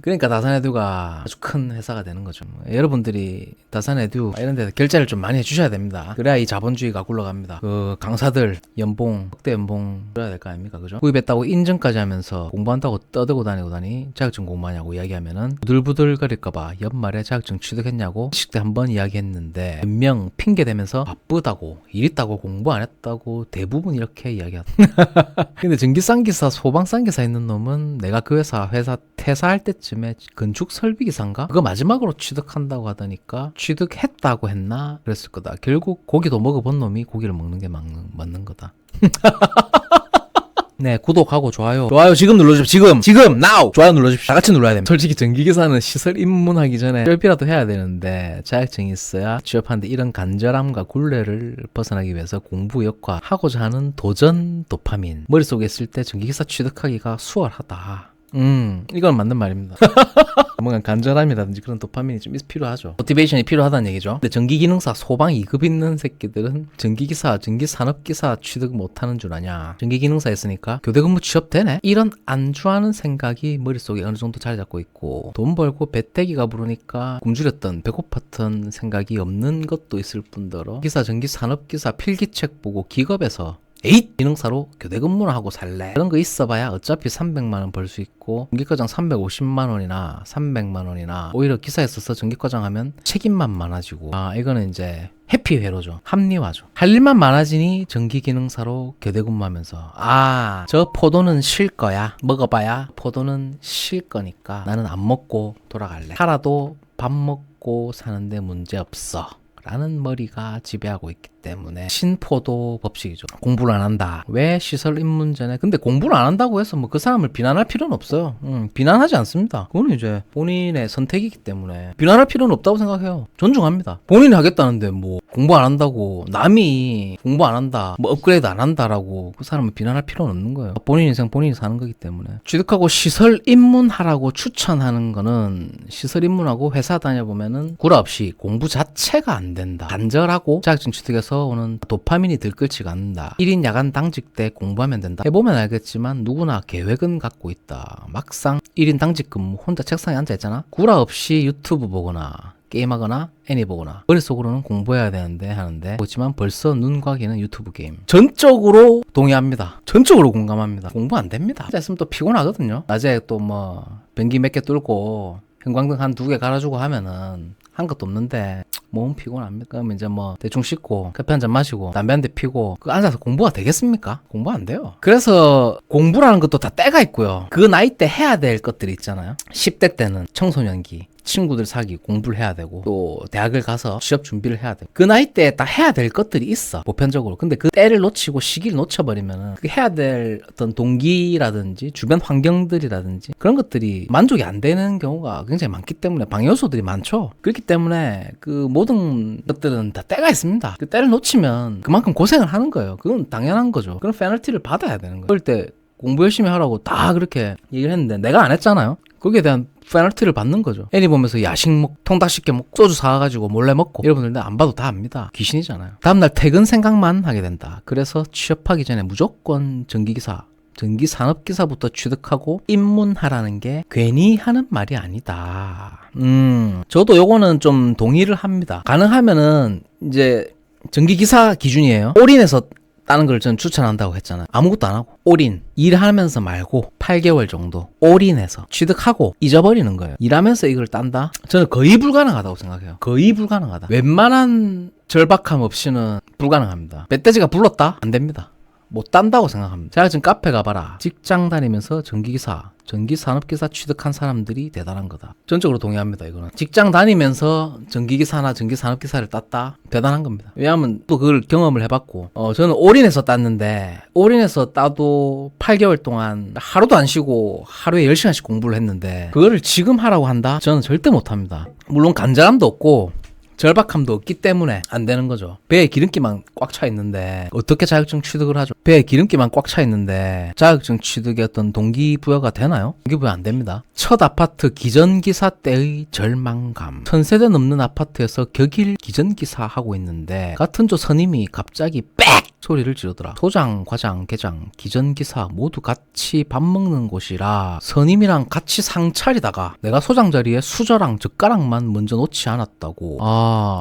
그러니까 다산에듀가 아주 큰 회사가 되는 거죠. 여러분들이 다산에듀 이런 데서 결제를 좀 많이 해주셔야 됩니다. 그래야 이 자본주의가 굴러갑니다. 그 강사들 연봉, 확대 연봉 줘야 될 거 아닙니까? 그죠? 구입했다고 인증까지 하면서 공부한다고 떠들고 다니고 자격증 공부하냐고 이야기하면은 부들부들거릴까봐 연말에 자격증 취득했냐고 식대 한번 이야기했는데 분명 핑계대면서 바쁘다고 일 있다고 공부 안 했다고 대부분 이렇게 이야기하다. 근데 전기쌍기사, 소방쌍기사 있는 놈은 내가 그 회사 퇴사할 때쯤 건축 설비기사인가? 그거 마지막으로 취득한다고 하다니까 취득했다고 했나? 그랬을 거다. 결국 고기도 먹어본 놈이 고기를 먹는 게 맞는 거다. 네, 구독하고 좋아요 지금 눌러주십시오. 지금 now 좋아요 눌러주십시오. 다 같이 눌러야 됩니다. 솔직히 전기기사는 시설 입문하기 전에 취업이라도 해야 되는데 자격증이 있어야 취업하는데 이런 간절함과 굴레를 벗어나기 위해서 공부 역과 하고자 하는 도전 도파민 머릿속에 있을 때 전기기사 취득하기가 수월하다. 이건 맞는 말입니다. 뭔가 간절함이라든지 그런 도파민이 좀 필요하죠. 모티베이션이 필요하다는 얘기죠. 근데 전기기능사 소방 2급 있는 새끼들은 전기기사, 전기산업기사 취득 못하는 줄 아냐. 전기기능사 했으니까 교대근무 취업되네? 이런 안주하는 생각이 머릿속에 어느 정도 자리 잡고 있고, 돈 벌고 배때기가 부르니까 굶주렸던 배고팠던 생각이 없는 것도 있을 뿐더러 기사, 전기산업기사 필기책 보고 기겁해서 에잇! 기능사로 교대근무를 하고 살래. 그런 거 있어봐야 어차피 300만원 벌 수 있고, 전기과장 350만원이나 300만원이나 오히려 기사에 써서 전기과장 하면 책임만 많아지고, 이거는 이제 해피회로죠. 합리화죠. 할 일만 많아지니 전기기능사로 교대근무하면서 저 포도는 쉴 거야. 먹어봐야 포도는 쉴 거니까 나는 안 먹고 돌아갈래. 살아도 밥 먹고 사는데 문제없어 라는 머리가 지배하고 있기 때문에 신포도 법칙이죠. 공부를 안 한다. 왜 시설 입문전에? 근데 공부를 안 한다고 해서 뭐 그 사람을 비난할 필요는 없어요. 비난하지 않습니다. 그거는 이제 본인의 선택이기 때문에 비난할 필요는 없다고 생각해요. 존중합니다. 본인이 하겠다는데 뭐 공부 안 한다고 남이 공부 안 한다, 뭐 업그레이드 안 한다라고 그 사람을 비난할 필요는 없는 거예요. 본인 인생 본인이 사는 거기 때문에. 취득하고 시설 입문하라고 추천하는 거는, 시설 입문하고 회사 다녀보면은 구라 없이 공부 자체가 안 된다. 간절하고 자격증 취득에서 오는 도파민이 들끓지가 않는다. 1인 야간 당직 때 공부하면 된다. 해보면 알겠지만 누구나 계획은 갖고 있다. 막상 1인 당직 근무 혼자 책상에 앉아있잖아. 구라 없이 유튜브 보거나 게임하거나 애니 보거나 머릿속으로는 공부해야 되는데 하는데, 그렇지만 벌써 눈과 귀는 유튜브 게임. 전적으로 동의합니다. 전적으로 공감합니다. 공부 안 됩니다. 혼자 있으면 또 피곤하거든요. 낮에 또 뭐 변기 몇 개 뚫고 형광등 한 2개 갈아주고 하면은 한 것도 없는데 몸은 피곤합니다. 그럼 이제 뭐 대충 씻고 커피 한 잔 마시고 담배 한 대 피고 그 앉아서 공부가 되겠습니까? 공부 안 돼요. 그래서 공부라는 것도 다 때가 있고요. 그 나이 때 해야 될 것들이 있잖아요. 10대 때는 청소년기, 친구들 사귀고 공부를 해야 되고, 또 대학을 가서 취업 준비를 해야 되고, 그 나이 때 다 해야 될 것들이 있어, 보편적으로. 근데 그 때를 놓치고 시기를 놓쳐버리면은 그 해야 될 어떤 동기라든지 주변 환경들이라든지 그런 것들이 만족이 안 되는 경우가 굉장히 많기 때문에 방해 요소들이 많죠. 그렇기 때문에 그 모든 것들은 다 때가 있습니다. 그 때를 놓치면 그만큼 고생을 하는 거예요. 그건 당연한 거죠. 그런 페널티를 받아야 되는 거예요. 그럴 때 공부 열심히 하라고 다 그렇게 얘기를 했는데 내가 안 했잖아요. 거기에 대한 페널티를 받는 거죠. 애니 보면서 야식 통닭 시켜 먹고 소주 사가지고 몰래 먹고, 여러분들 안 봐도 다 압니다. 귀신이잖아요. 다음날 퇴근 생각만 하게 된다. 그래서 취업하기 전에 무조건 전기기사, 전기산업기사부터 취득하고 입문하라는 게 괜히 하는 말이 아니다. 저도 요거는 좀 동의를 합니다. 가능하면은 이제 전기기사 기준이에요. 올인해서 따는 걸 전 추천한다고 했잖아요. 아무것도 안 하고 올인, 일하면서 말고 8개월 정도 올인해서 취득하고 잊어버리는 거예요. 일하면서 이걸 딴다? 저는 거의 불가능하다고 생각해요. 거의 불가능하다. 웬만한 절박함 없이는 불가능합니다. 멧돼지가 불렀다? 안 됩니다. 못 딴다고 생각합니다. 제가 지금 카페 가봐라. 직장 다니면서 전기기사, 전기산업기사 취득한 사람들이 대단한 거다. 전적으로 동의합니다. 이거는 직장 다니면서 전기기사나 전기산업기사를 땄다? 대단한 겁니다. 왜냐하면 또 그걸 경험을 해봤고, 저는 올인해서 땄는데, 올인해서 따도 8개월 동안 하루도 안 쉬고 하루에 10시간씩 공부를 했는데, 그거를 지금 하라고 한다? 저는 절대 못합니다. 물론 간절함도 없고 절박함도 없기 때문에 안 되는 거죠. 배에 기름기만 꽉 차 있는데 어떻게 자격증 취득을 하죠? 배에 기름기만 꽉 차 있는데 자격증 취득의 어떤 동기부여가 되나요? 동기부여 안 됩니다. 첫 아파트 기전기사 때의 절망감. 1000세대 넘는 아파트에서 격일 기전기사 하고 있는데 같은 조 선임이 갑자기 빽! 소리를 지르더라. 소장, 과장, 계장, 기전기사 모두 같이 밥 먹는 곳이라 선임이랑 같이 상 차리다가 내가 소장 자리에 수저랑 젓가락만 먼저 놓지 않았다고.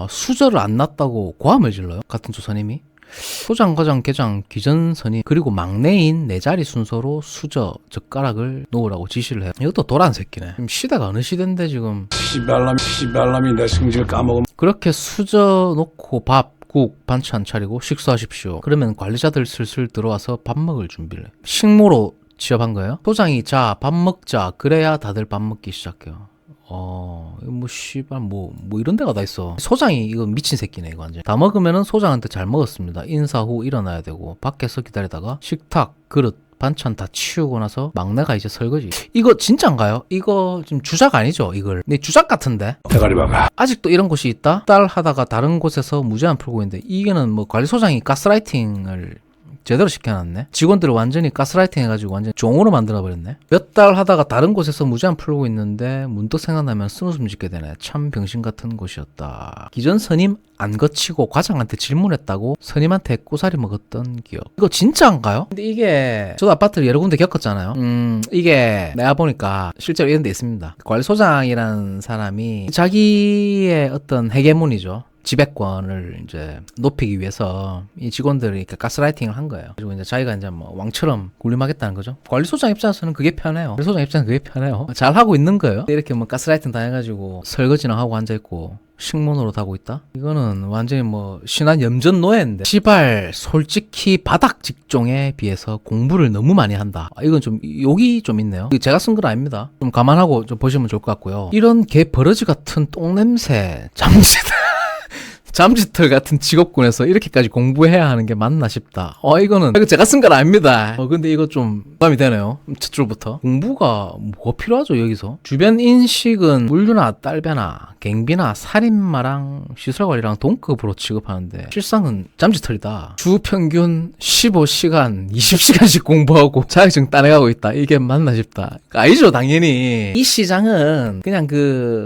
수저를 안 놨다고 고함을 질러요. 같은 조 선임이. 소장, 과장, 계장, 기전 선임 그리고 막내인 내 자리 순서로 수저, 젓가락을 놓으라고 지시를 해요. 이것도 도란 새끼네. 지금 시대가 어느 시대인데 지금. 시발람이 내 승질 까먹으면 그렇게 수저 놓고 밥, 국, 반찬 차리고 식사하십시오. 그러면 관리자들 슬슬 들어와서 밥 먹을 준비를 해요. 식모로 취업한 거예요. 소장이 자, 밥 먹자. 그래야 다들 밥 먹기 시작해요. 씨발, 이런 데가 다 있어. 소장이 이거 미친 새끼네, 이거 완전. 다 먹으면은 소장한테 잘 먹었습니다. 인사 후 일어나야 되고, 밖에서 기다리다가 식탁, 그릇, 반찬 다 치우고 나서 막내가 이제 설거지. 이거 진짠가요? 이거 지금 주작 아니죠, 이걸? 네, 주작 같은데? 대가리 박아. 아직도 이런 곳이 있다? 딸 하다가 다른 곳에서 무제한 풀고 있는데, 이게는 뭐 관리소장이 가스라이팅을 제대로 시켜놨네. 직원들을 완전히 가스라이팅 해가지고 완전히 종으로 만들어버렸네. 몇 달 하다가 다른 곳에서 무제한 풀고 있는데 문득 생각나면 쓴웃음 짓게 되네. 참 병신 같은 곳이었다. 기존 선임 안 거치고 과장한테 질문했다고 선임한테 꼬사리 먹었던 기억. 이거 진짜인가요? 근데 이게 저도 아파트를 여러 군데 겪었잖아요. 이게 내가 보니까 실제로 이런 데 있습니다. 관리소장이라는 사람이 자기의 어떤 헤게모니죠. 지배권을 이제 높이기 위해서 이 직원들이 이렇게 가스라이팅을 한 거예요. 그리고 이제 자기가 이제 뭐 왕처럼 군림하겠다는 거죠. 관리소장 입장에서는 그게 편해요. 관리소장 입장에서는 그게 편해요. 잘 하고 있는 거예요. 이렇게 뭐 가스라이팅 당해가지고 설거지나 하고 앉아있고 식문으로 하고 있다? 이거는 완전히 뭐 신한 염전 노예인데 시발 솔직히 바닥 직종에 비해서 공부를 너무 많이 한다. 이건 좀 욕이 좀 있네요. 이거 제가 쓴 건 아닙니다. 좀 감안하고 좀 보시면 좋을 것 같고요. 이런 개 버러지 같은 똥냄새 잠짓털 같은 직업군에서 이렇게까지 공부해야 하는 게 맞나 싶다. 이거 제가 쓴 건 아닙니다. 근데 이거 좀 부담이 되네요. 첫 줄부터. 공부가 뭐가 필요하죠, 여기서? 주변 인식은 물류나 딸배나 갱비나 살인마랑 시설관리랑 동급으로 취급하는데 실상은 잠짓털이다. 주 평균 15시간, 20시간씩 공부하고 자격증 따내가고 있다. 이게 맞나 싶다. 아니죠, 당연히. 이 시장은 그냥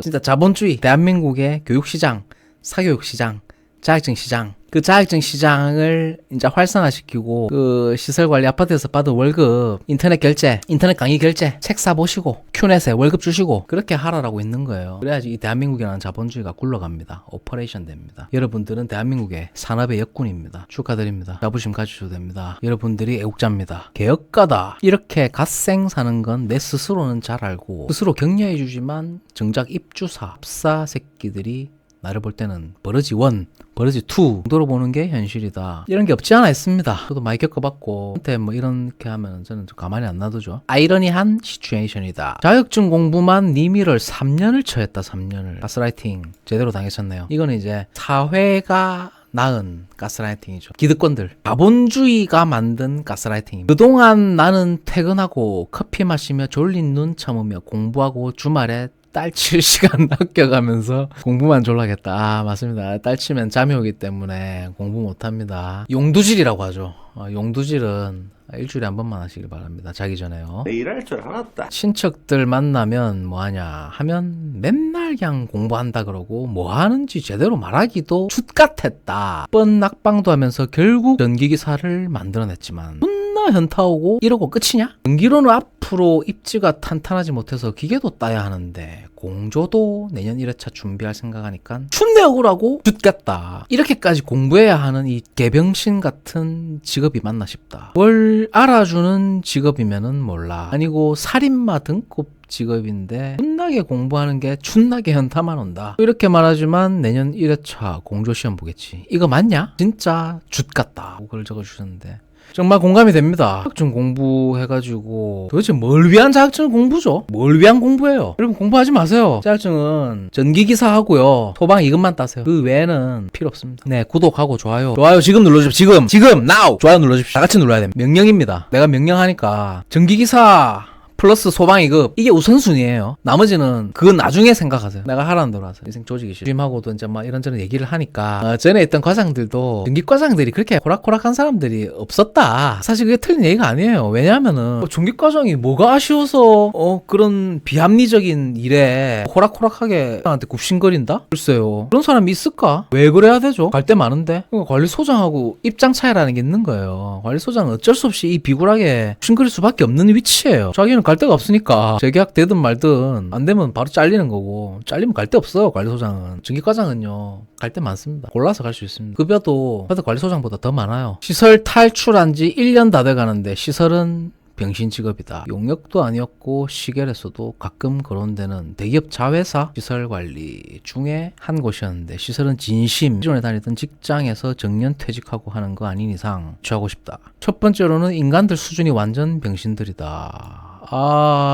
진짜 자본주의, 대한민국의 교육시장, 사교육시장, 자격증시장, 그 자격증시장을 이제 활성화시키고 그 시설관리 아파트에서 받은 월급, 인터넷 결제, 인터넷 강의 결제, 책 사보시고 큐넷에 월급 주시고 그렇게 하라라고 있는 거예요. 그래야지 이 대한민국이라는 자본주의가 굴러갑니다. 오퍼레이션 됩니다. 여러분들은 대한민국의 산업의 역군입니다. 축하드립니다. 자부심 가지셔도 됩니다. 여러분들이 애국자입니다. 개혁가다. 이렇게 갓생 사는 건 내 스스로는 잘 알고 스스로 격려해 주지만 정작 입주사, 합사 새끼들이 나를 볼 때는 버러지 1, 버러지 2 정도로 보는 게 현실이다. 이런 게 없지 않아 있습니다. 저도 많이 겪어봤고 한테 뭐 이렇게 하면 저는 좀 가만히 안 놔두죠. 아이러니한 시츄에이션이다. 자격증 공부만 니미를 3년을 처했다. 3년을. 가스라이팅 제대로 당했었네요. 이거는 이제 사회가 낳은 가스라이팅이죠. 기득권들. 자본주의가 만든 가스라이팅입니다. 그동안 나는 퇴근하고 커피 마시며 졸린 눈 참으며 공부하고 주말에 딸칠 시간 아껴가면서 공부만 졸라겠다. 맞습니다. 딸치면 잠이 오기 때문에 공부 못합니다. 용두질이라고 하죠. 용두질은 일주일에 한 번만 하시길 바랍니다. 자기 전에요. 일할 줄 알았다. 친척들 만나면 뭐하냐 하면 맨날 그냥 공부한다 그러고 뭐 하는지 제대로 말하기도 쯧같았다. 뻔 낙방도 하면서 결국 전기기사를 만들어냈지만 존나 현타오고 이러고 끝이냐? 전기로는 앞으로 입지가 탄탄하지 못해서 기계도 따야 하는데 공조도 내년 1회차 준비할 생각하니까 춘내 억울하고 쯧같다. 이렇게까지 공부해야 하는 이 개병신 같은 직업이 맞나 싶다. 뭘 알아주는 직업이면은 몰라. 아니고 살인마 등급 직업인데 춘나게 공부하는 게 춘나게 현타만 온다. 이렇게 말하지만 내년 1회차 공조시험 보겠지. 이거 맞냐? 진짜 쯧같다. 그걸 적어주셨는데 정말 공감이 됩니다. 자격증 공부해가지고 도대체 뭘 위한 자격증 공부죠? 뭘 위한 공부예요? 여러분 공부하지 마세요. 자격증은 전기기사 하고요. 소방 2급만 따세요. 그 외에는 필요 없습니다. 네, 구독하고 좋아요 지금 눌러주십시오. 지금 now 좋아요 눌러주십시오. 다 같이 눌러야 됩니다. 명령입니다. 내가 명령하니까 전기기사 플러스 소방 2급 이게 우선순위예요. 나머지는 그건 나중에 생각하세요. 내가 하라는 대로 하세요. 인생 조직이 싫어. 주임하고도 이제 막 이런저런 얘기를 하니까 전에 있던 과장들도 전기과장들이 그렇게 호락호락한 사람들이 없었다. 사실 그게 틀린 얘기가 아니에요. 왜냐하면은 전기과장이 뭐가 아쉬워서 그런 비합리적인 일에 호락호락하게 사람한테 굽신거린다? 글쎄요. 그런 사람이 있을까? 왜 그래야 되죠? 갈 데 많은데. 관리소장하고 입장 차이라는 게 있는 거예요. 관리소장은 어쩔 수 없이 이 비굴하게 굽신거릴 수밖에 없는 위치예요. 자기는 갈 데가 없으니까 재계약 되든 말든 안 되면 바로 잘리는 거고 잘리면 갈 데 없어요. 관리소장은. 전기과장은요 갈 데 많습니다. 골라서 갈 수 있습니다. 급여도 관리소장보다 더 많아요. 시설 탈출한 지 1년 다 돼가는데 시설은 병신 직업이다. 용역도 아니었고 시결에서도 가끔 거론되는 대기업 자회사 시설관리 중에 한 곳이었는데 시설은 진심 기존에 다니던 직장에서 정년 퇴직하고 하는 거 아닌 이상 취하고 싶다. 첫 번째로는 인간들 수준이 완전 병신들이다.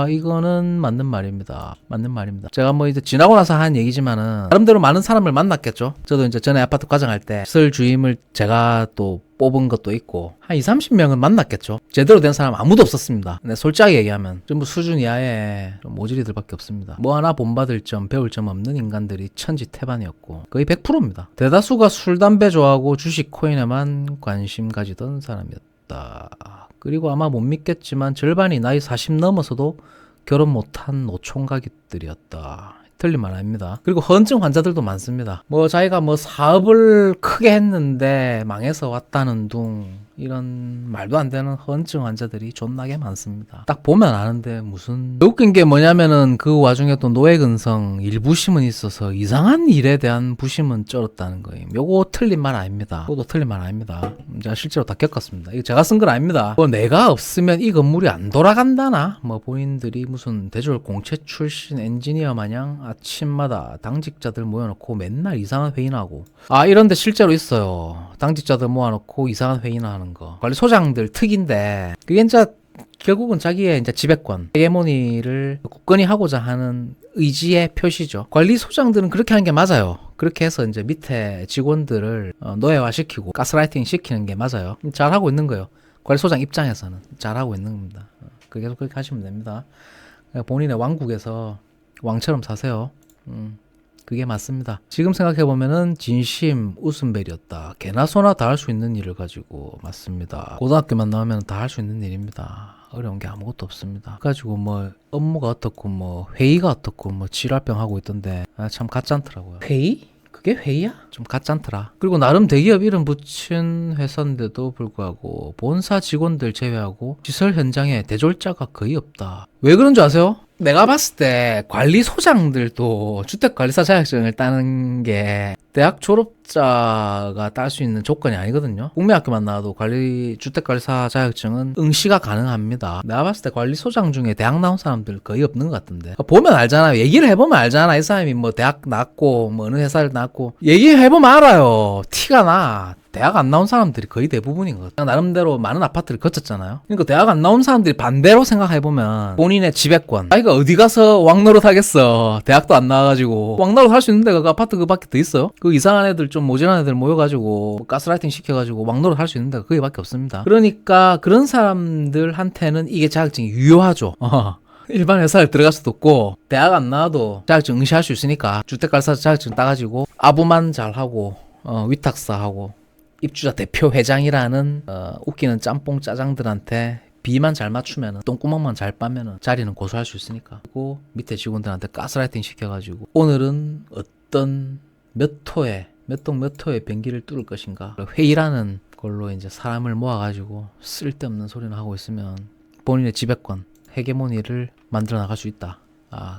이거는 맞는 말입니다. 제가 뭐 이제 지나고 나서 한 얘기지만은 나름대로 많은 사람을 만났겠죠. 저도 이제 전에 아파트 과장할 때 시설 주임을 제가 또 뽑은 것도 있고 한 20-30명은 만났겠죠. 제대로 된 사람 아무도 없었습니다. 근데 솔직하게 얘기하면 전부 수준 이하의 모질이들밖에 없습니다. 뭐 하나 본받을 점 배울 점 없는 인간들이 천지태반이었고 거의 100%입니다. 대다수가 술 담배 좋아하고 주식 코인에만 관심 가지던 사람이었다. 노총각이었다. 그리고 아마 못 믿겠지만 절반이 나이 40 넘어서도 결혼 못한 노총각들이었다. 틀린 말 아닙니다. 그리고 허언증 환자들도 많습니다. 뭐 자기가 뭐 사업을 크게 했는데 망해서 왔다는 둥, 이런 말도 안 되는 허언증 환자들이 존나게 많습니다. 딱 보면 아는데 무슨 웃긴 게 뭐냐면은 그 와중에 또 노예근성 일부심은 있어서 이상한 일에 대한 부심은 쩔었다는 거예요. 요거 틀린 말 아닙니다. 그것도 틀린 말 아닙니다. 제가 실제로 다 겪었습니다. 이거 제가 쓴 건 아닙니다. 뭐 내가 없으면 이 건물이 안 돌아간다나? 뭐 본인들이 무슨 대졸 공채 출신 엔지니어 마냥 아침마다 당직자들 모여놓고 맨날 이상한 회의나 하고, 이런데 실제로 있어요. 당직자들 모아놓고 이상한 회의나 하는 거. 관리소장들 특인데 그게 이제 결국은 자기의 이제 지배권, 헤게모니를 굳건히 하고자 하는 의지의 표시죠. 관리소장들은 그렇게 하는 게 맞아요. 그렇게 해서 이제 밑에 직원들을 노예화시키고 가스라이팅 시키는 게 맞아요. 잘하고 있는 거예요. 관리소장 입장에서는 잘하고 있는 겁니다. 계속 그렇게 하시면 됩니다. 본인의 왕국에서 왕처럼 사세요. 그게 맞습니다. 지금 생각해보면은 진심 웃음벨이었다. 개나 소나 다 할 수 있는 일을 가지고 맞습니다. 고등학교만 나오면 다 할 수 있는 일입니다. 어려운 게 아무것도 없습니다. 가지고 뭐 업무가 어떻고 뭐 회의가 어떻고 뭐 지랄병 하고 있던데 참 가짠더라고요. 회의? 그게 회의야? 좀 가짠더라. 그리고 나름 대기업 이름 붙인 회사인데도 불구하고 본사 직원들 제외하고 시설 현장에 대졸자가 거의 없다. 왜 그런 줄 아세요? 내가 봤을 때 관리소장들도 주택관리사 자격증을 따는 게 대학 졸업자가 딸 수 있는 조건이 아니거든요. 국민학교만 나와도 주택관리사 자격증은 응시가 가능합니다. 내가 봤을 때 관리소장 중에 대학 나온 사람들 거의 없는 것 같던데. 보면 알잖아요. 얘기를 해보면 알잖아. 이 사람이 뭐 대학 나왔고 뭐 어느 회사를 나왔고 얘기해보면 알아요. 티가 나. 대학 안 나온 사람들이 거의 대부분인 것 같아요. 나름대로 많은 아파트를 거쳤잖아요. 그러니까 대학 안 나온 사람들이 반대로 생각해보면 본인의 지배권, 자기가 어디 가서 왕노릇 하겠어. 대학도 안 나와가지고 왕노릇 할 수 있는데 그 아파트 그 밖에 더 있어요? 그 이상한 애들, 좀 모질한 애들 모여가지고 가스라이팅 시켜가지고 왕노릇 할 수 있는 데가 거기밖에 없습니다. 그러니까 그런 사람들한테는 이게 자격증이 유효하죠. 일반 회사에 들어갈 수도 없고 대학 안 나와도 자격증 응시할 수 있으니까 주택관리사 자격증 따가지고 아부만 잘하고 위탁사하고 입주자 대표 회장이라는 웃기는 짬뽕 짜장들한테 비만 잘 맞추면은 똥구멍만 잘 빠면은 자리는 고수할 수 있으니까. 그리고 밑에 직원들한테 가스라이팅 시켜가지고 오늘은 어떤 몇 호에 몇 동 몇 호의 변기를 뚫을 것인가 회의라는 걸로 이제 사람을 모아가지고 쓸데없는 소리를 하고 있으면 본인의 지배권, 헤게모니를 만들어 나갈 수 있다.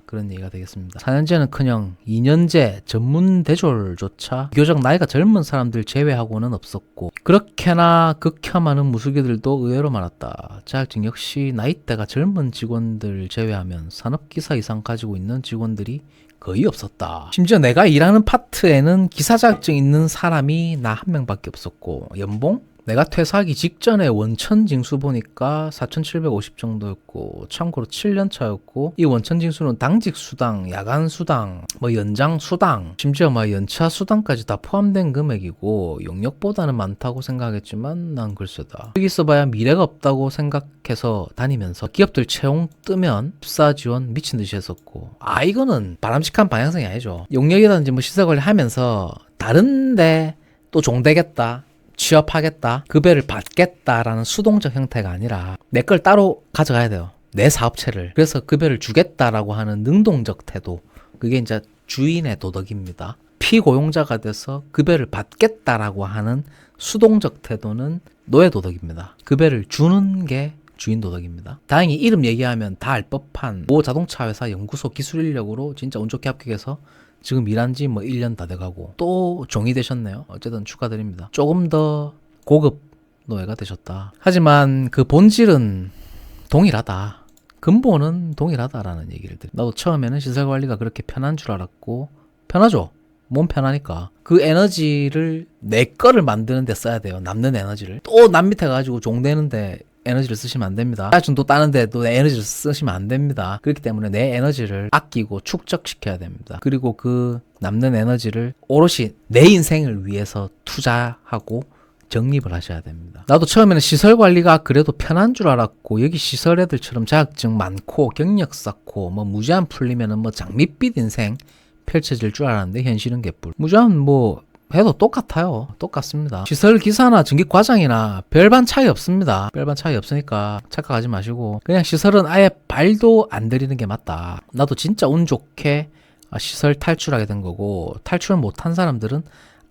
그런 얘기가 되겠습니다. 4년제는커녕 2년제 전문 대졸조차 비교적 나이가 젊은 사람들 제외하고는 없었고, 그렇게나 극혐하는 무수기들도 의외로 많았다. 자격증 역시 나이대가 젊은 직원들 제외하면 산업기사 이상 가지고 있는 직원들이 거의 없었다. 심지어 내가 일하는 파트에는 기사 자격증 있는 사람이 나 한 명밖에 없었고, 연봉? 내가 퇴사하기 직전에 원천 징수 보니까 4,750 정도였고, 참고로 7년 차였고, 이 원천 징수는 당직 수당, 야간 수당, 뭐 연장 수당, 심지어 뭐 연차 수당까지 다 포함된 금액이고, 용역보다는 많다고 생각했지만 난 글쎄다. 여기 있어봐야 미래가 없다고 생각해서 다니면서 기업들 채용 뜨면 입사 지원 미친 듯이 했었고, 이거는 바람직한 방향성이 아니죠. 용역이라든지 뭐 시설관리 하면서 다른데 또 종되겠다, 취업하겠다, 급여를 받겠다라는 수동적 형태가 아니라 내 걸 따로 가져가야 돼요. 내 사업체를. 그래서 급여를 주겠다라고 하는 능동적 태도, 그게 이제 주인의 도덕입니다. 피고용자가 돼서 급여를 받겠다라고 하는 수동적 태도는 노예 도덕입니다. 급여를 주는 게 주인 도덕입니다. 다행히 이름 얘기하면 다 알 법한 모 자동차 회사 연구소 기술 인력으로 진짜 운 좋게 합격해서 지금 일한 지 뭐 1년 다 돼가고 또 종이 되셨네요. 어쨌든 축하드립니다. 조금 더 고급 노예가 되셨다. 하지만 그 본질은 동일하다. 근본은 동일하다라는 얘기를 드립니다. 나도 처음에는 시설관리가 그렇게 편한 줄 알았고, 편하죠. 몸 편하니까. 그 에너지를 내 거를 만드는 데 써야 돼요. 남는 에너지를. 또 남 밑에 가지고 종되는데 에너지를 쓰시면 안 됩니다. 자격증도 따는데 또 에너지를 쓰시면 안 됩니다. 그렇기 때문에 내 에너지를 아끼고 축적시켜야 됩니다. 그리고 그 남는 에너지를 오롯이 내 인생을 위해서 투자하고 정립을 하셔야 됩니다. 나도 처음에는 시설 관리가 그래도 편한 줄 알았고, 여기 시설 애들처럼 자격증 많고 경력 쌓고 뭐 무제한 풀리면은 뭐 장밋빛 인생 펼쳐질 줄 알았는데 현실은 개뿔. 무제한 뭐 해도 똑같아요. 똑같습니다. 시설 기사나 전기 과장이나 별반 차이 없습니다. 별반 차이 없으니까 착각하지 마시고 그냥 시설은 아예 발도 안 들이는 게 맞다. 나도 진짜 운 좋게 시설 탈출하게 된 거고 탈출 못한 사람들은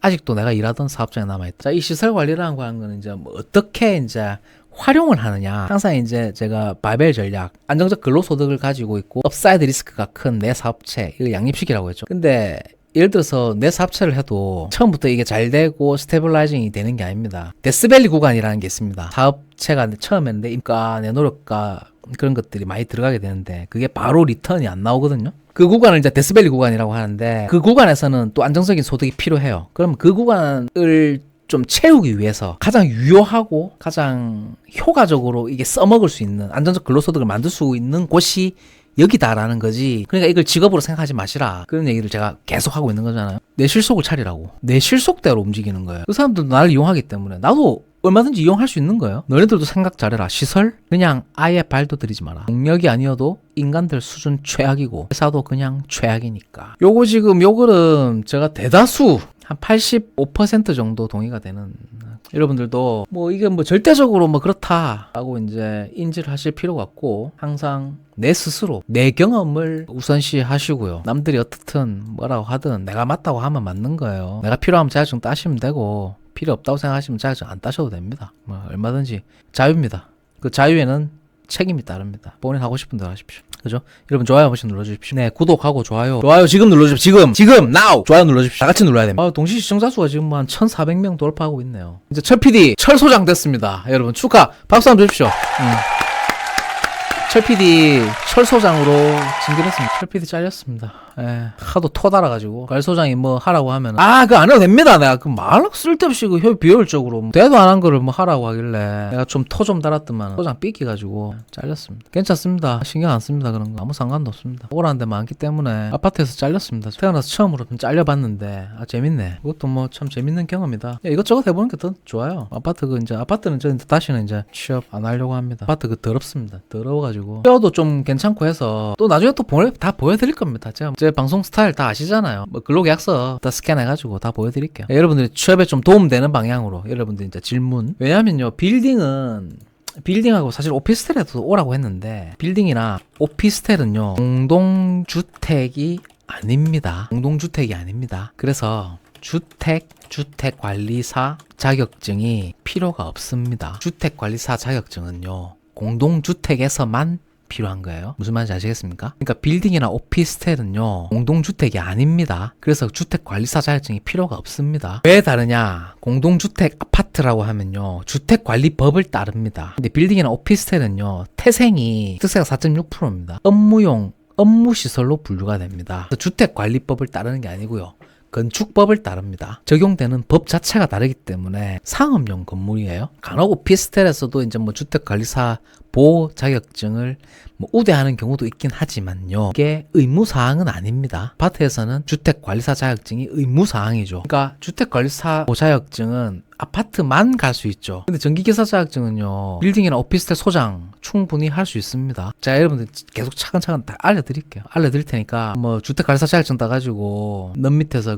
아직도 내가 일하던 사업장에 남아있다. 자, 이 시설 관리라는 거는 이제 뭐 어떻게 이제 활용을 하느냐. 항상 이제 제가 바벨 전략, 안정적 근로소득을 가지고 있고 업사이드 리스크가 큰 내 사업체, 이걸 양립시키라고 했죠. 근데 예를 들어서 내 사업체를 해도 처음부터 이게 잘 되고 스테빌라이징이 되는 게 아닙니다. 데스밸리 구간이라는 게 있습니다. 사업체가 처음에는 내 인가, 내 노력과 그런 것들이 많이 들어가게 되는데 그게 바로 리턴이 안 나오거든요. 그 구간을 이제 데스밸리 구간이라고 하는데 그 구간에서는 또 안정적인 소득이 필요해요. 그럼 그 구간을 좀 채우기 위해서 가장 유효하고 가장 효과적으로 이게 써먹을 수 있는 안정적 근로소득을 만들 수 있는 곳이 여기다라는 거지. 그러니까 이걸 직업으로 생각하지 마시라. 그런 얘기를 제가 계속 하고 있는 거잖아요. 내 실속을 차리라고. 내 실속대로 움직이는 거예요. 그 사람들도 나를 이용하기 때문에 나도 얼마든지 이용할 수 있는 거예요. 너네들도 생각 잘해라. 시설? 그냥 아예 발도 들이지 마라. 능력이 아니어도 인간들 수준 최악이고 회사도 그냥 최악이니까. 요거 지금 요 글은 제가 대다수 한 85% 정도 동의가 되는, 여러분들도 뭐 이게 뭐 절대적으로 뭐 그렇다라고 이제 인지를 하실 필요가 없고 항상 내 스스로 내 경험을 우선시 하시고요. 남들이 어떻든 뭐라고 하든 내가 맞다고 하면 맞는 거예요. 내가 필요하면 자격증 따시면 되고 필요 없다고 생각하시면 자격증 안 따셔도 됩니다. 뭐 얼마든지 자유입니다. 그 자유에는 책임이 따릅니다. 본인 하고 싶은 대로 하십시오. 그죠? 여러분 좋아요 한 번씩 눌러주십시오. 네, 구독하고 좋아요 지금 눌러주십시오. 지금 now 좋아요 눌러주십시오. 다 같이 눌러야 됩니다. 동시 시청자 수가 지금 한 1,400명 돌파하고 있네요. 이제 철 PD 철 소장 됐습니다. 여러분 축하 박수 한번 주십시오. 철 PD 철 소장으로 진급했습니다. 철 PD 잘렸습니다. 예, 하도 토 달아가지고 갈 소장이 뭐 하라고 하면 그거 안 해도 됩니다. 내가 그 말 쓸데없이 그 비효율적으로 대도 안 한 거를 뭐 하라고 하길래 내가 좀 토 좀 달았더만 소장 삐끼가지고 잘렸습니다. 괜찮습니다. 신경 안 씁니다. 그런 거 아무 상관도 없습니다. 오라는 데 많기 때문에 아파트에서 잘렸습니다. 태어나서 처음으로 좀 잘려봤는데 재밌네. 그것도 뭐 참 재밌는 경험이다. 이것저것 해보는 게 더 좋아요. 아파트는 저 다시는 이제 취업 안 하려고 합니다. 아파트 그 더럽습니다. 더러워가지고 뼈도 좀 괜찮고 해서 또 나중에 또 다 보여드릴 겁니다. 제가 제 방송 스타일 다 아시잖아요. 뭐 근로계약서 다 스캔해가지고 다 보여드릴게요. 여러분들이 취업에 좀 도움되는 방향으로 여러분들 이제 질문. 왜냐면요, 빌딩하고 사실 오피스텔에도 오라고 했는데 빌딩이나 오피스텔은요 공동주택이 아닙니다. 그래서 주택관리사 자격증이 필요가 없습니다. 주택관리사 자격증은요 공동주택에서만 필요한 거예요. 무슨 말인지 아시겠습니까? 그러니까 빌딩이나 오피스텔은요 공동주택이 아닙니다. 그래서 주택관리사 자격증이 필요가 없습니다. 왜 다르냐? 공동주택 아파트라고 하면요 주택관리법을 따릅니다. 근데 빌딩이나 오피스텔은요 태생이 특세가 4.6%입니다. 업무시설로 분류가 됩니다. 주택관리법을 따르는 게 아니고요 건축법을 따릅니다. 적용되는 법 자체가 다르기 때문에 상업용 건물이에요. 간혹 오피스텔에서도 이제 뭐 주택관리사 보호 자격증을 뭐 우대하는 경우도 있긴 하지만요. 이게 의무사항은 아닙니다. 아파트에서는 주택관리사 자격증이 의무사항이죠. 그러니까 주택관리사 보호 자격증은 아파트만 갈 수 있죠. 근데 전기기사 자격증은요 빌딩이나 오피스텔 소장 충분히 할 수 있습니다. 자, 여러분들 계속 차근차근 다 알려드릴게요. 알려드릴 테니까 뭐 주택관리사 자격증 따가지고 넌 밑에서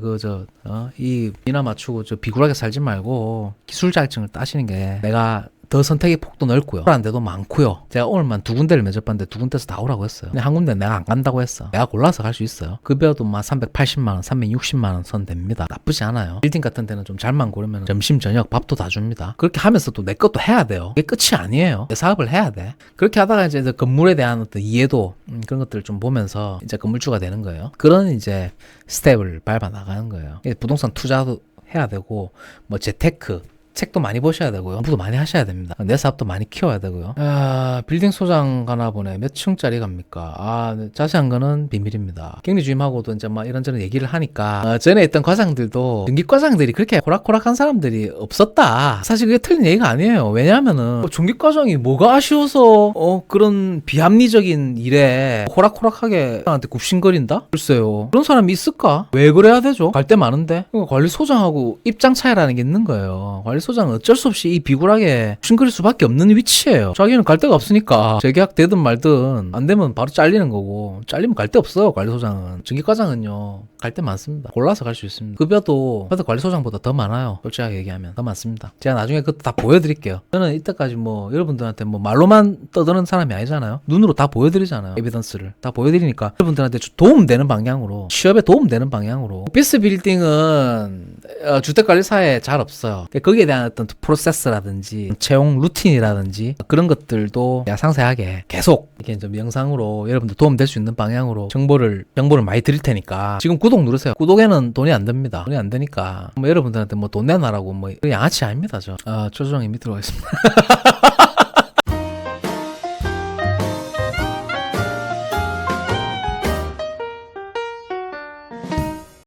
이 비나 맞추고 비굴하게 살지 말고 기술 자격증을 따시는 게 내가 더 선택의 폭도 넓고요. 오라는 데도 많고요. 제가 오늘만 2군데를 면접봤는데 2군데에서 다 오라고 했어요. 근데 한 군데 내가 안 간다고 했어. 내가 골라서 갈 수 있어요. 급여도 막 380만원, 360만원 선 됩니다. 나쁘지 않아요. 빌딩 같은 데는 좀 잘만 고르면 점심, 저녁 밥도 다 줍니다. 그렇게 하면서 또 내 것도 해야 돼요. 이게 끝이 아니에요. 내 사업을 해야 돼. 그렇게 하다가 이제 건물에 대한 어떤 이해도 그런 것들을 좀 보면서 이제 건물주가 되는 거예요. 그런 이제 스텝을 밟아 나가는 거예요. 부동산 투자도 해야 되고 뭐 재테크 책도 많이 보셔야 되고요. 공부도 많이 하셔야 됩니다. 내 사업도 많이 키워야 되고요. 빌딩 소장 가나 보네. 몇 층짜리 갑니까? 자세한 거는 비밀입니다. 경리주임하고도 이제 막 이런저런 얘기를 하니까 전에 있던 과장들도 전기과장들이 그렇게 호락호락한 사람들이 없었다. 사실 그게 틀린 얘기가 아니에요. 왜냐하면은 전기과장이 뭐가 아쉬워서 그런 비합리적인 일에 호락호락하게 나한테 굽신거린다? 글쎄요. 그런 사람이 있을까? 왜 그래야 되죠? 갈 데 많은데. 관리소장하고 입장 차이라는 게 있는 거예요. 관리소장은 어쩔 수 없이 이 비굴하게 싱글일 수밖에 없는 위치예요. 자기는 갈 데가 없으니까 재계약 되든 말든 안 되면 바로 잘리는 거고, 잘리면 갈 데 없어요. 관리소장은. 전기과장은요 갈 데 많습니다. 골라서 갈 수 있습니다. 급여도 관리소장보다 더 많아요. 솔직하게 얘기하면 더 많습니다. 제가 나중에 그것도 다 보여드릴게요. 저는 이때까지 뭐 여러분들한테 뭐 말로만 떠드는 사람이 아니잖아요. 눈으로 다 보여드리잖아요. 에비던스를 다 보여드리니까 여러분들한테 도움되는 방향으로, 취업에 도움되는 방향으로. 오피스 빌딩은 주택관리사에 잘 없어요. 거기에 대한 어떤 프로세스라든지 채용 루틴이라든지 그런 것들도 제가 상세하게 계속 이렇게 좀 영상으로 여러분들 도움될 수 있는 방향으로 정보를 많이 드릴 테니까 지금 구독 누르세요. 구독에는 돈이 안 듭니다. 돈이 안 되니까 뭐 여러분들한테 뭐 돈 내놔라고 뭐 양아치 아닙니다. 저 조정이 밑으로 가겠습니다.